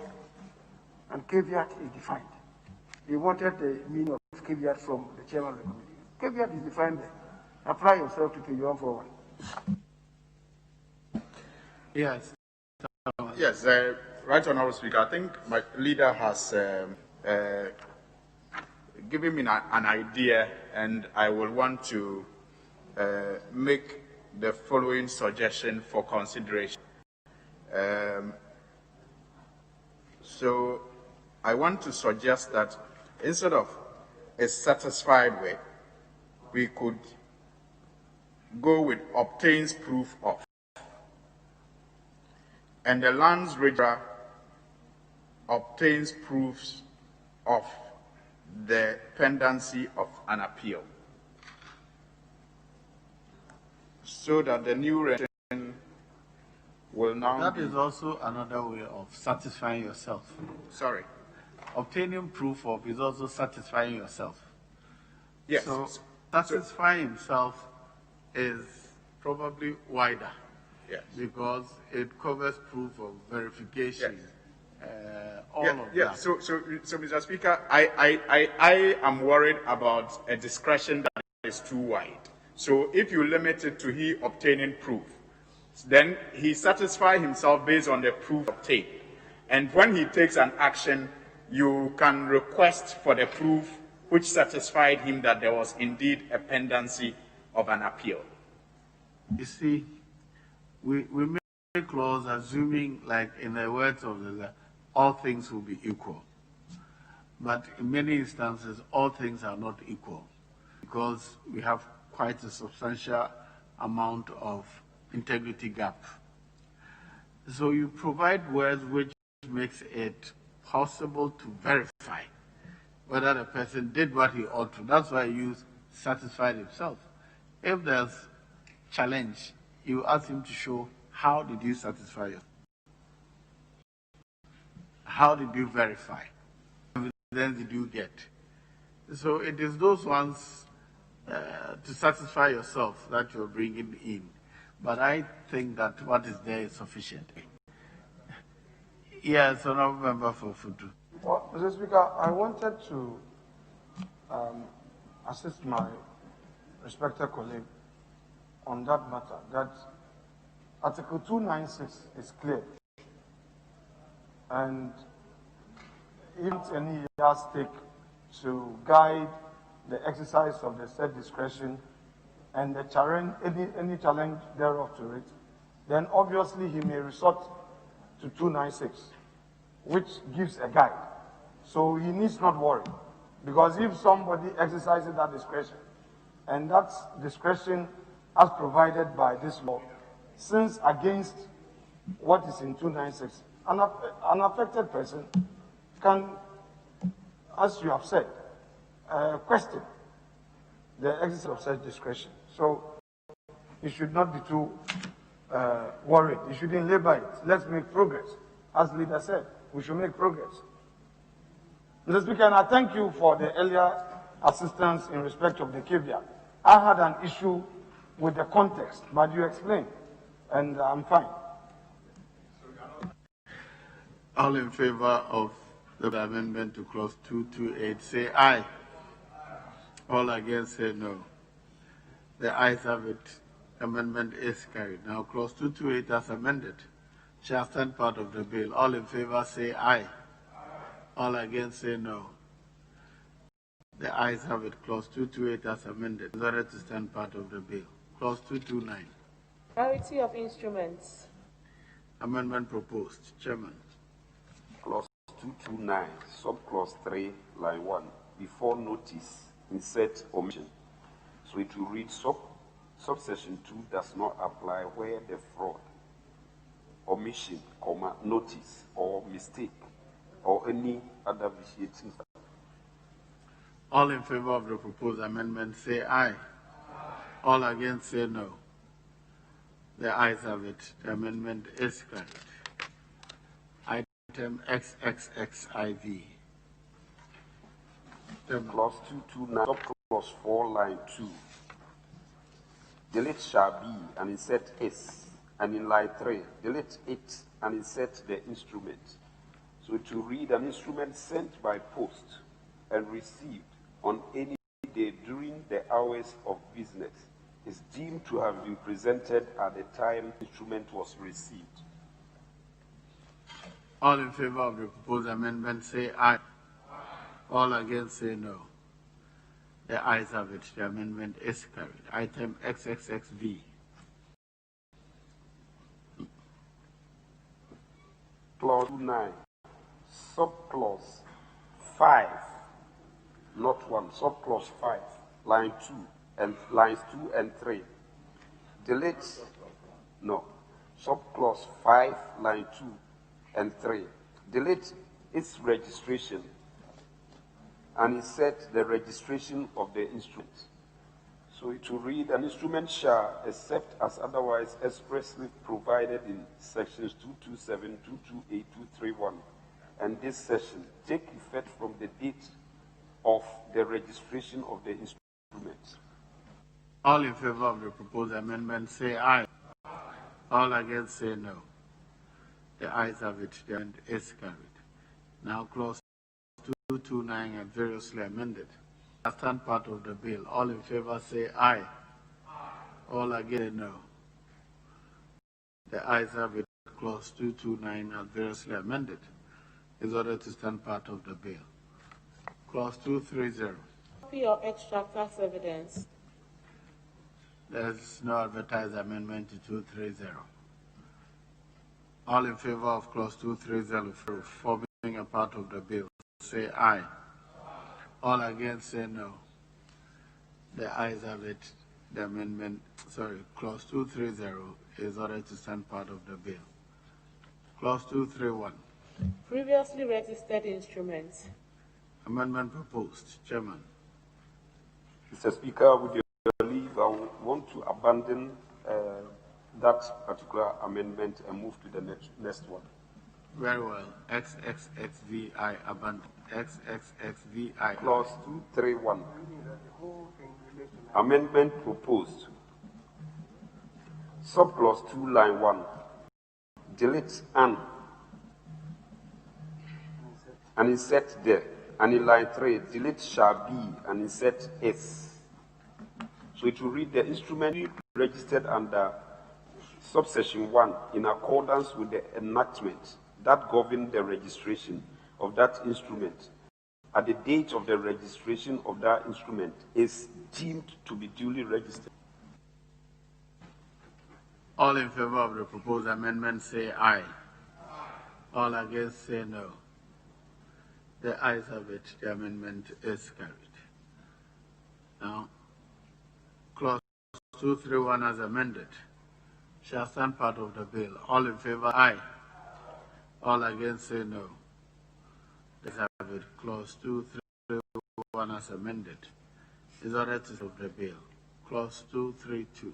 and caveat is defined. He wanted the meaning of caveat from the chairman of the committee. Caveat is defined there. Apply yourself to page 141. Yes. Yes, Right Honourable Speaker, I think my leader has giving me an idea, and I will want to make the following suggestion for consideration. So I want to suggest that instead of is satisfied with, we could go with obtains proof of. And the lands registrar obtains proofs of the pendency of an appeal, so that the new rendition will now That is also another way of satisfying yourself. Sorry. Obtaining proof of is also satisfying yourself. Yes. So satisfying himself is probably wider. Yes. Because it covers proof of verification. Yes. All of that. So, Mr. Speaker, I am worried about a discretion that is too wide. So if you limit it to he obtaining proof, then he satisfies himself based on the proof obtained. And when he takes an action, you can request for the proof which satisfied him that there was indeed a pendency of an appeal. You see, we make a clause assuming, like in the words of the all things will be equal. But in many instances, all things are not equal because we have quite a substantial amount of integrity gap. So you provide words which makes it possible to verify whether the person did what he ought to. That's why I use satisfied himself. If there's challenge, you ask him to show how did you satisfy yourself? How did you verify? What evidence did you get? So it is those ones to satisfy yourself that you're bringing in. But I think that what is there is sufficient. Yes, honorable member for Futu. Well, Mr. Speaker, I wanted to assist my respected colleague on that matter, that Article 296 is clear. And if any yardstick to guide the exercise of the said discretion and the challenge, any challenge thereof to it, then obviously he may resort to 296, which gives a guide. So he needs not worry, because if somebody exercises that discretion, and that discretion as provided by this law, sins against what is in 296, an affected person can, as you have said, question the exercise of such discretion. So you should not be too worried. You shouldn't labor it. Let's make progress. As leader said, we should make progress. Mr. Speaker, and I thank you for the earlier assistance in respect of the caveat. I had an issue with the context, but you explained, and I'm fine. All in favor of the amendment to clause 228, say aye. All against, say no. The ayes have it. Amendment is carried. Now, clause 228 as amended shall stand part of the bill. All in favor, say aye. All against, say no. The ayes have it. Clause 228 as amended is ordered to stand part of the bill. Clause 229. Clarity of instruments. Amendment proposed. Chairman. Clause 229, subclause 3, line 1. Before notice, insert omission. So it will read subsection 2 does not apply where the fraud, omission, comma, notice, or mistake, or any other vitiating. All in favor of the proposed amendment, say aye. All against, say no. The ayes have it. The amendment is carried. Item XXXIV. Clause 229, subclause 4, line 2. Delete shall be and insert is, and in line 3, delete it and insert the instrument. So to read an instrument sent by post and received on any day during the hours of business is deemed to have been presented at the time the instrument was received. All in favor of the proposed amendment, say aye. All against say no. The ayes have it. The amendment is carried. Item XXXV. Clause 9, subclause 5, not 1, subclause 5, line 2, and lines 2 and 3. Delete, no, subclause 5, line 2 and 3. Delete its registration and insert the registration of the instrument. So it will read, an instrument shall, except as otherwise expressly provided in sections 227, 228, 231, and this section, take effect from the date of the registration of the instrument. All in favor of the proposed amendment say aye. All against say no. The ayes have it. The amendment is carried. Now clause 229 and variously amended. The stand part of the bill. All in favor say aye. All against no. The ayes have it. Clause 229 and variously amended is ordered to stand part of the bill. Clause 230. Copy or extract as evidence. There is no advertised amendment to 230. All in favor of clause 230 for forming a part of the bill say aye. All against say no. The ayes have it. The amendment, clause 230 is ordered to stand part of the bill. Clause 231. Previously registered instruments. Amendment proposed. Chairman. Mr. Speaker, with your leave, I want to abandon that particular amendment and move to the next one. Very well. XXXVI abandoned. XXXVI. Clause 231. Amendment proposed. Subclause 2, line 1. Delete and insert there. And in line 3, delete shall be and insert S. So it will read the instrument registered under subsection 1 in accordance with the enactment that govern the registration of that instrument at the date of the registration of that instrument is deemed to be duly registered. All in favor of the proposed amendment say aye. All against say no. The ayes have it. The amendment is carried. Now, clause 231 as amended shall stand part of the bill. All in favor, aye. All against say no. The ayes have it. Clause 231 as amended is ordered to of the bill. Clause 232.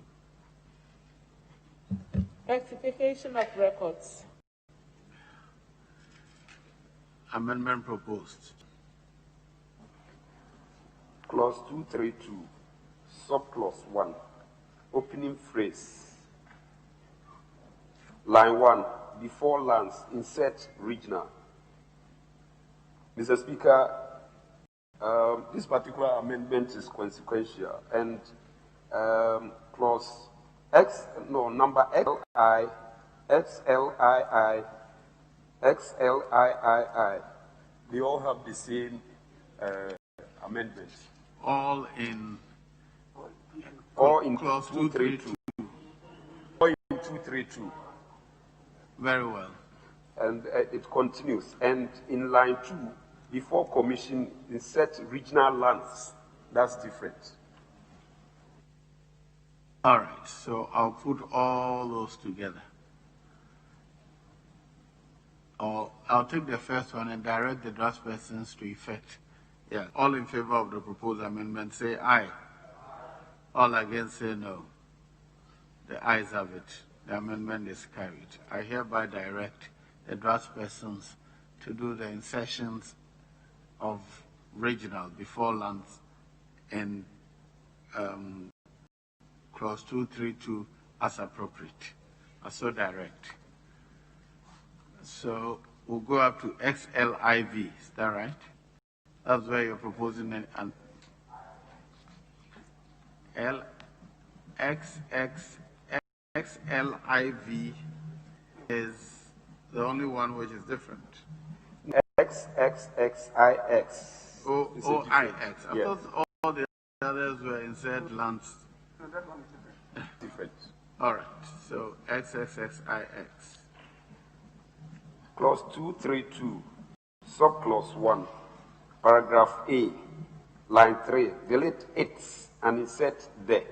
Rectification of records. Amendment proposed. Clause 232, subclause 1, opening phrase. Line 1, before lands, insert regional. Mr. Speaker, this particular amendment is consequential, and clause number XLI, XLII, XLIII, they all have the same amendment. All in clause 232. All in 232. Very well. And it continues. And in line 2, before commission, insert regional lands. That's different. All right. So I'll put all those together. Or I'll take the first one and direct the draft persons to effect. Yeah. All in favor of the proposed amendment say aye. All against say no. The ayes have it. The amendment is carried. I hereby direct the draft persons to do the insertions of regional before lands in clause 232 as appropriate. I so direct. So we'll go up to XLIV. Is that right? That's where you're proposing an XLIV is the only one which is different. XXXIX. OIX. I Yes. thought all the others were inside lands. No, that one is different. Different. All right. So XXXIX. Clause 232, subclause 1, paragraph A, line 3, delete its and insert the.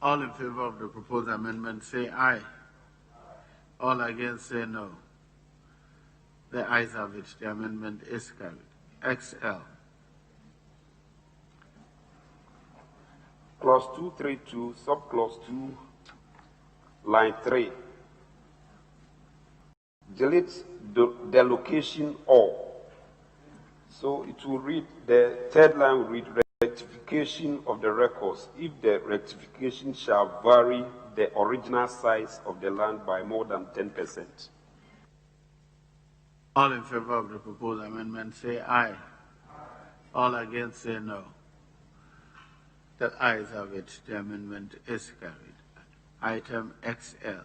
All in favor of the proposed amendment say aye. All against say no. The ayes have it. The amendment is carried. XL. Clause 232, subclause 2, line 3. Delete the location or. So it will read, the third line will read rectification of the records if the rectification shall vary the original size of the land by more than 10%. All in favor of the proposed amendment say aye. All against say no. The ayes have it. The amendment is carried. Item XL.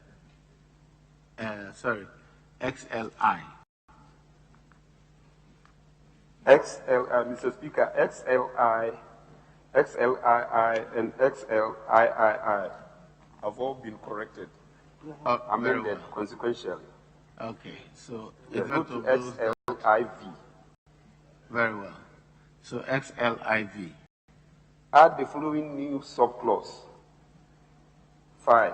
XLI. Mr. Speaker, XLI, XLII, and XLIII have all been corrected, amended well. consequentially. Okay, so Let's is go that to of those XLIV. Very well. So XLIV. Add the following new subclause. 5.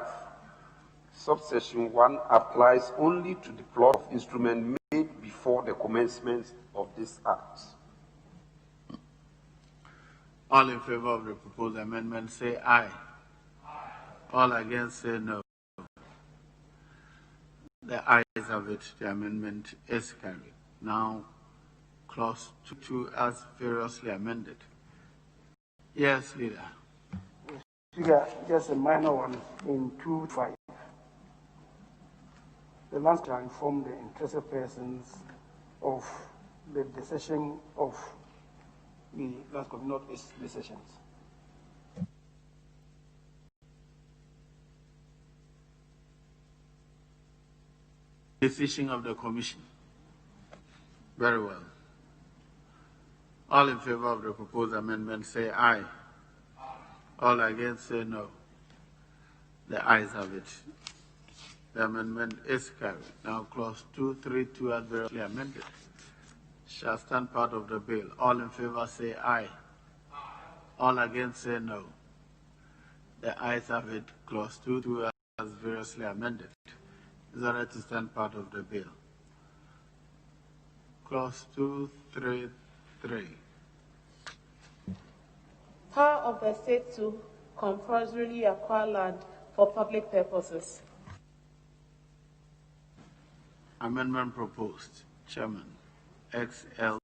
Subsection 1 applies only to the plot of instrument made before the commencement of this act. All in favor of the proposed amendment say aye. All against say no. The ayes have it. The amendment is carried. Now, clause 2 as variously amended. Yes, leader. Speaker, just a minor one in 2.5. The land shall inform the interested persons of the decision of the Lands Commission, not its decisions. Decision of the commission. Very well. All in favor of the proposed amendment say aye. All against say no. The ayes have it. The amendment is carried. Now clause 232 as variously amended shall stand part of the bill. All in favor say aye. All against say no. The ayes have it. Clause 232 as variously amended is ordered to stand part of the bill. Clause 233. Power of the state to compulsorily acquire land for public purposes. Amendment proposed. Chairman. XLV.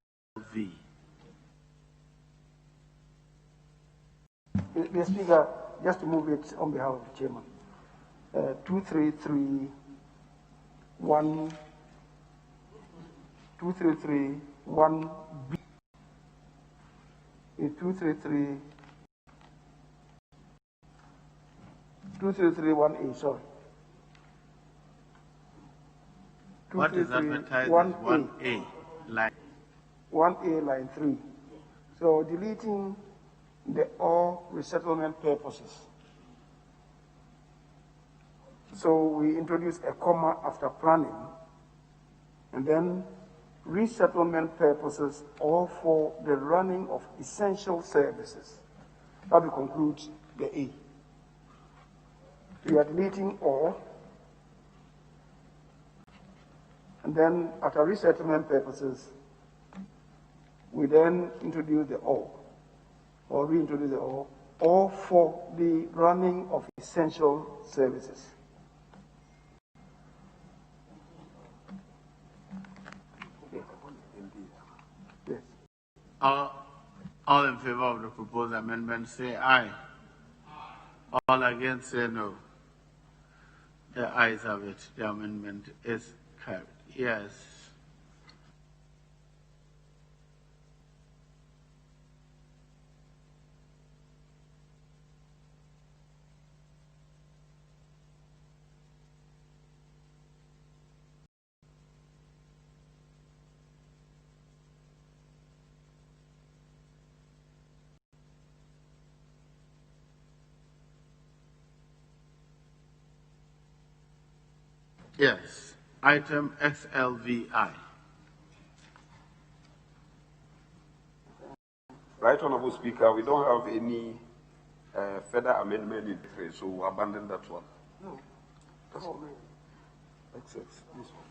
The Speaker, just to move it on behalf of the Chairman. 2331, 2331B, 2331A, sorry. What is advertised as 1A line? 1A line 3. So deleting the all resettlement purposes. So we introduce a comma after planning, and then resettlement purposes or for the running of essential services. That will conclude the A. We are deleting all, and then after resettlement purposes, we then introduce the all, or reintroduce the all, or for the running of essential services. Yes. All in favor of the proposed amendment say aye. All against say no. The ayes have it. The amendment is carried. Yes. Yes. Item XLVI. Right, Honorable Speaker, we don't have any further amendment in the so we'll abandon that one. No. That's all. Except this one.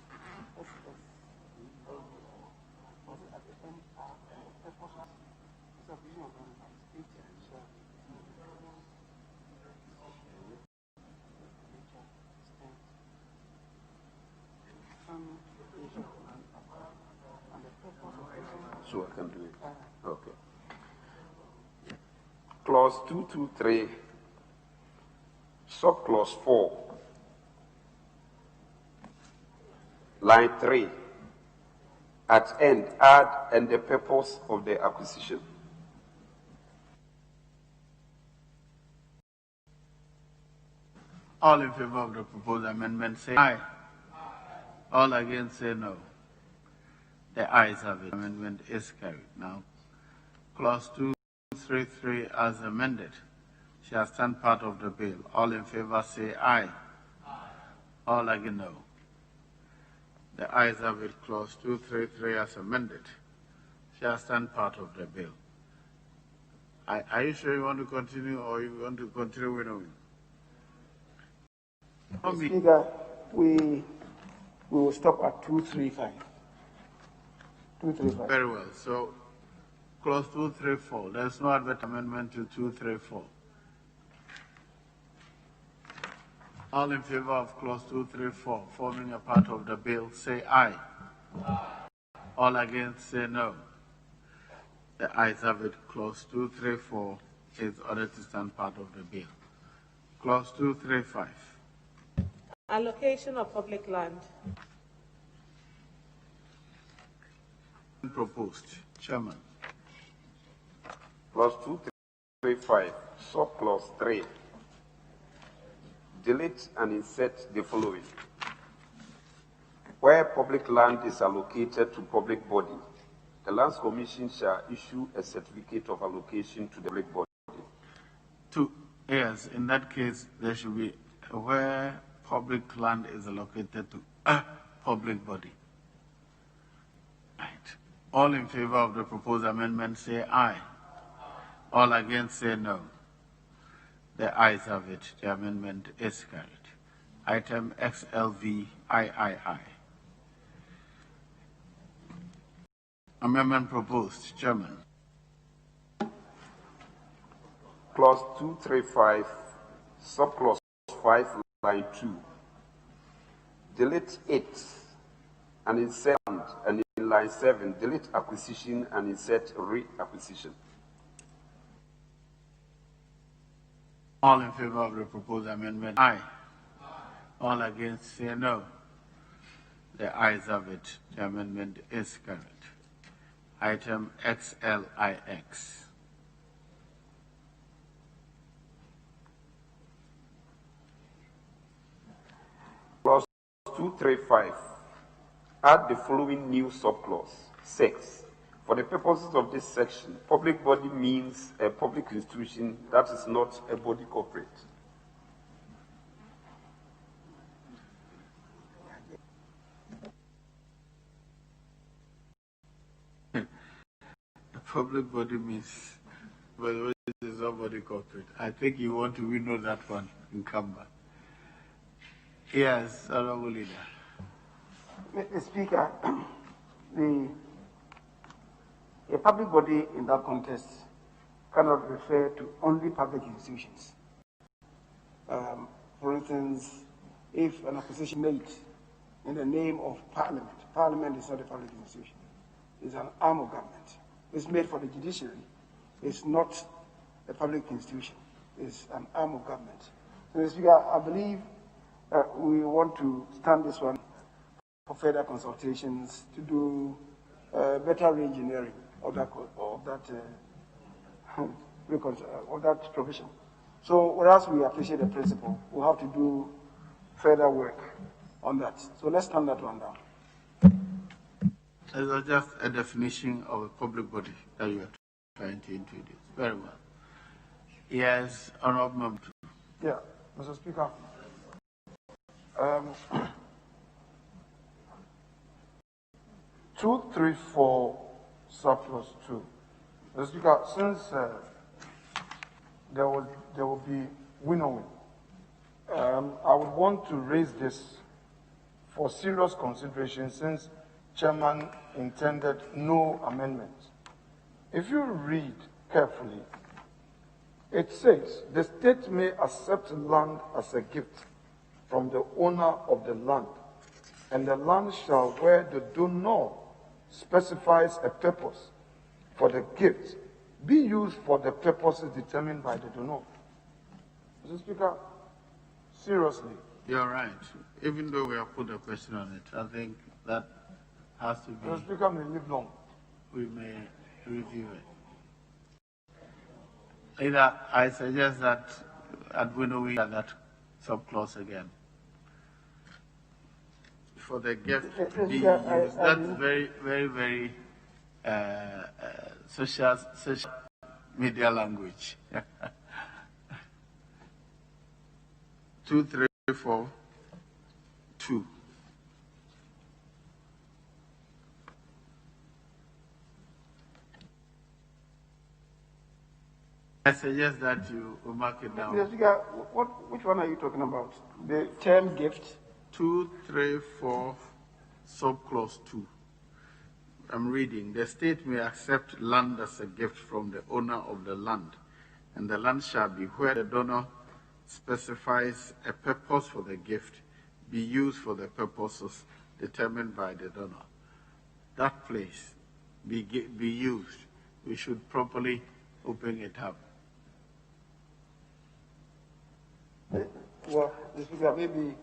So I can do it. Okay. Clause 223, subclause 4, line 3, at end, add and the purpose of the acquisition. All in favor of the proposed amendment say aye. All against say no. The ayes have it. Amendment is carried. Now, clause 233 as amended shall stand part of the bill. All in favor say aye. All against no. The ayes have it. Clause 233 as amended shall stand part of the bill. Are you sure you want to continue or you want to continue with it? Speaker, we will stop at 235. 235. Very well. So, clause 234. There's no advert amendment to 234. All in favor of clause 234 forming a part of the bill say aye. All against say no. The ayes have it. Clause 234 is ordered to stand part of the bill. Clause 235. Allocation of public land. Proposed. Chairman. Clause 235, subclause 3. Delete and insert the following. Where public land is allocated to public body, the Lands Commission shall issue a certificate of allocation to the public body. Yes, in that case, there should be where public land is allocated to a public body. Right. All in favor of the proposed amendment say aye. All against say no. The ayes have it. The amendment is carried. Item XLVIII. Amendment proposed. Chairman. Clause 235, subclause 5, line 2. Delete it and insert and in line 7, delete acquisition and insert reacquisition. All in favor of the proposed amendment, aye. All against, say no. The ayes have it. The amendment is carried. Item XLIX. Clause 235. Add the following new subclause 6. For the purposes of this section, public body means a public institution that is not a body corporate. A public body means, well, it is not body corporate. I think you want to know that one in Kamba. Yes, Honorable Leader. Mr. Speaker, a public body in that context cannot refer to only public institutions. For instance, if an acquisition made in the name of Parliament, Parliament is not a public institution, it's an arm of government. It's made for the judiciary, it's not a public institution, it's an arm of government. So, Mr. Speaker, I believe we want to stand this one for further consultations to do better re-engineering of that provision. So, whereas we appreciate the principle, we'll have to do further work on that. So let's turn that one down. It's just a definition of a public body that you are trying to introduce. Very well. Yes, Honorable Member. Yeah, Mr. Speaker. 234 surplus 2. Mr. Speaker, since there will be winnowing, I would want to raise this for serious consideration since Chairman intended no amendment. If you read carefully, it says the state may accept land as a gift from the owner of the land, and the land shall, where the donor specifies a purpose for the gift, be used for the purposes determined by the donor. Mr. Speaker, seriously. You're right. Even though we have put a question on it, I think that has to be. Mr. Speaker, may live long. We may review it. Either I suggest that at winnowing that subclause again. For the gift be used. That's very, very, very social media language. 2, 3, 4, 2. I suggest that you mark it down. Which one are you talking about? The term gift? 2, 3, 4, subclause 2. I'm reading. The state may accept land as a gift from the owner of the land, and the land shall be where the donor specifies a purpose for the gift, be used for the purposes determined by the donor. That place be used. We should properly open it up. Well, Mr. Speaker, maybe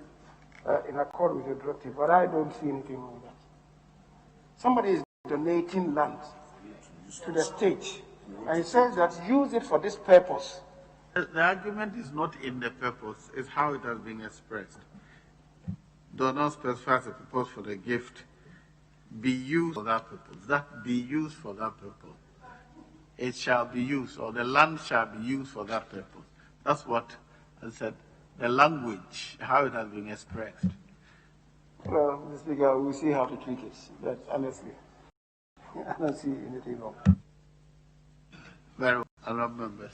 in accord with your directive, but I don't see anything wrong with that. Somebody is donating land to the state, and he says that use it for this purpose. The argument is not in the purpose, it's how it has been expressed. Donor specifies a purpose for the gift, be used for that purpose. That be used for that purpose. It shall be used, or the land shall be used for that purpose. That's what I said. The language, how it has been expressed. Well, Mr. Speaker, we'll see how to tweak it, but honestly, I don't see anything wrong. Very well, honourable members.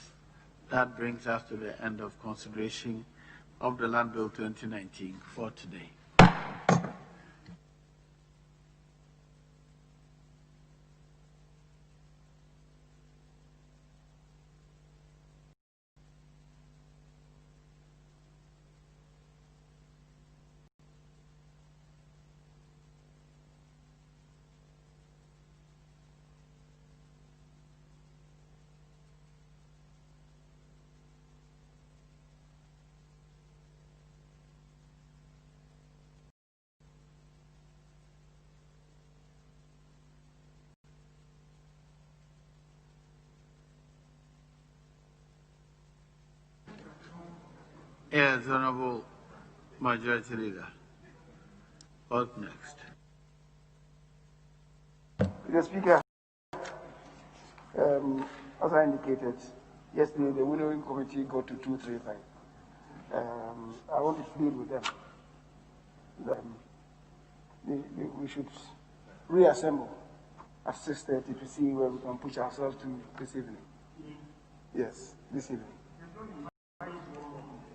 That brings us to the end of consideration of the Land Bill 2019 for today. Yes, Honourable Majority Leader. What next? Mr. Speaker, as I indicated, yesterday the winnowing committee got to 235. I want to plead with them. We should reassemble at 6:30 to see where we can push ourselves to this evening. Yes, this evening.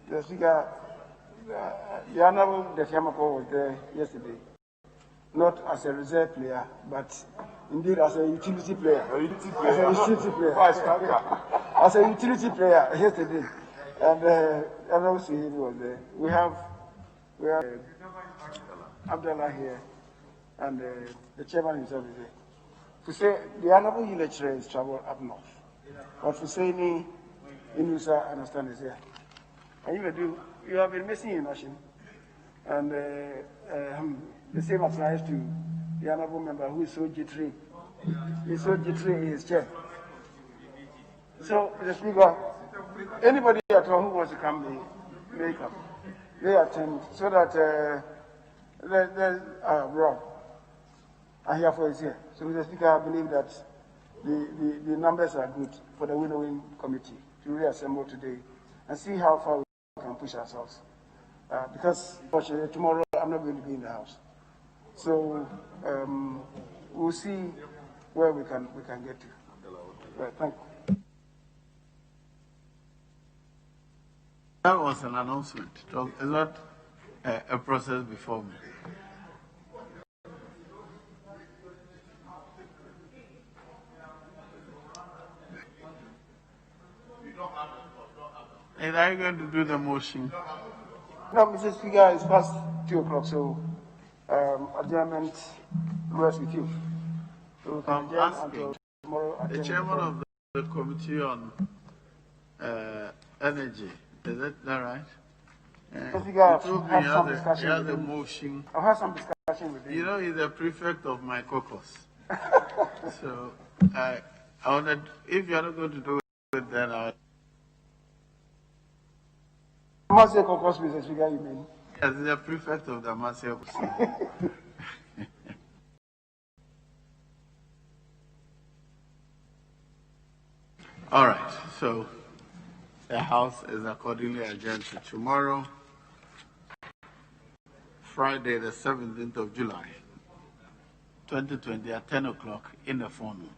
The Speaker, the Honourable Deshiamako was there yesterday, not as a reserve player, but indeed as a utility player. As a utility player. As a utility player yesterday. And Honourable Suhili was there. We have Abdullah here, and the chairman himself is there. To say the Honourable lecturer is traveled up north, but to say any Inusa understand is here. And you have been missing in Washington. And the same applies to the honorable member who is so jittery. He's so jittery in his chair. So, Mr. Speaker, anybody at all who wants to come, may come. They attend, so that Rob, I hear for his here. So, Mr. Speaker, I believe that the numbers are good for the winnowing committee to reassemble today and see how far we can push ourselves. Because fortunately, tomorrow I'm not going to be in the house. So we'll see where we can get to. Right, thank you. That was an announcement. So it's not a process before me. And are you going to do the motion? No, Mr. Speaker, it's past 2 o'clock, so adjournment rests with you. So we can adjourn until tomorrow. The chairman of the committee on energy, is that right? Mr. Speaker, I've had some discussion he has with a him. motion. I've had some discussion with him. You know, he's the prefect of my caucus. So I wanted, if you're not going to do it, then I'll. Marcia caucus, Mr. Speaker, you mean? Yes, he's the prefect of the Marcia caucus. All right, so the House is accordingly adjourned to tomorrow, Friday, the 17th of July, 2020 at 10 o'clock in the forenoon.